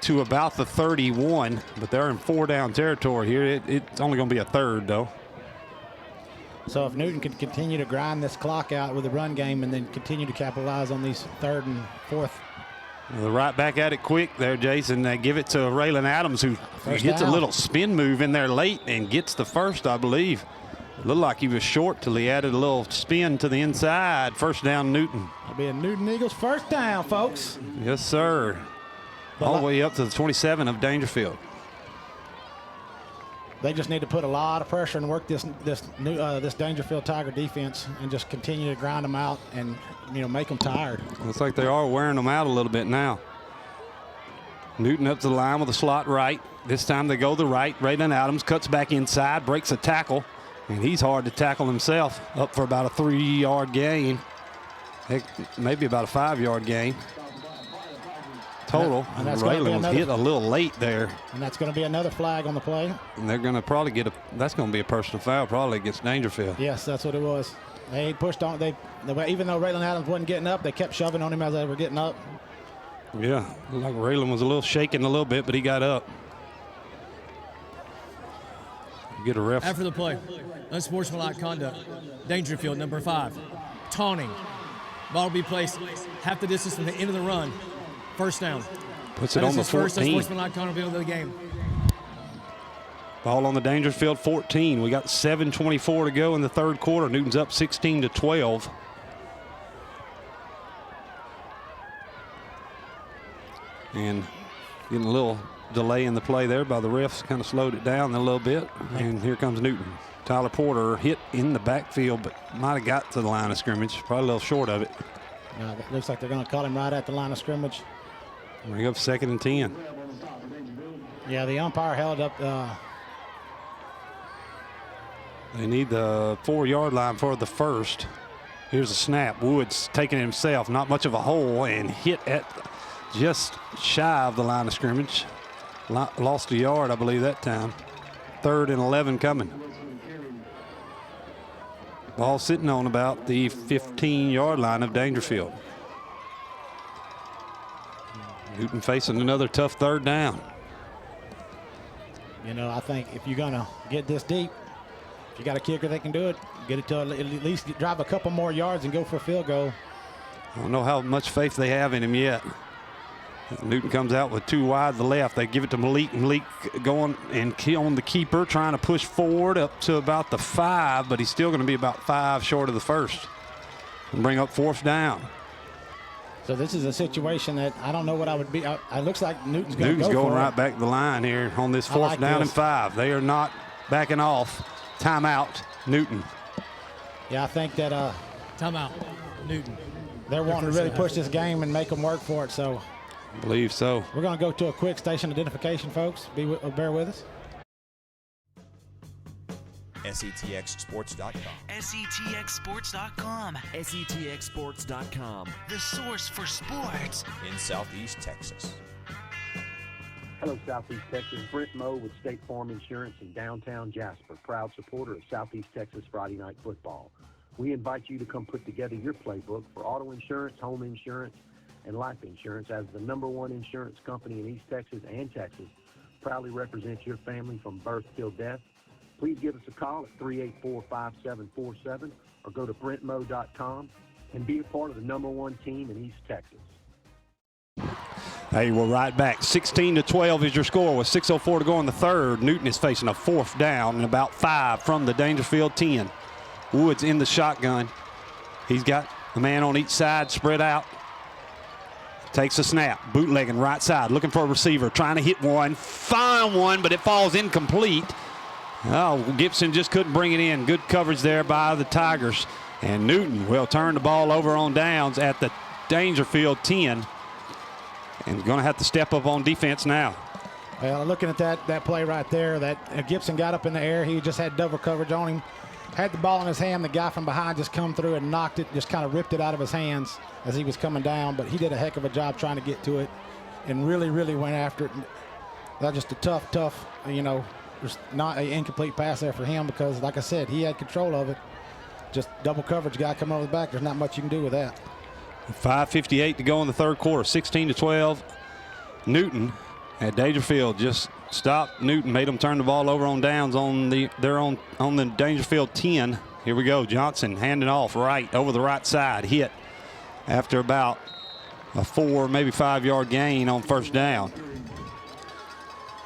to about the 31, but they're in 4-down territory here. It's only going to be a third, though.
So if Newton can continue to grind this clock out with the run game and then continue to capitalize on these 3rd and 4th.
Well, right back at it quick there, Jason. They give it to Raylan Adams, who gets a little spin move in there late and gets the first, I believe. Looked like he was short till he added a little spin to the inside. First down, Newton.
It'll be a Newton Eagles first down, folks.
Yes, sir. All the way up to the 27 of Daingerfield.
They just need to put a lot of pressure and work this Daingerfield Tiger defense and just continue to grind them out and make them tired.
Looks like they are wearing them out a little bit now. Newton up to the line with a slot right. This time they go the right. Raylan Adams cuts back inside, breaks a tackle, and he's hard to tackle himself. Up for about a 3-yard gain. Heck, maybe about a 5-yard gain. Total. And Raylan was hit a little late there.
And that's going to be another flag on the play.
And they're going to probably get that's going to be a personal foul probably against Daingerfield.
Yes, that's what it was. They pushed on, even though Raylan Adams wasn't getting up, they kept shoving on him as they were getting up.
Yeah, like Raylan was a little shaking a little bit, but he got up. Get a ref.
After the play, unsportsmanlike conduct. Daingerfield, number 5. Taunting. Ball will be placed half the distance from the end of the run. First down.
Puts it on the 14.
First unsportsmanlike conduct of the game.
Ball on the Daingerfield 14. We got 7:24 to go in the 3rd quarter. Newton's up 16-12. And getting a little delay in the play there by the refs, kind of slowed it down a little bit. And here comes Newton. Tyler Porter hit in the backfield, but might have got to the line of scrimmage. Probably a little short of it.
It looks like they're going to call him right at the line of scrimmage.
Bring up 2nd and 10.
Yeah, the umpire held up.
They need the 4-yard line for the first. Here's a snap. Woods taking it himself. Not much of a hole, and hit at just shy of the line of scrimmage. Lost a yard, I believe, that time. 3rd and 11 coming. Ball sitting on about the 15-yard line of Daingerfield. Newton facing another tough 3rd down.
I think if you're going to get this deep, if you got a kicker that can do it, get it to at least drive a couple more yards and go for a field goal.
I don't know how much faith they have in him yet. Newton comes out with 2 wide to the left. They give it to Malik. Malik going and on the keeper, trying to push forward up to about the 5, but he's still going to be about 5 short of the first. And bring up 4th down.
So this is a situation that I don't know what I would be. It looks like Newton's going
right back the line here on this 4th down and 5. They are not backing off. Timeout, Newton.
Yeah, I think that
timeout, Newton.
They're wanting to really push this game and make them work for it. So
I believe so.
We're going to go to a quick station identification, folks. Bear with us.
SETXSports.com.
SETXSports.com.
SETXSports.com.
The source for sports
in Southeast Texas.
Hello, Southeast Texas. Brent Moe with State Farm Insurance in downtown Jasper, proud supporter of Southeast Texas Friday Night Football. We invite you to come put together your playbook for auto insurance, home insurance, and life insurance. As the #1 insurance company in East Texas and Texas, proudly represents your family from birth till death. Please give us a call at 384-5747 or go to brentmo.com and be a part of the #1 team in East Texas.
Hey, we're right back. 16-12 is your score with 6:04 to go in the 3rd. Newton is facing a 4th down and about 5 from the Daingerfield 10. Woods in the shotgun. He's got a man on each side spread out. Takes a snap, bootlegging right side, looking for a receiver, trying to hit one, find one, but it falls incomplete. Oh, Gibson just couldn't bring it in. Good coverage there by the Tigers. And Newton will turn the ball over on downs at the Daingerfield 10. And going to have to step up on defense now.
Well, looking at that play right there, that Gibson got up in the air. He just had double coverage on him. Had the ball in his hand. The guy from behind just come through and knocked it, just kind of ripped it out of his hands as he was coming down. But he did a heck of a job trying to get to it and really, really went after it. That was just a tough, there's not an incomplete pass there for him because, like I said, he had control of it. Just double coverage guy coming over the back. There's not much you can do with that.
5:58 to go in the third quarter, 16-12. Newton at Daingerfield just stopped Newton, made them turn the ball over on downs on the Daingerfield 10. Here we go. Johnson handing off right over the right side. Hit after about a 4, maybe 5-yard gain on first down.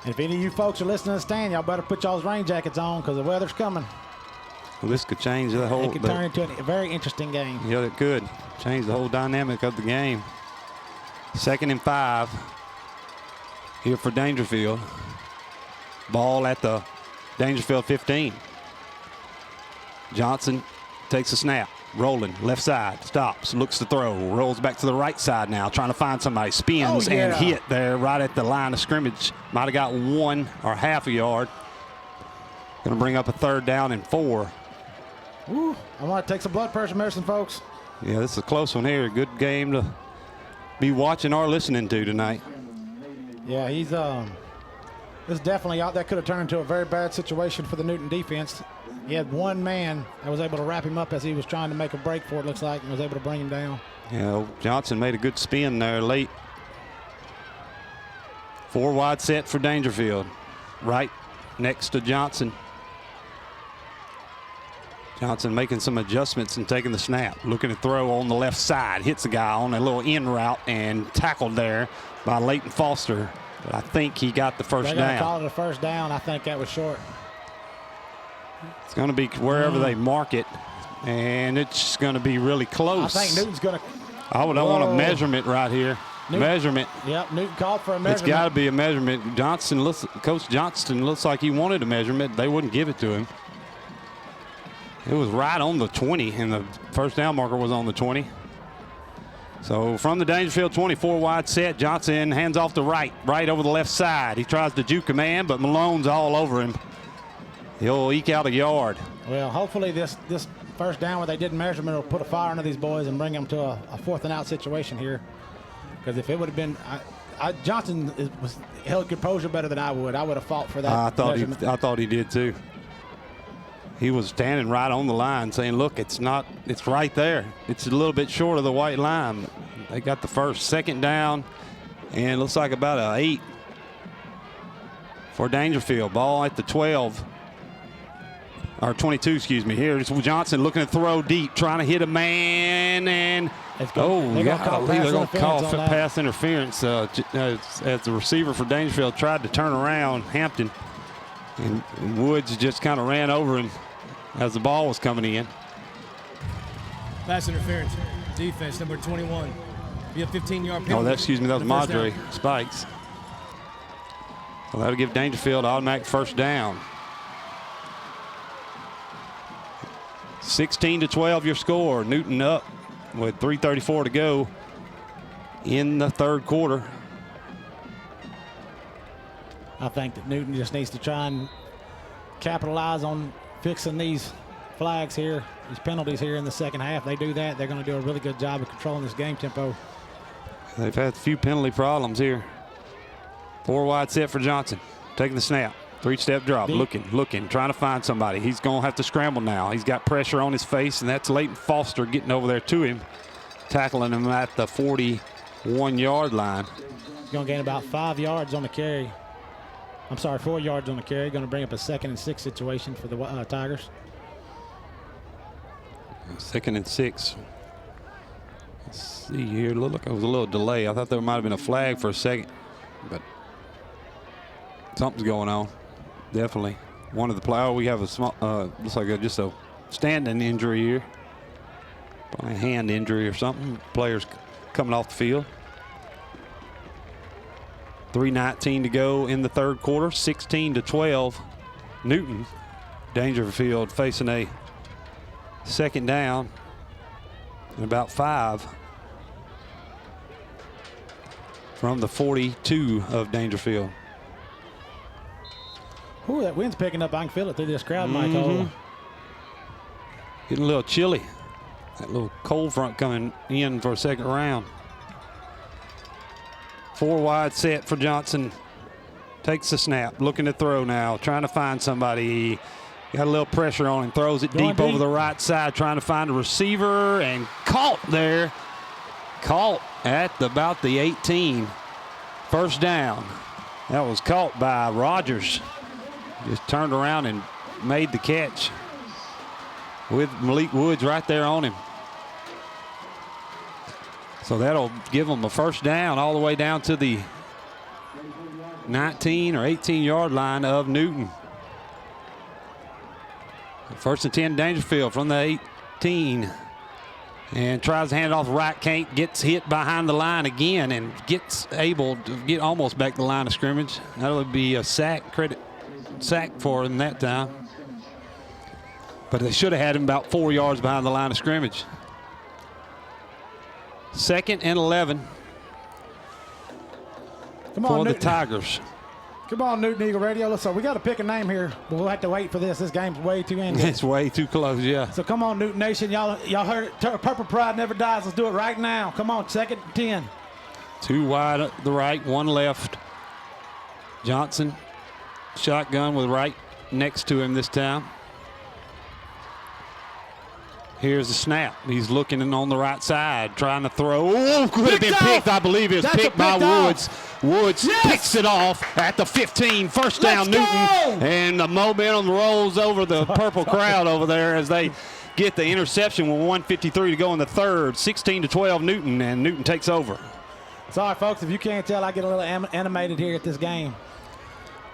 And if any of you folks are listening to the stand, y'all better put y'all's rain jackets on because the weather's coming.
Well, this could change the whole.
It could turn into a very interesting game.
Yeah, it could change the whole dynamic of the game. 2nd and 5 here for Daingerfield. Ball at the Daingerfield 15. Johnson takes a snap, rolling left side, stops, looks to throw, rolls back to the right side now, trying to find somebody, spins and hit there right at the line of scrimmage. Might have got 1 or half a yard. Going to bring up a 3rd down and 4.
Woo, I want to take some blood pressure medicine, folks.
Yeah, this is a close one here. Good game to be watching or listening to tonight.
Yeah, he's this definitely out. That could have turned into a very bad situation for the Newton defense. He had one man that was able to wrap him up as he was trying to make a break for it, looks like, and was able to bring him down.
Yeah, Johnson made a good spin there late. 4 wide set for Daingerfield. Right next to Johnson. Johnson making some adjustments and taking the snap. Looking to throw on the left side. Hits the guy on a little in route and tackled there by Leighton Foster. But I think he got the first down.
They're going to call it a first down. I think that was short.
It's going to be wherever they mark it, and it's going to be really close.
I think Newton's going to.
I would want a measurement right here. Measurement.
Yep, Newton called for a measurement.
It's got to be a measurement. Coach Johnston looks like he wanted a measurement. They wouldn't give it to him. It was right on the 20, and the first down marker was on the 20. So from the Daingerfield 24 wide set, Johnson hands off the right over the left side. He tries to juke a man, but Malone's all over him. He'll eke out a yard.
Well, hopefully this first down where they did measurement will put a fire under these boys and bring them to a 4th and out situation here. Because if it would have been, Johnson held composure better than I would. I would have fought for that.
I thought he did too. He was standing right on the line saying, look, it's right there. It's a little bit short of the white line. They got the first, 2nd down, and it looks like about an 8 for Daingerfield. Ball at the 12. Or 22, excuse me. Here's Johnson looking to throw deep, trying to hit a man, and they're going to call pass interference as the receiver for Daingerfield tried to turn around Hampton, and Woods just kind of ran over him as the ball was coming in.
Pass interference. Defense, number 21. Be a 15-yard penalty.
That was Madre Spikes. Well, that'll give Daingerfield automatic first down. 16-12 your score. Newton up with 3:34 to go in the third quarter.
I think that Newton just needs to try and capitalize on fixing these flags here, these penalties here in the second half. They do that, they're going to do a really good job of controlling this game tempo.
They've had a few penalty problems here. 4 wide set for Johnson. Taking the snap. 3-step drop, looking, trying to find somebody. He's going to have to scramble now. He's got pressure on his face, and that's Leighton Foster getting over there to him, tackling him at the 41-yard line.
He's going to gain about 5 yards on the carry. I'm sorry, 4 yards on the carry. Going to bring up a 2nd and 6 situation for the Tigers.
2nd and 6. Let's see here. Looked like it was a little delay. I thought there might have been a flag for a second, but something's going on. Definitely. One of the players. We have a small, looks like just a standing injury here. Probably a hand injury or something. Players coming off the field. 3:19 to go in the third quarter. 16-12. Newton. Daingerfield facing a 2nd down and about 5 from the 42 of Daingerfield.
Ooh, that wind's picking up. I can feel it through this crowd, Michael.
Getting a little chilly. That little cold front coming in for a second round. 4 wide set for Johnson. Takes the snap, looking to throw now, trying to find somebody. Got a little pressure on him, throws it deep over the right side, trying to find a receiver, and caught there. Caught at about the 18. First down. That was caught by Rogers. Just turned around and made the catch with Malik Woods right there on him. So that'll give them a first down all the way down to the 19 or 18-yard line of Newton. First and 10, Daingerfield from the 18. And tries to hand it off right, can't, gets hit behind the line again and gets able to get almost back to the line of scrimmage. That'll be a sack for him that time. But they should have had him about 4 yards behind the line of scrimmage. 2nd and 11 for the Tigers.
Come on, Newton Eagle Radio. Listen, we got to pick a name here, but we'll have to wait for this. This game's way too ending.
It's way too close, yeah.
So come on, Newton Nation. Y'all heard it. Purple Pride never dies. Let's do it right now. Come on, 2nd and 10.
2 wide at the right, 1 left. Johnson, shotgun with right next to him this time. Here's the snap. He's looking on the right side, trying to throw. Oh, could have been picked. I believe it was picked by Woods. Woods picks it off at the 15. First down, Newton. And the momentum rolls over the purple crowd over there as they get the interception with 1:53 to go in the third. 16-12 Newton, and Newton takes over.
Sorry, folks, if you can't tell, I get a little animated here at this game.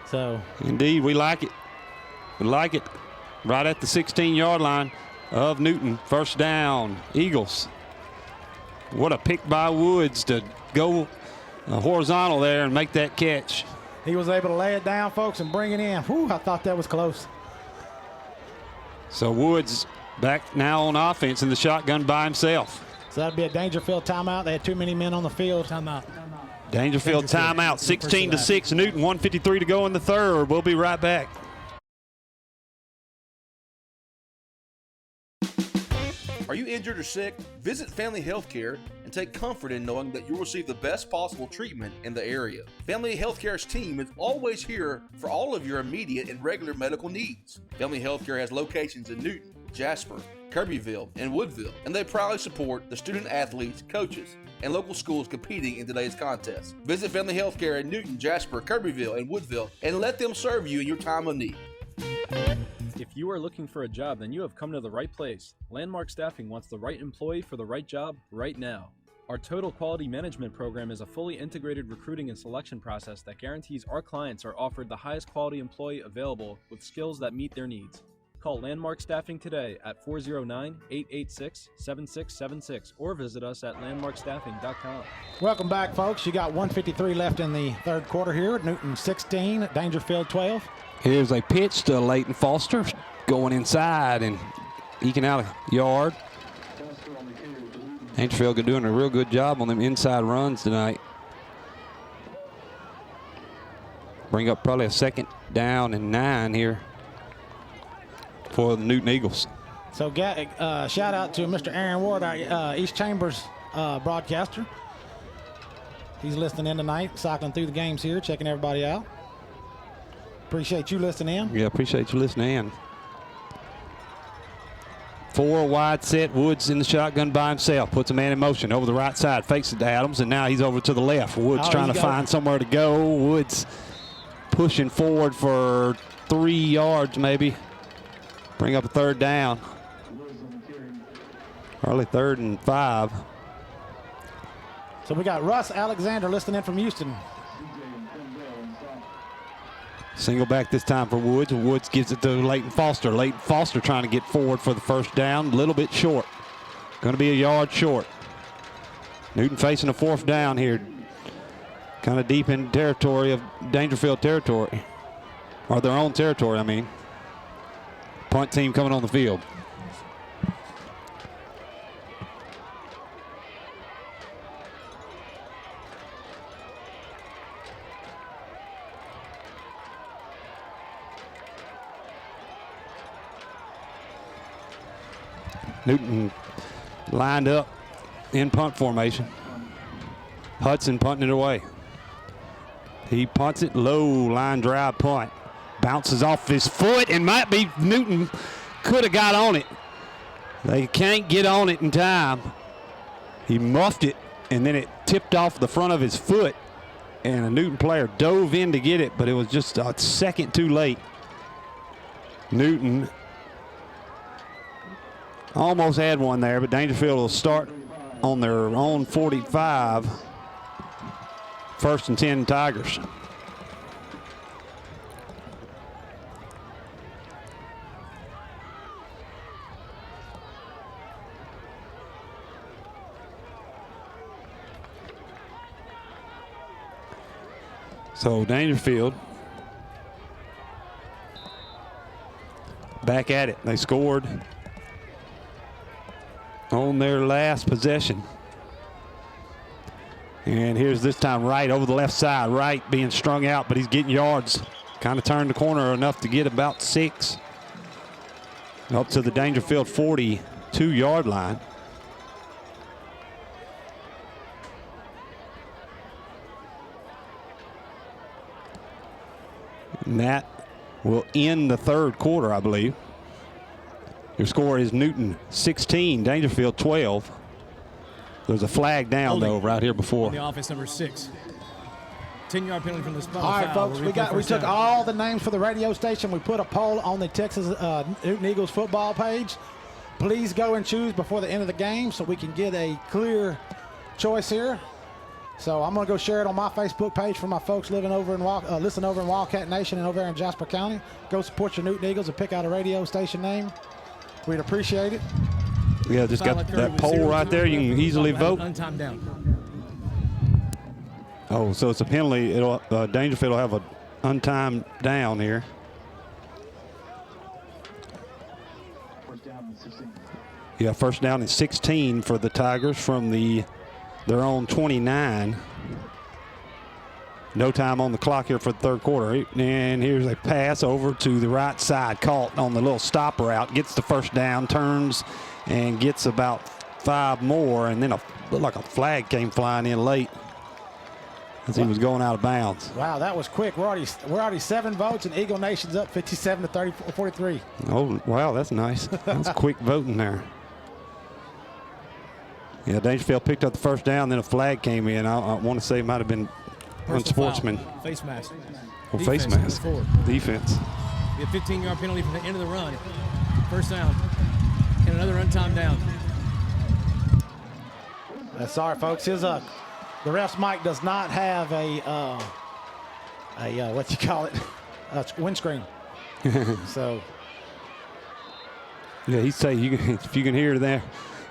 So
indeed, we like it. We like it. Right at the 16-yard line of Newton. First down, Eagles. What a pick by Woods to go horizontal there and make that catch.
He was able to lay it down, folks, and bring it in. Whew, I thought that was close.
So Woods back now on offense in the shotgun by himself.
So that'd be a Daingerfield timeout. They had too many men on the field.
Timeout.
Dangerfield timeout. 16-6. Newton, 1:53 to go in the third. We'll be right back.
Are you injured or sick? Visit Family Healthcare and take comfort in knowing that you'll receive the best possible treatment in the area. Family Healthcare's team is always here for all of your immediate and regular medical needs. Family Healthcare has locations in Newton, Jasper, Kirbyville, and Woodville, and they proudly support the student athletes, coaches, and local schools competing in today's contest. Visit Family Healthcare in Newton, Jasper, Kirbyville, and Woodville, and let them serve you in your time of need.
If you are looking for a job, then you have come to the right place. Landmark Staffing wants the right employee for the right job right now. Our Total Quality Management program is a fully integrated recruiting and selection process that guarantees our clients are offered the highest quality employee available with skills that meet their needs. Call Landmark Staffing today at 409-886-7676 or visit us at landmarkstaffing.com.
Welcome back, folks. You got 1:53 left in the third quarter here. Newton 16, Daingerfield 12.
Here's a pitch to Leighton Foster, going inside and eking out a yard. Daingerfield doing a real good job on them inside runs tonight. Bring up probably a 2nd down and 9 here for the Newton Eagles.
So shout out to Mr. Aaron Ward, our East Chambers broadcaster. He's listening in tonight, cycling through the games here, checking everybody out. Appreciate you listening in.
Yeah, appreciate you listening in. 4 wide set. Woods in the shotgun by himself. Puts a man in motion over the right side. Fakes it to Adams, and now he's over to the left. Woods trying to find somewhere to go. Woods pushing forward for 3 yards maybe. Bring up a 3rd down. Early 3rd and 5.
So we got Russ Alexander listening in from Houston.
Single back this time for Woods. Woods gives it to Leighton Foster. Leighton Foster trying to get forward for the first down. A little bit short. Going to be a yard short. Newton facing a 4th down here. Kind of deep in territory of Daingerfield territory. Or their own territory, I mean. Punt team coming on the field. Newton lined up in punt formation. Hudson punting it away. He punts it low, line drive punt. Bounces off his foot and might be Newton could have got on it. They can't get on it in time. He muffed it and then it tipped off the front of his foot and a Newton player dove in to get it, but it was just a second too late. Newton almost had one there, but Daingerfield will start on their own 45. 1st and 10 Tigers. So Daingerfield back at it. They scored on their last possession. And here's this time Wright over the left side. Wright being strung out, but he's getting yards. Kind of turned the corner enough to get about 6. Up to the Daingerfield 42-yard line. And that will end the 3rd quarter, I believe. Your score is Newton 16, Daingerfield 12. There's a flag down, though, right here before.
The offense number 6. 10-yard penalty from the spot.
All right, folks, we took all the names for the radio station. We put a poll on the Texas Newton Eagles football page. Please go and choose before the end of the game so we can get a clear choice here. So I'm going to go share it on my Facebook page for my folks living over in listen over in Wildcat Nation and over there in Jasper County. Go support your Newton Eagles and pick out a radio station name. We'd appreciate it.
Yeah, just got that poll right there. You can easily vote.
Untimed down.
Oh, so it's a penalty. It'll Daingerfield will have an untimed down here. Yeah, 1st down and 16 for the Tigers from their own 29. No time on the clock here for the 3rd quarter. And here's a pass over to the right side, caught on the little stop route, gets the 1st down, turns and gets about 5 more, and then looked like a flag came flying in late as he was going out of bounds.
Wow, that was quick. We're already 7 votes, and Eagle Nation's up 57 to 43.
Oh, wow, that's nice. That's quick voting there. Yeah, Daingerfield picked up the 1st down, then a flag came in. I want to say it might have been unsportsman.
Face mask.
Oh, face mask. Defense.
We have 15-yard penalty from the end of the run. 1st down. And another untimed down.
Sorry, folks. The ref's mic does not have a what you call it, windscreen. So.
Yeah, he'd say if you can hear there.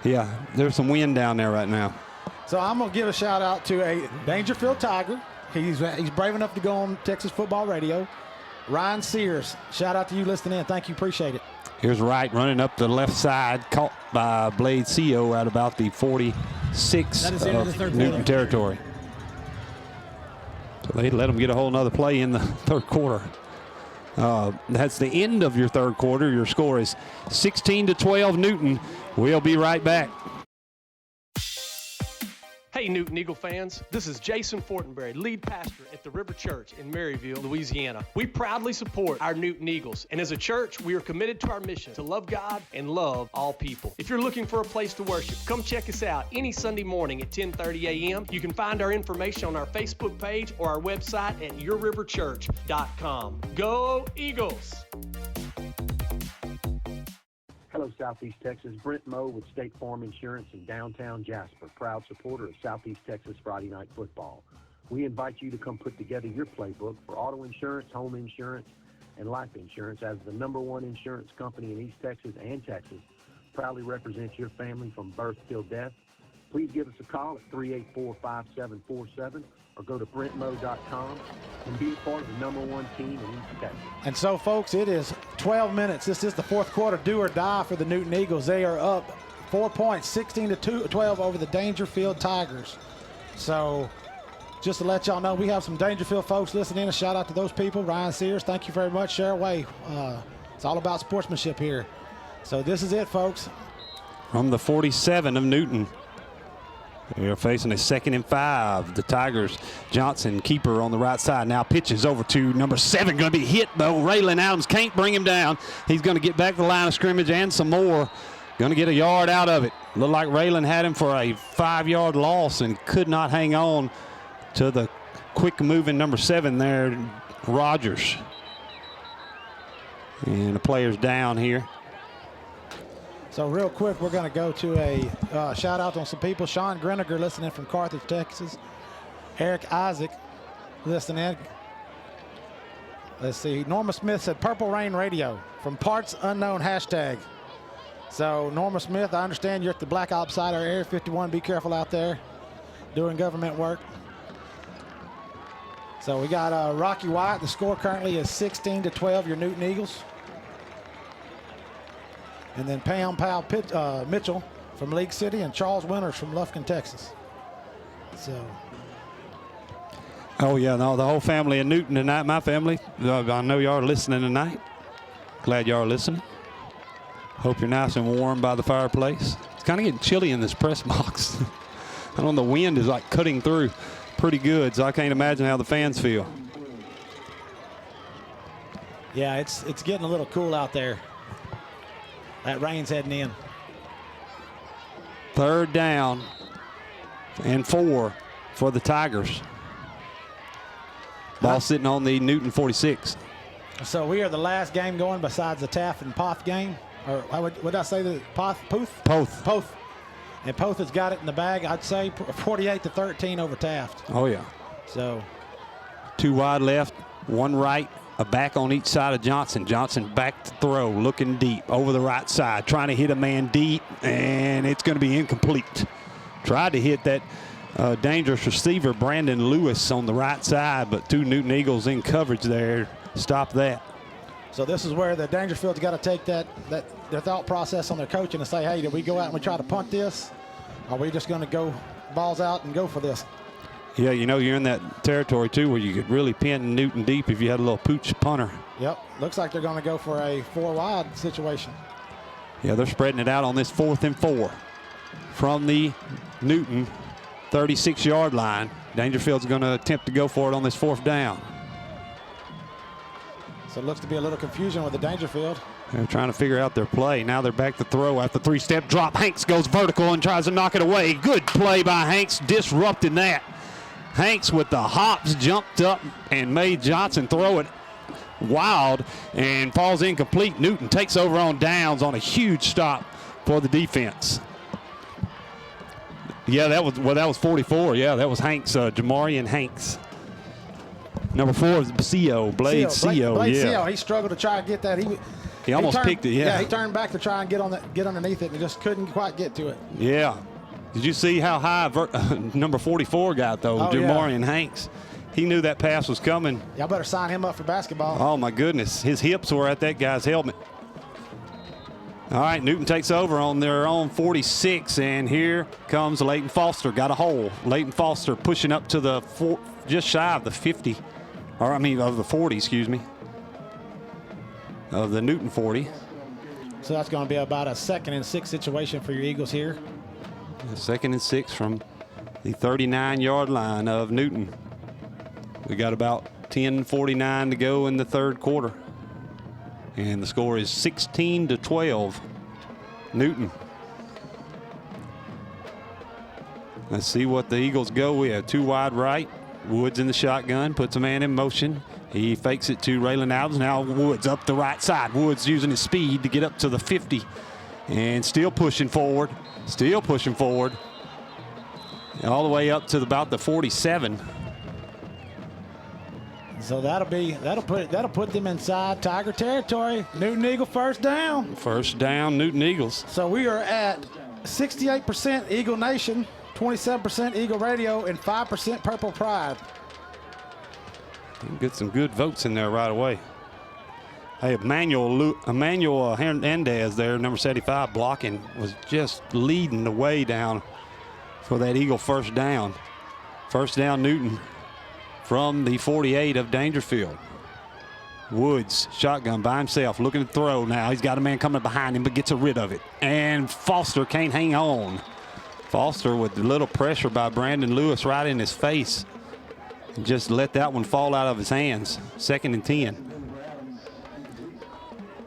Yeah, there's some wind down there right now.
So I'm gonna give a shout out to a Daingerfield Tiger. He's brave enough to go on Texas Football Radio. Ryan Sears, shout out to you listening in. Thank you, appreciate it.
Here's Wright running up the left side, caught by Blade CO at about the 46 of Newton territory. So they let him get a whole nother play in the 3rd quarter. That's the end of your 3rd quarter. Your score is 16 to 12 Newton. We'll be right back.
Hey, Newton Eagle fans, this is Jason Fortenberry, lead pastor at the River Church in Maryville, Louisiana. We proudly support our Newton Eagles, and as a church, we are committed to our mission to love God and love all people. If you're looking for a place to worship, come check us out any Sunday morning at 10:30 a.m. You can find our information on our Facebook page or our website at yourriverchurch.com. Go Eagles!
Hello, Southeast Texas. Brent Moe with State Farm Insurance in downtown Jasper, proud supporter of Southeast Texas Friday Night Football. We invite you to come put together your playbook for auto insurance, home insurance, and life insurance. As the #1 insurance company in East Texas and Texas, proudly represents your family from birth till death. Please give us a call at 384-5747 or go to brentmo.com and be a part of the #1 team in East Texas.
And so, folks, it is 12 minutes. This is the 4th quarter, do or die for the Newton Eagles. They are up 4 points, 16 to 12 over the Daingerfield Tigers. So, just to let y'all know, we have some Daingerfield folks listening. A shout out to those people. Ryan Sears, thank you very much. Share away. It's all about sportsmanship here. So this is it, folks.
from the 47 of Newton. We are facing a 2nd and 5. The Tigers, Johnson, keeper on the right side, now pitches over to number 7. Going to be hit, though. Raylan Adams can't bring him down. He's going to get back to the line of scrimmage and some more. Going to get a yard out of it. Looked like Raylan had him for a 5-yard loss and could not hang on to the quick-moving number 7 there, Rogers. And the player's down here.
So real quick, we're going to go to a shout out on some people. Sean Greniger listening from Carthage, Texas. Eric Isaac listening. Let's see. Norma Smith said Purple Rain Radio from Parts Unknown hashtag. So Norma Smith, I understand you're at the Black Ops side of Area 51. Be careful out there doing government work. So we got Rocky White. The score currently is 16-12, your Newton Eagles. And then Pam Powell Mitchell from League City and Charles Winters from Lufkin, Texas. So.
Oh, yeah, no, the whole family in Newton tonight, my family. I know y'all are listening tonight. Glad y'all are listening. Hope you're nice and warm by the fireplace. It's kind of getting chilly in this press box. I don't know, the wind is like cutting through pretty good, so I can't imagine how the fans feel.
Yeah, it's getting a little cool out there. That rain's heading in.
3rd down and 4 for the Tigers. Ball sitting on the Newton 46.
So we are the last game going besides the Taft and Poth game. Or what did I say? The Poth? Poth. And Poth has got it in the bag, I'd say 48-13 over Taft.
Oh, yeah.
So
2 wide left, 1 right. A back on each side of Johnson. Johnson back to throw, looking deep over the right side, trying to hit a man deep, and it's going to be incomplete. Tried to hit that dangerous receiver, Brandon Lewis, on the right side, but 2 Newton Eagles in coverage there. Stop that.
So this is where the Daingerfield's got to take their thought process on their coaching and say, hey, did we go out and we try to punt this? Or are we just going to go balls out and go for this?
Yeah, you know, you're in that territory, too, where you could really pin Newton deep if you had a little pooch punter.
Yep. Looks like they're going to go for a 4-wide situation.
Yeah, they're spreading it out on this 4th and 4 from the Newton 36-yard line. Daingerfield's going to attempt to go for it on this 4th down.
So it looks to be a little confusion with the Daingerfield.
They're trying to figure out their play. Now they're back to throw after 3-step drop. Hanks goes vertical and tries to knock it away. Good play by Hanks, disrupting that. Hanks with the hops jumped up and made Johnson throw it wild and falls incomplete. Newton takes over on downs on a huge stop for the defense. Yeah, that was 44. Yeah, that was Hanks, Jamarian Hanks. Number 4 is Blade
Blade
Seal.
He struggled to try and get that.
He almost picked it. Yeah,
he turned back to try and get underneath it and just couldn't quite get to it.
Yeah. Did you see how high number 44 got, though, Jamarian Hanks? He knew that pass was coming.
Y'all better sign him up for basketball.
Oh, my goodness. His hips were at that guy's helmet. All right, Newton takes over on their own 46, and here comes Leighton Foster. Got a hole. Leighton Foster pushing up to the just shy of the 50. Of the 40, excuse me. Of the Newton 40.
So that's going to be about a 2nd and 6 situation for your Eagles here.
2nd and 6 from the 39-yard line of Newton. We got about 10:49 to go in the 3rd quarter. And the score is 16-12, Newton. Let's see what the Eagles go. We have 2 wide right. Woods in the shotgun, puts a man in motion. He fakes it to Raylan Adams. Now Woods up the right side. Woods using his speed to get up to the 50 and still pushing forward. All the way up to about the 47.
So that'll put them inside Tiger territory. Newton Eagle 1st down.
1st down, Newton Eagles.
So we are at 68% Eagle Nation, 27% Eagle Radio, and 5% Purple Pride.
Get some good votes in there right away. Hey, Emmanuel Hernandez there, number 75, blocking, was just leading the way down for that Eagle 1st down. 1st down, Newton from the 48 of Daingerfield. Woods, shotgun by himself, looking to throw now. He's got a man coming behind him, but gets rid of it. And Foster can't hang on. Foster with a little pressure by Brandon Lewis right in his face. Just let that one fall out of his hands. 2nd and 10.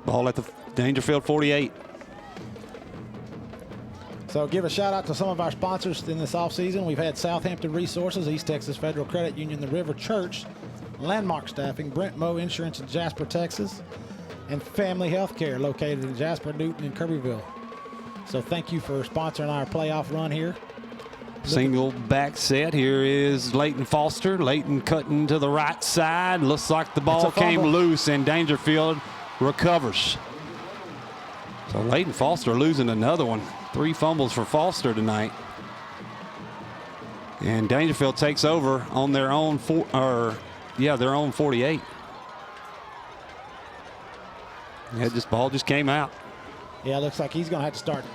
Ball at the Daingerfield 48.
So give a shout out to some of our sponsors in this offseason. We've had Southampton Resources, East Texas Federal Credit Union, the River Church, Landmark Staffing, Brent Moe Insurance in Jasper, Texas, and Family Healthcare located in Jasper, Newton, and Kirbyville. So thank you for sponsoring our playoff run here.
Single back set. Here is Leighton Foster. Leighton cutting to the right side. Looks like the ball came loose, and Daingerfield recovers. So Leighton Foster losing another one. 3 fumbles for Foster tonight. And Daingerfield takes over on their own their own 48. Yeah, this ball just came out.
Yeah, looks like he's going to have to start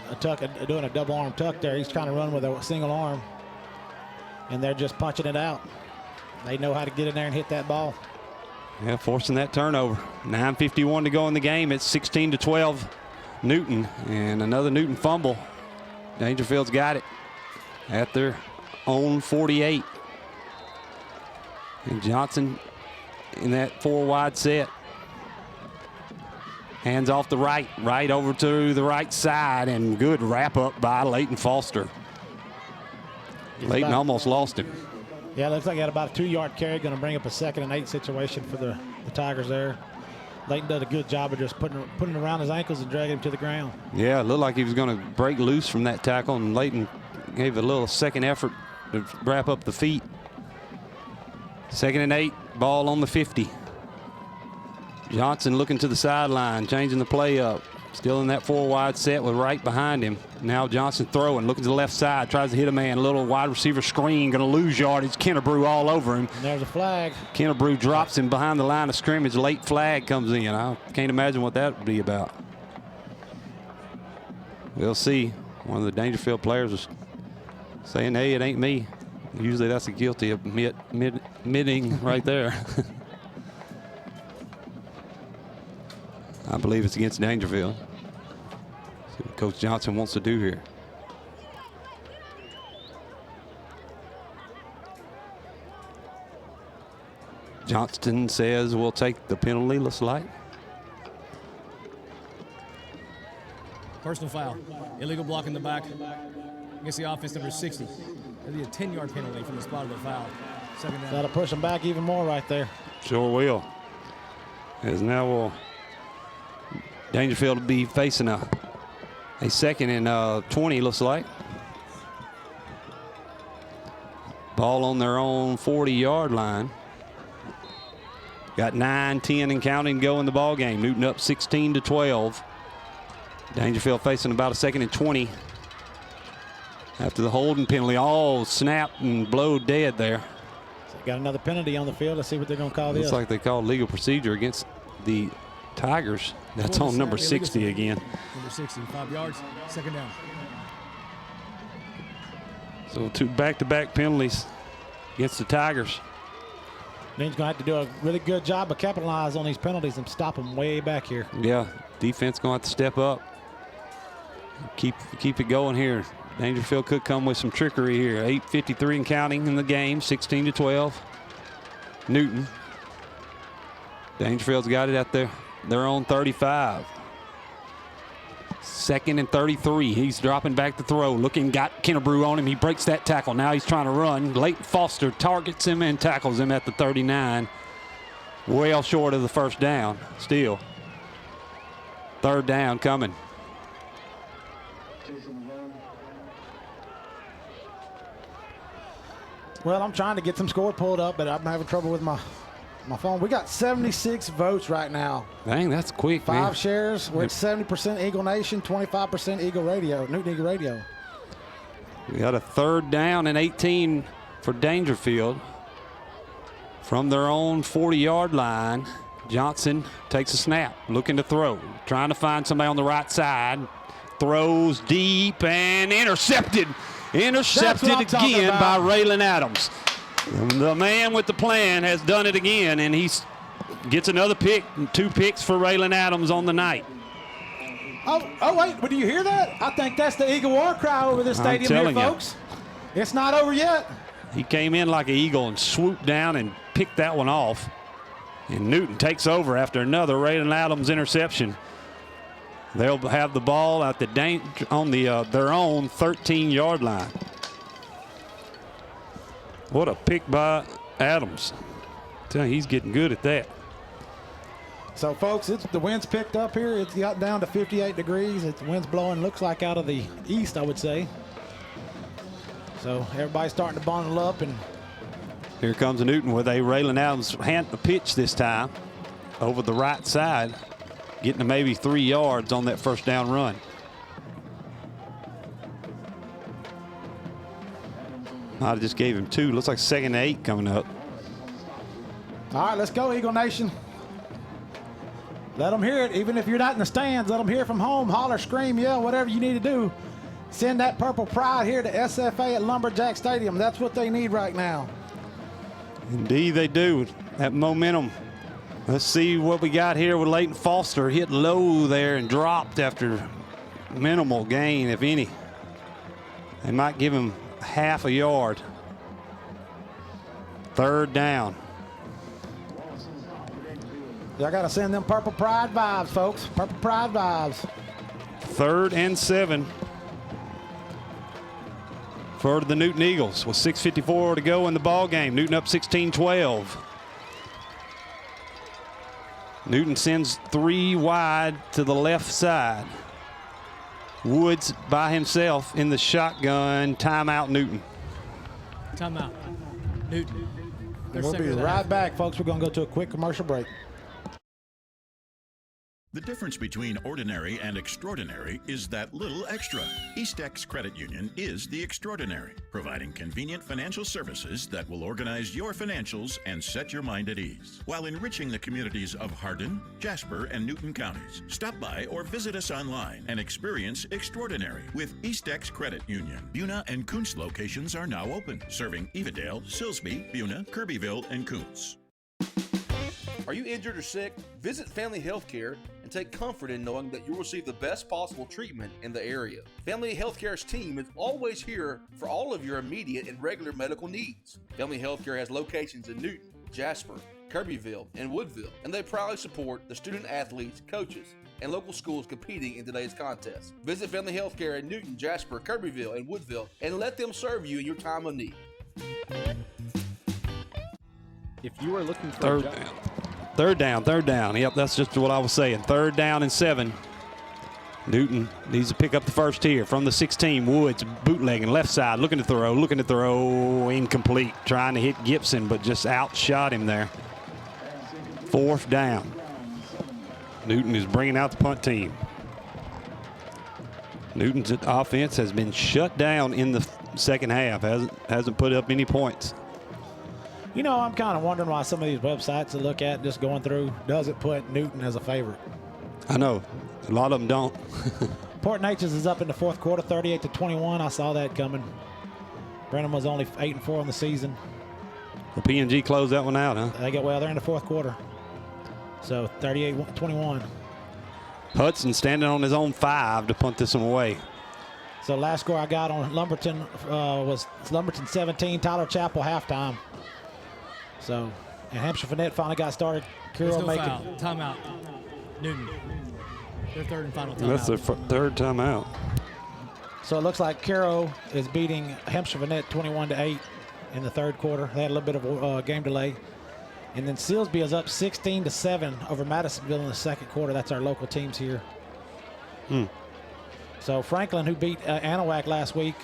doing a double arm tuck there. He's trying to run with a single arm, and they're just punching it out. They know how to get in there and hit that ball.
Yeah, forcing that turnover. 9:51 to go in the game. It's 16-12 Newton, and another Newton fumble. Daingerfield's got it at their own 48. And Johnson in that 4 wide set. Hands off the right over to the right side, and good wrap up by Leighton Foster. Leighton almost lost him.
Yeah, looks like he had about a 2-yard carry. Going to bring up a 2nd and 8 situation for the Tigers there. Leighton did a good job of just putting it around his ankles and dragging him to the ground.
Yeah, it looked like he was going to break loose from that tackle, and Leighton gave a little second effort to wrap up the feet. 2nd and 8, ball on the 50. Johnson looking to the sideline, changing the play up. Still in that 4 wide set with Wright behind him. Now Johnson throwing, looking to the left side, tries to hit a man. A little wide receiver screen, going to lose yardage. Kennebrew all over him.
And there's a flag.
Kennebrew drops him behind the line of scrimmage. Late flag comes in. I can't imagine what that would be about. We'll see. One of the Daingerfield players was saying, hey, it ain't me. Usually that's a guilty of admitting right there. I believe it's against Daingerfield. See what Coach Johnson wants to do here. Johnston says we'll take the penalty, looks like.
Personal foul. Illegal block in the back against the offense number 60. That'll be a 10-yard penalty from the spot of the foul. 2nd down.
That'll push them back even more right there.
Sure will. As now will Daingerfield will be facing a 2nd and 20, looks like. Ball on their own 40-yard line. Got 9, 10 and counting to go in the ball game. Newton up 16-12. Daingerfield facing about a 2nd and 20. After the holding penalty, all snapped and blowed dead there.
So got another penalty on the field. Let's see what they're going to call this.
Looks like they called legal procedure against the Tigers. That's on number 60 again.
Number 60, 5 yards, 2nd down.
So 2 back-to-back penalties against the Tigers.
Dean's going to have to do a really good job of capitalizing on these penalties and stop them way back here.
Yeah, defense going to have to step up. Keep it going here. Daingerfield could come with some trickery here. 8:53 and counting in the game, 16-12. Newton. Daingerfield's got it at their own 35. 2nd and 33. He's dropping back to throw. Got Kennebrew on him. He breaks that tackle. Now he's trying to run. Leighton Foster targets him and tackles him at the 39. Well short of the 1st down still. 3rd down coming.
Well, I'm trying to get some score pulled up, but I'm having trouble with my phone. We got 76 votes right now.
Dang, that's quick,
5
man.
shares. We're at 70% Eagle Nation, 25% Eagle Radio, Newton Eagle Radio.
We got a 3rd down and 18 for Daingerfield. From their own 40-yard line, Johnson takes a snap, looking to throw, trying to find somebody on the right side. Throws deep and intercepted. Intercepted again by Raylan Adams. The man with the plan has done it again, and he's gets another pick, 2 picks for Raylan Adams on the night.
Oh, wait, do you hear that? I think that's the Eagle War cry over this stadium here, folks. It's not over yet.
He came in like an eagle and swooped down and picked that one off. And Newton takes over after another Raylan Adams interception. They'll have the ball at on their own 13-yard line. What a pick by Adams. I tell you, he's getting good at that.
So, folks, the wind's picked up here. It's got down to 58 degrees. The wind's blowing, looks like out of the east, I would say. So everybody's starting to bundle up. And
here comes Newton with a Raylan Adams pitch this time over the right side, getting to maybe 3 yards on that first down run. I just gave him 2. Looks like 2nd and 8 coming up.
All right, let's go, Eagle Nation. Let them hear it. Even if you're not in the stands, let them hear from home. Holler, scream, yell, whatever you need to do. Send that purple pride here to SFA at Lumberjack Stadium. That's what they need right now.
Indeed they do. That momentum. Let's see what we got here with Leighton Foster. Hit low there and dropped after minimal gain, if any. They might give him half a yard. 3rd down.
I got to send them purple pride vibes, folks. Purple pride vibes.
3rd and 7 for the Newton Eagles with 6:54 to go in the ball game. Newton up 16-12. Newton sends 3 wide to the left side. Woods by himself in the shotgun. Timeout, Newton.
Timeout, Newton.
We'll be right back, folks. We're going to go to a quick commercial break.
The difference between ordinary and extraordinary is that little extra. Eastex Credit Union is the extraordinary, providing convenient financial services that will organize your financials and set your mind at ease, while enriching the communities of Hardin, Jasper, and Newton counties. Stop by or visit us online and experience extraordinary with Eastex Credit Union. Buna and Kuntz locations are now open, serving Evadale, Silsbee, Buna, Kirbyville, and Kuntz.
Are you injured or sick? Visit Family Healthcare and take comfort in knowing that you'll receive the best possible treatment in the area. Family Healthcare's team is always here for all of your immediate and regular medical needs. Family Healthcare has locations in Newton, Jasper, Kirbyville, and Woodville, and they proudly support the student athletes, coaches, and local schools competing in today's contest. Visit Family Healthcare in Newton, Jasper, Kirbyville, and Woodville, and let them serve you in your time of need.
If you are looking for a job.
Third down. Yep, that's just what I was saying. 3rd down and 7. Newton needs to pick up the first here from the 16. Woods bootlegging left side, looking to throw, incomplete. Trying to hit Gibson, but just outshot him there. 4th down. Newton is bringing out the punt team. Newton's offense has been shut down in the second half. Hasn't put up any points.
You know, I'm kind of wondering why some of these websites to look at just going through doesn't put Newton as a favorite.
I know. A lot of them don't.
Port Neches is up in the 4th quarter, 38-21. I saw that coming. Brenham was only 8-4 on the season.
The P&G closed that one out, huh?
They're in the 4th quarter. So 38-21.
Hudson standing on his own 5 to punt this one away.
So last score I got on Lumberton was Lumberton 17, Tyler Chapel halftime. So, and Hampshire Finette finally got started.
There's no foul. Timeout. Newton. Their 3rd and final timeout.
That's their 3rd timeout.
So it looks like Cairo is beating Hampshire Finette 21-8 in the 3rd quarter. They had a little bit of game delay. And then Silsbee is up 16-7 over Madisonville in the 2nd quarter. That's our local teams here. So Franklin, who beat Anahuac last week,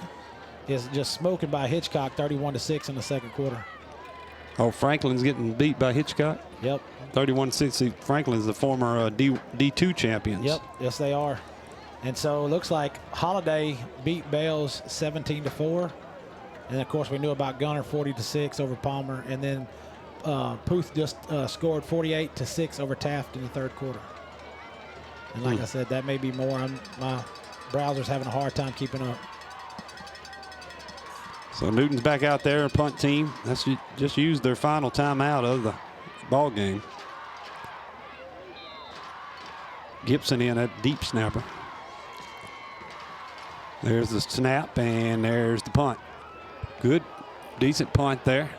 is just smoking by Hitchcock 31-6 in the 2nd quarter.
Oh, Franklin's getting beat by Hitchcock?
Yep.
31-6. Franklin's the former D2 champions.
Yep, yes they are. And so it looks like Holiday beat Bales 17-4. And of course we knew about Gunner 40-6 over Palmer. And then Puth just scored 48-6 over Taft in the 3rd quarter. And like I said, that may be more. My browser's having a hard time keeping up.
So Newton's back out there, punt team. That's just used their final timeout of the ball game. Gibson in a deep snapper. There's the snap, and there's the punt. Good, decent punt there.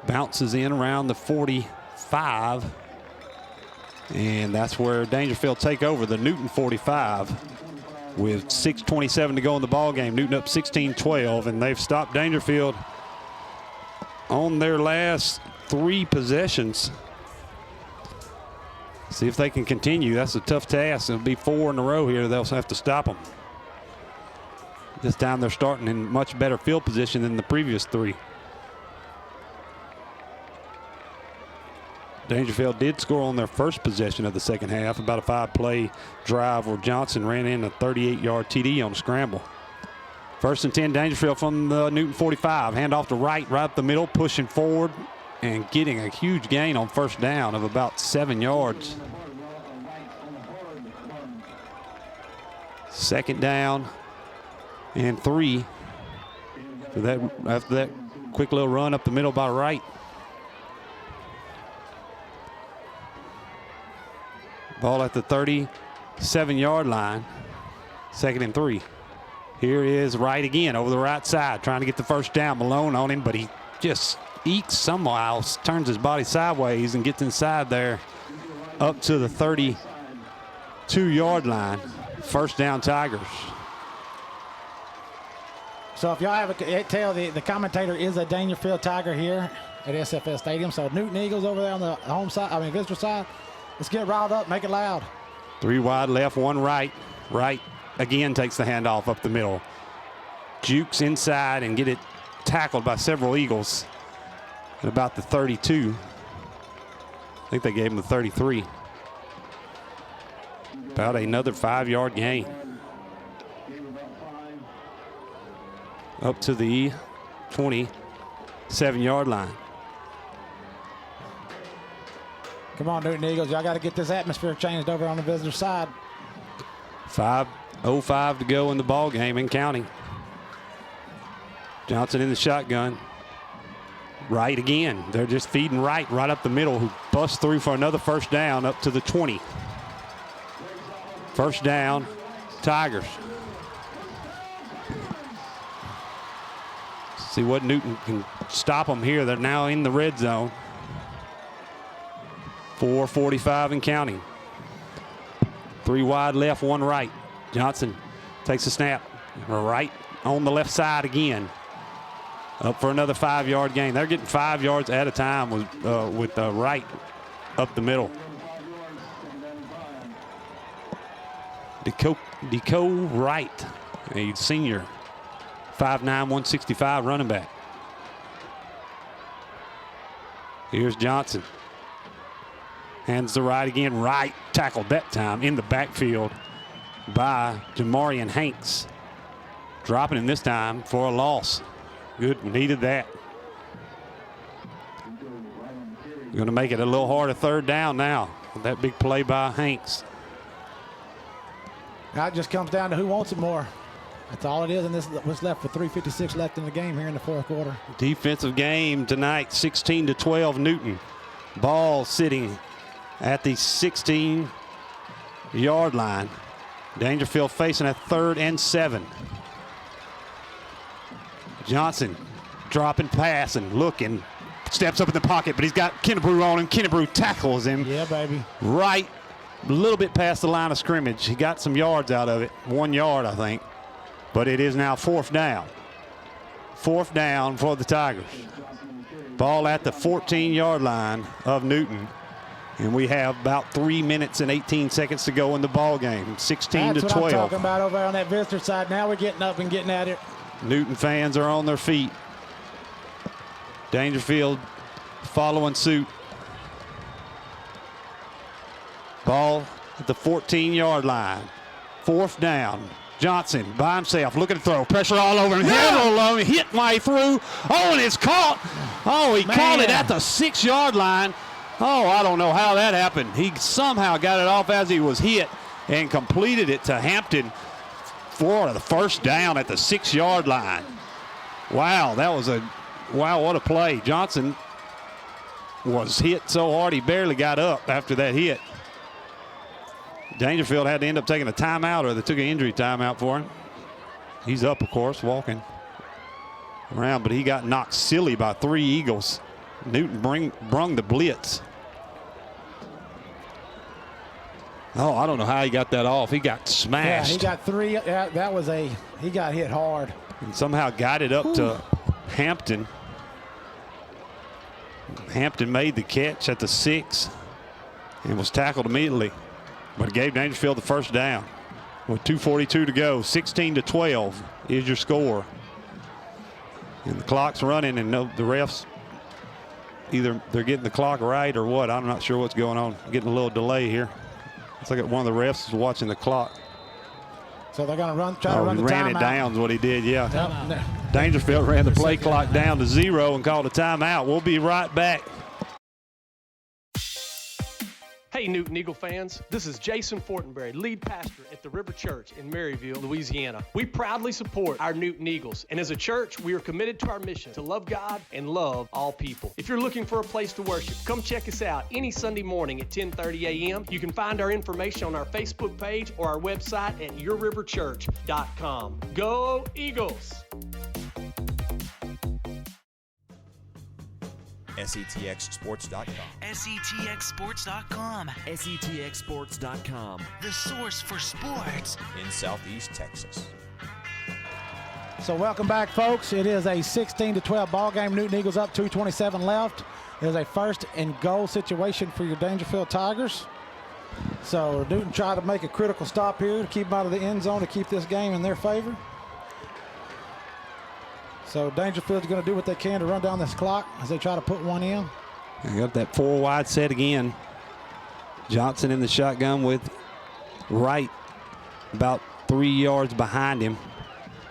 Bounces in around the 45. And that's where Daingerfield take over, the Newton 45. With 6:27 to go in the ball game. Newton up 16-12, and they've stopped Daingerfield on their last 3 possessions. See if they can continue. That's a tough task. It'll be 4 in a row here. They'll have to stop them. This time they're starting in much better field position than the previous 3. Daingerfield did score on their first possession of the second half, about a 5-play drive where Johnson ran in a 38-yard TD on a scramble. 1st and 10, Daingerfield from the Newton 45. Handoff to right up the middle, pushing forward and getting a huge gain on 1st down of about 7 yards. 2nd down and 3. After that quick little run up the middle by right. Ball at the 37-yard line. 2nd and 3. Here is Wright again over the right side, trying to get the 1st down. Malone on him, but he just ekes somehow, turns his body sideways and gets inside there up to the 32-yard line. 1st down, Tigers.
So if y'all have a tell, the commentator is a Daingerfield Tiger here at SFS Stadium. So Newton Eagles over there on the home side, visitor side. Let's get riled up, make it loud.
3 wide left, 1 right. Right again takes the handoff up the middle. Jukes inside and get it tackled by several Eagles at about the 32. I think they gave him the 33. About another 5-yard gain. Up to the 27-yard line.
Come on, Newton Eagles. Y'all got to get this atmosphere changed over on the visitor side.
5:05 to go in the ball game and counting. Johnson in the shotgun. Right again. They're just feeding right up the middle, who busts through for another 1st down up to the 20. 1st down, Tigers. See what Newton can stop them here. They're now in the red zone. 4:45 and counting. 3 wide left, 1 right. Johnson takes a snap. Right on the left side again. Up for another 5-yard gain. They're getting 5 yards at a time with right up the middle. Deco Wright, a senior, 5'9", 165 running back. Here's Johnson. Hands the right again. Right tackled that time in the backfield by Jamarian Hanks. Dropping him this time for a loss. Good, needed that. Going to make it a little harder 3rd down now with that big play by Hanks.
Now it just comes down to who wants it more. That's all it is, and this is what's left with 3:56 left in the game here in the 4th quarter.
Defensive game tonight, 16-12 Newton. Ball sitting at the 16-yard line. Daingerfield facing a 3rd and 7. Johnson dropping, passing, looking, steps up in the pocket, but he's got Kennebrew on him. Kennebrew tackles him.
Yeah, baby.
Right, a little bit past the line of scrimmage. He got some yards out of it, 1 yard, I think. But it is now 4th down. 4th down for the Tigers. Ball at the 14-yard line of Newton. And we have about 3 minutes and 18 seconds to go in the ball game. 16-12.
That's what I'm talking about over on that visitor side. Now we're getting up and getting at it.
Newton fans are on their feet. Daingerfield following suit. Ball at the 14-yard line. 4th down. Johnson by himself, looking to throw. Pressure all over him. Yeah. Hit my through. Oh, and it's caught. Oh, he caught it at the 6-yard line. Oh, I don't know how that happened. He somehow got it off as he was hit and completed it to Hampton for the 1st down at the 6-yard line. Wow, what a play. Johnson was hit so hard he barely got up after that hit. Daingerfield had to end up taking a timeout, or they took an injury timeout for him. He's up, of course, walking around, but he got knocked silly by 3 Eagles. Newton brung the blitz. Oh, I don't know how he got that off. He got smashed.
Yeah, he got 3. Yeah, he got hit hard.
And somehow got it up to Hampton. Hampton made the catch at the 6 and was tackled immediately, but gave Daingerfield the first down. With 2:42 to go, 16-12 is your score. And the clock's running, and the refs, either they're getting the clock right or what. I'm not sure what's going on. Getting a little delay here. It's like one of the refs is watching the clock.
So they're going to try to run the timeout.
He ran it down is what he did, yeah.
Yep.
Daingerfield ran the play clock down to 0 and called a timeout. We'll be right back.
Hey Newton Eagle fans, this is Jason Fortenberry, lead pastor at the River Church in Maryville, Louisiana. We proudly support our Newton Eagles, and as a church, we are committed to our mission to love God and love all people. If you're looking for a place to worship, come check us out any Sunday morning at 10:30 a.m. You can find our information on our Facebook page or our website at yourriverchurch.com. Go Eagles!
SETXSports.com.
SETXSports.com.
SETXSports.com.
The source for sports
in Southeast Texas.
So welcome back, folks. It is a 16-12 ball game. Newton Eagles up, 2:27 left. It is a 1st and goal situation for your Daingerfield Tigers. So Newton tried to make a critical stop here to keep them out of the end zone to keep this game in their favor. So Daingerfield's going to do what they can to run down this clock as they try to put one in.
They got that 4 wide set again. Johnson in the shotgun with Wright about 3 yards behind him.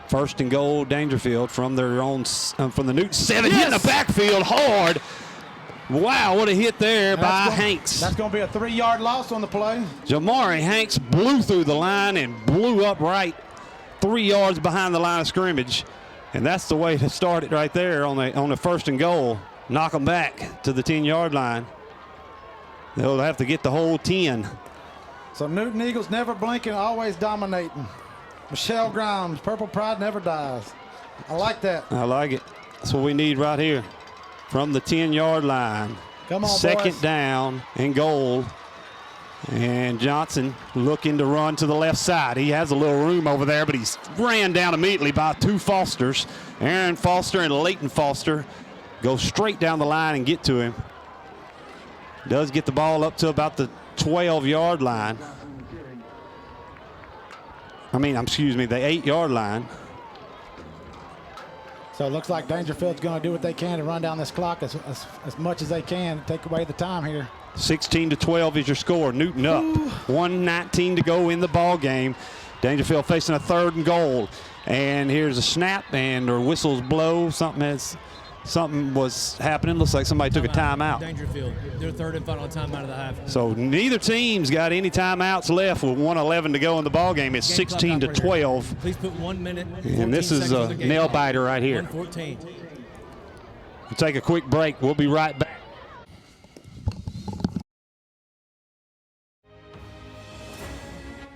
1st and goal, Daingerfield from their own, from the Newton 7. Yes! Hitting the backfield hard. Wow, what a hit there by Hanks.
That's going to be a 3-yard loss on the play.
Jamari Hanks blew through the line and blew up right 3 yards behind the line of scrimmage. And that's the way to start it right there on the 1st and goal. Knock them back to the 10-yard line. They'll have to get the whole 10.
So Newton Eagles never blinking, always dominating. Michelle Grimes, Purple Pride never dies. I like that.
I like it. That's what we need right here from the 10-yard line.
Come on,
2nd down and goal. And Johnson looking to run to the left side. He has a little room over there, but he's ran down immediately by 2 Fosters. Aaron Foster and Leighton Foster go straight down the line and get to him. Does get the ball up to about the 12-yard line. The 8-yard line.
So it looks like Daingerfield's going to do what they can to run down this clock as much as they can, take away the time here.
16-12 is your score. Newton up. 1:19 to go in the ball game. Daingerfield facing a 3rd and goal. And here's a snap, and their whistles blow. Something was happening. Looks like somebody took a timeout.
Daingerfield, their 3rd and final timeout of the half.
So neither team's got any timeouts left with 1:11 to go in the ball game. It's 16-12.
Please put 1 minute.
And this is a nail biter right here.
1:14.
We'll take a quick break. We'll be right back.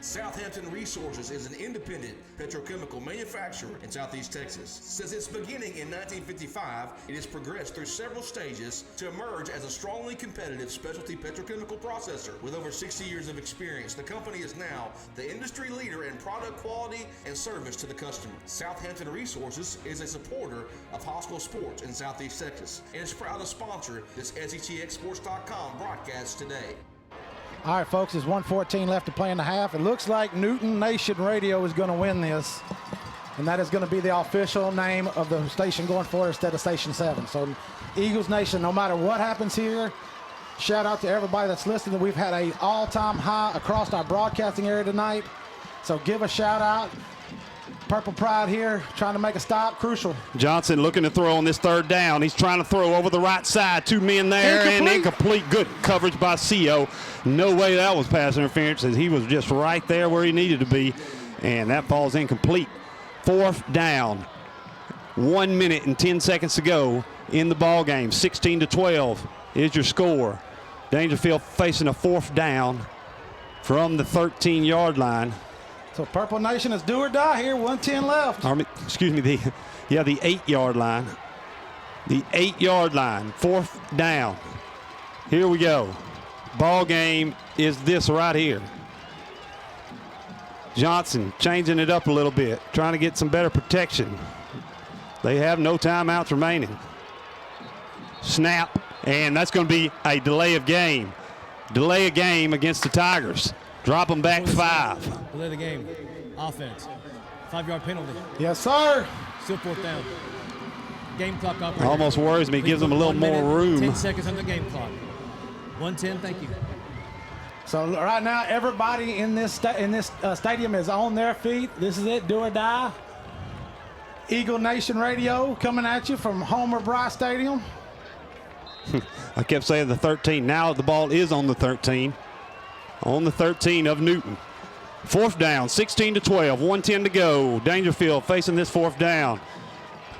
Southampton Resources is an independent petrochemical manufacturer in Southeast Texas. Since its beginning in 1955, it has progressed through several stages to emerge as a strongly competitive specialty petrochemical processor. With over 60 years of experience, the company is now the industry leader in product quality and service to the customer. Southampton Resources is a supporter of high school sports in Southeast Texas and is proud to sponsor this SETXSports.com broadcast today.
All right, folks, there's 1:14 left to play in the half. It looks like Newton Nation Radio is going to win this, and that is going to be the official name of the station going forward instead of Station 7. So Eagles Nation, no matter what happens here, shout out to everybody that's listening. We've had an all-time high across our broadcasting area tonight, so give a shout out. Purple Pride here trying to make a stop, crucial.
Johnson looking to throw on this 3rd down. He's trying to throw over the right side. 2 men there and incomplete. Good coverage by CO. No way that was pass interference, as he was just right there where he needed to be, and that ball's incomplete. 4th down. 1 minute and 10 seconds to go in the ball game. 16-12 is your score. Daingerfield facing a 4th down. from the 13-yard line.
So Purple Nation is do or die here. 1:10 left.
Excuse me, the 8-yard line. The 8-yard line, 4th down. Here we go. Ball game is this right here. Johnson changing it up a little bit, trying to get some better protection. They have no timeouts remaining. Snap, and that's going to be a delay of game. Delay of game against the Tigers. Drop them back 5.
Delay the game. Offense. 5-yard penalty.
Yes, sir.
Still 4th down. Game clock operator.
Almost worries me. Gives them a little more room.
10 seconds on the game clock. 1:10. Thank you.
So right now, everybody in this stadium is on their feet. This is it. Do or die. Eagle Nation Radio coming at you from Homer Bryce Stadium.
I kept saying the 13. Now the ball is on the 13. On the 13 of Newton. 4th down, 16-12, 1:10 to go. Daingerfield facing this 4th down.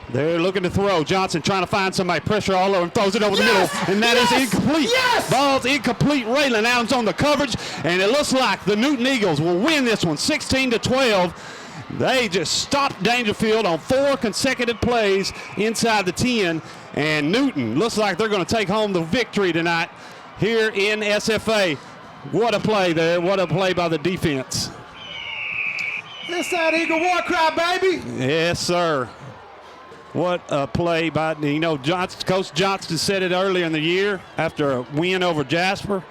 They're looking to throw. Johnson trying to find somebody. Pressure all over him. Throws it over the middle. And that is incomplete.
Yes!
Ball's incomplete. Raylan Adams on the coverage. And it looks like the Newton Eagles will win this one 16-12. They just stopped Daingerfield on 4 consecutive plays inside the 10. And Newton looks like they're going to take home the victory tonight here in SFA. What a play there. What a play by the defense.
It's that Eagle war cry, baby.
Yes, sir. What a play by, Coach Johnston said it earlier in the year after a win over Jasper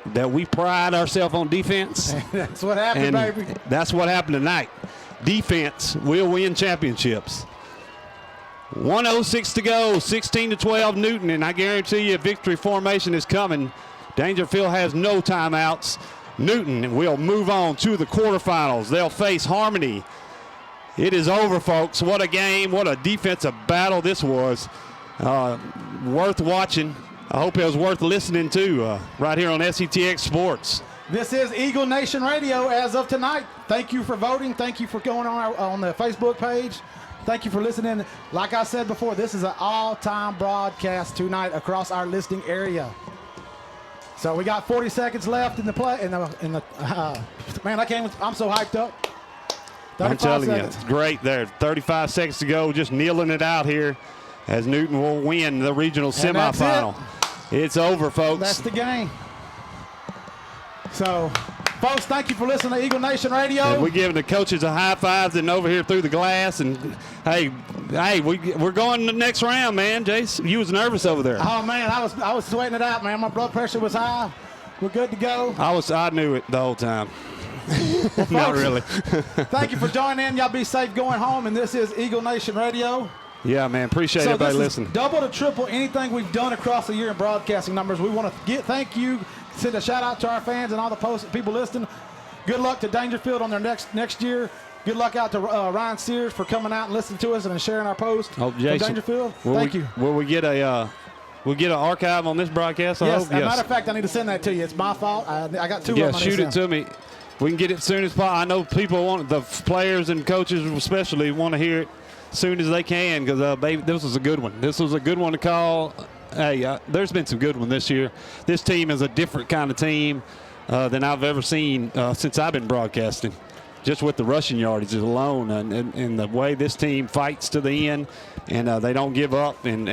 that we pride ourselves on defense.
That's what happened, baby.
That's what happened tonight. Defense will win championships. 1:06 to go, 16-12 Newton, and I guarantee you victory formation is coming. Daingerfield has no timeouts. Newton will move on to the quarterfinals. They'll face Harmony. It is over, folks. What a game. What a defensive battle this was. Worth watching. I hope it was worth listening to right here on SETX Sports.
This is Eagle Nation Radio as of tonight. Thank you for voting. Thank you for going on the Facebook page. Thank you for listening. Like I said before, this is an all-time broadcast tonight across our listening area. So we got 40 seconds left in the play. Man, I'm so hyped up.
I'm telling you, it's great there. 35 seconds to go, just kneeling it out here as Newton will win the regional semifinal. It's over, folks.
That's the game. So, folks, thank you for listening to Eagle Nation Radio.
And we're giving the coaches a high fives and over here through the glass. And hey, we're going to the next round, man. Jace, you was nervous over there.
Oh man, I was sweating it out, man. My blood pressure was high. We're good to go.
I knew it the whole time.
Well,
not really.
Thank you for joining in. Y'all be safe going home. And this is Eagle Nation Radio.
Yeah, man. Appreciate everybody listening.
Double to triple anything we've done across the year in broadcasting numbers. We want to thank you. Send a shout out to our fans and all the people listening. Good luck to Daingerfield on their next year. Good luck out to Ryan Sears for coming out and listening to us and sharing our post.
Oh, Jason,
Daingerfield. Thank you.
Will we get we'll get an archive on this broadcast?
Yes. As a matter of fact, I need to send that to you. It's my fault. I got 2 of them.
Yeah, shoot it to me. We can get it as soon as possible. I know people the players and coaches especially want to hear it as soon as they can because, baby, this was a good one. This was a good one to call. Hey, there's been some good ones this year. This team is a different kind of team than I've ever seen since I've been broadcasting, just with the rushing yardage alone and the way this team fights to the end, and they don't give up, and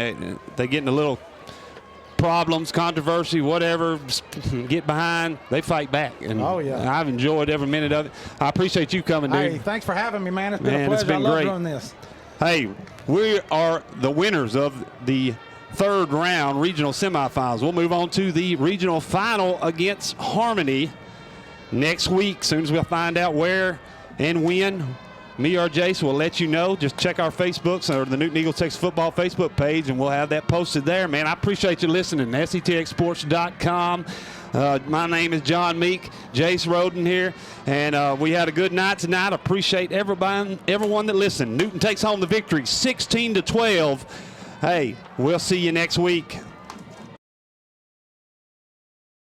they get in a little problems, controversy, whatever, get behind, they fight back. And I've enjoyed every minute of it. I appreciate you coming, dude.
Hey, thanks for having me, man. It's been a pleasure. It's been great. Doing this.
Hey, we are the winners of the 3rd round regional semifinals. We'll move on to the regional final against Harmony next week. As soon as we'll find out where and when, me or Jace will let you know. Just check our Facebooks or the Newton Eagles Texas Football Facebook page, and we'll have that posted there. Man, I appreciate you listening. SETXsports.com. My name is John Meek, Jace Roden here, and we had a good night tonight. Appreciate everyone that listened. Newton takes home the victory, 16-12. Hey, we'll see you next week.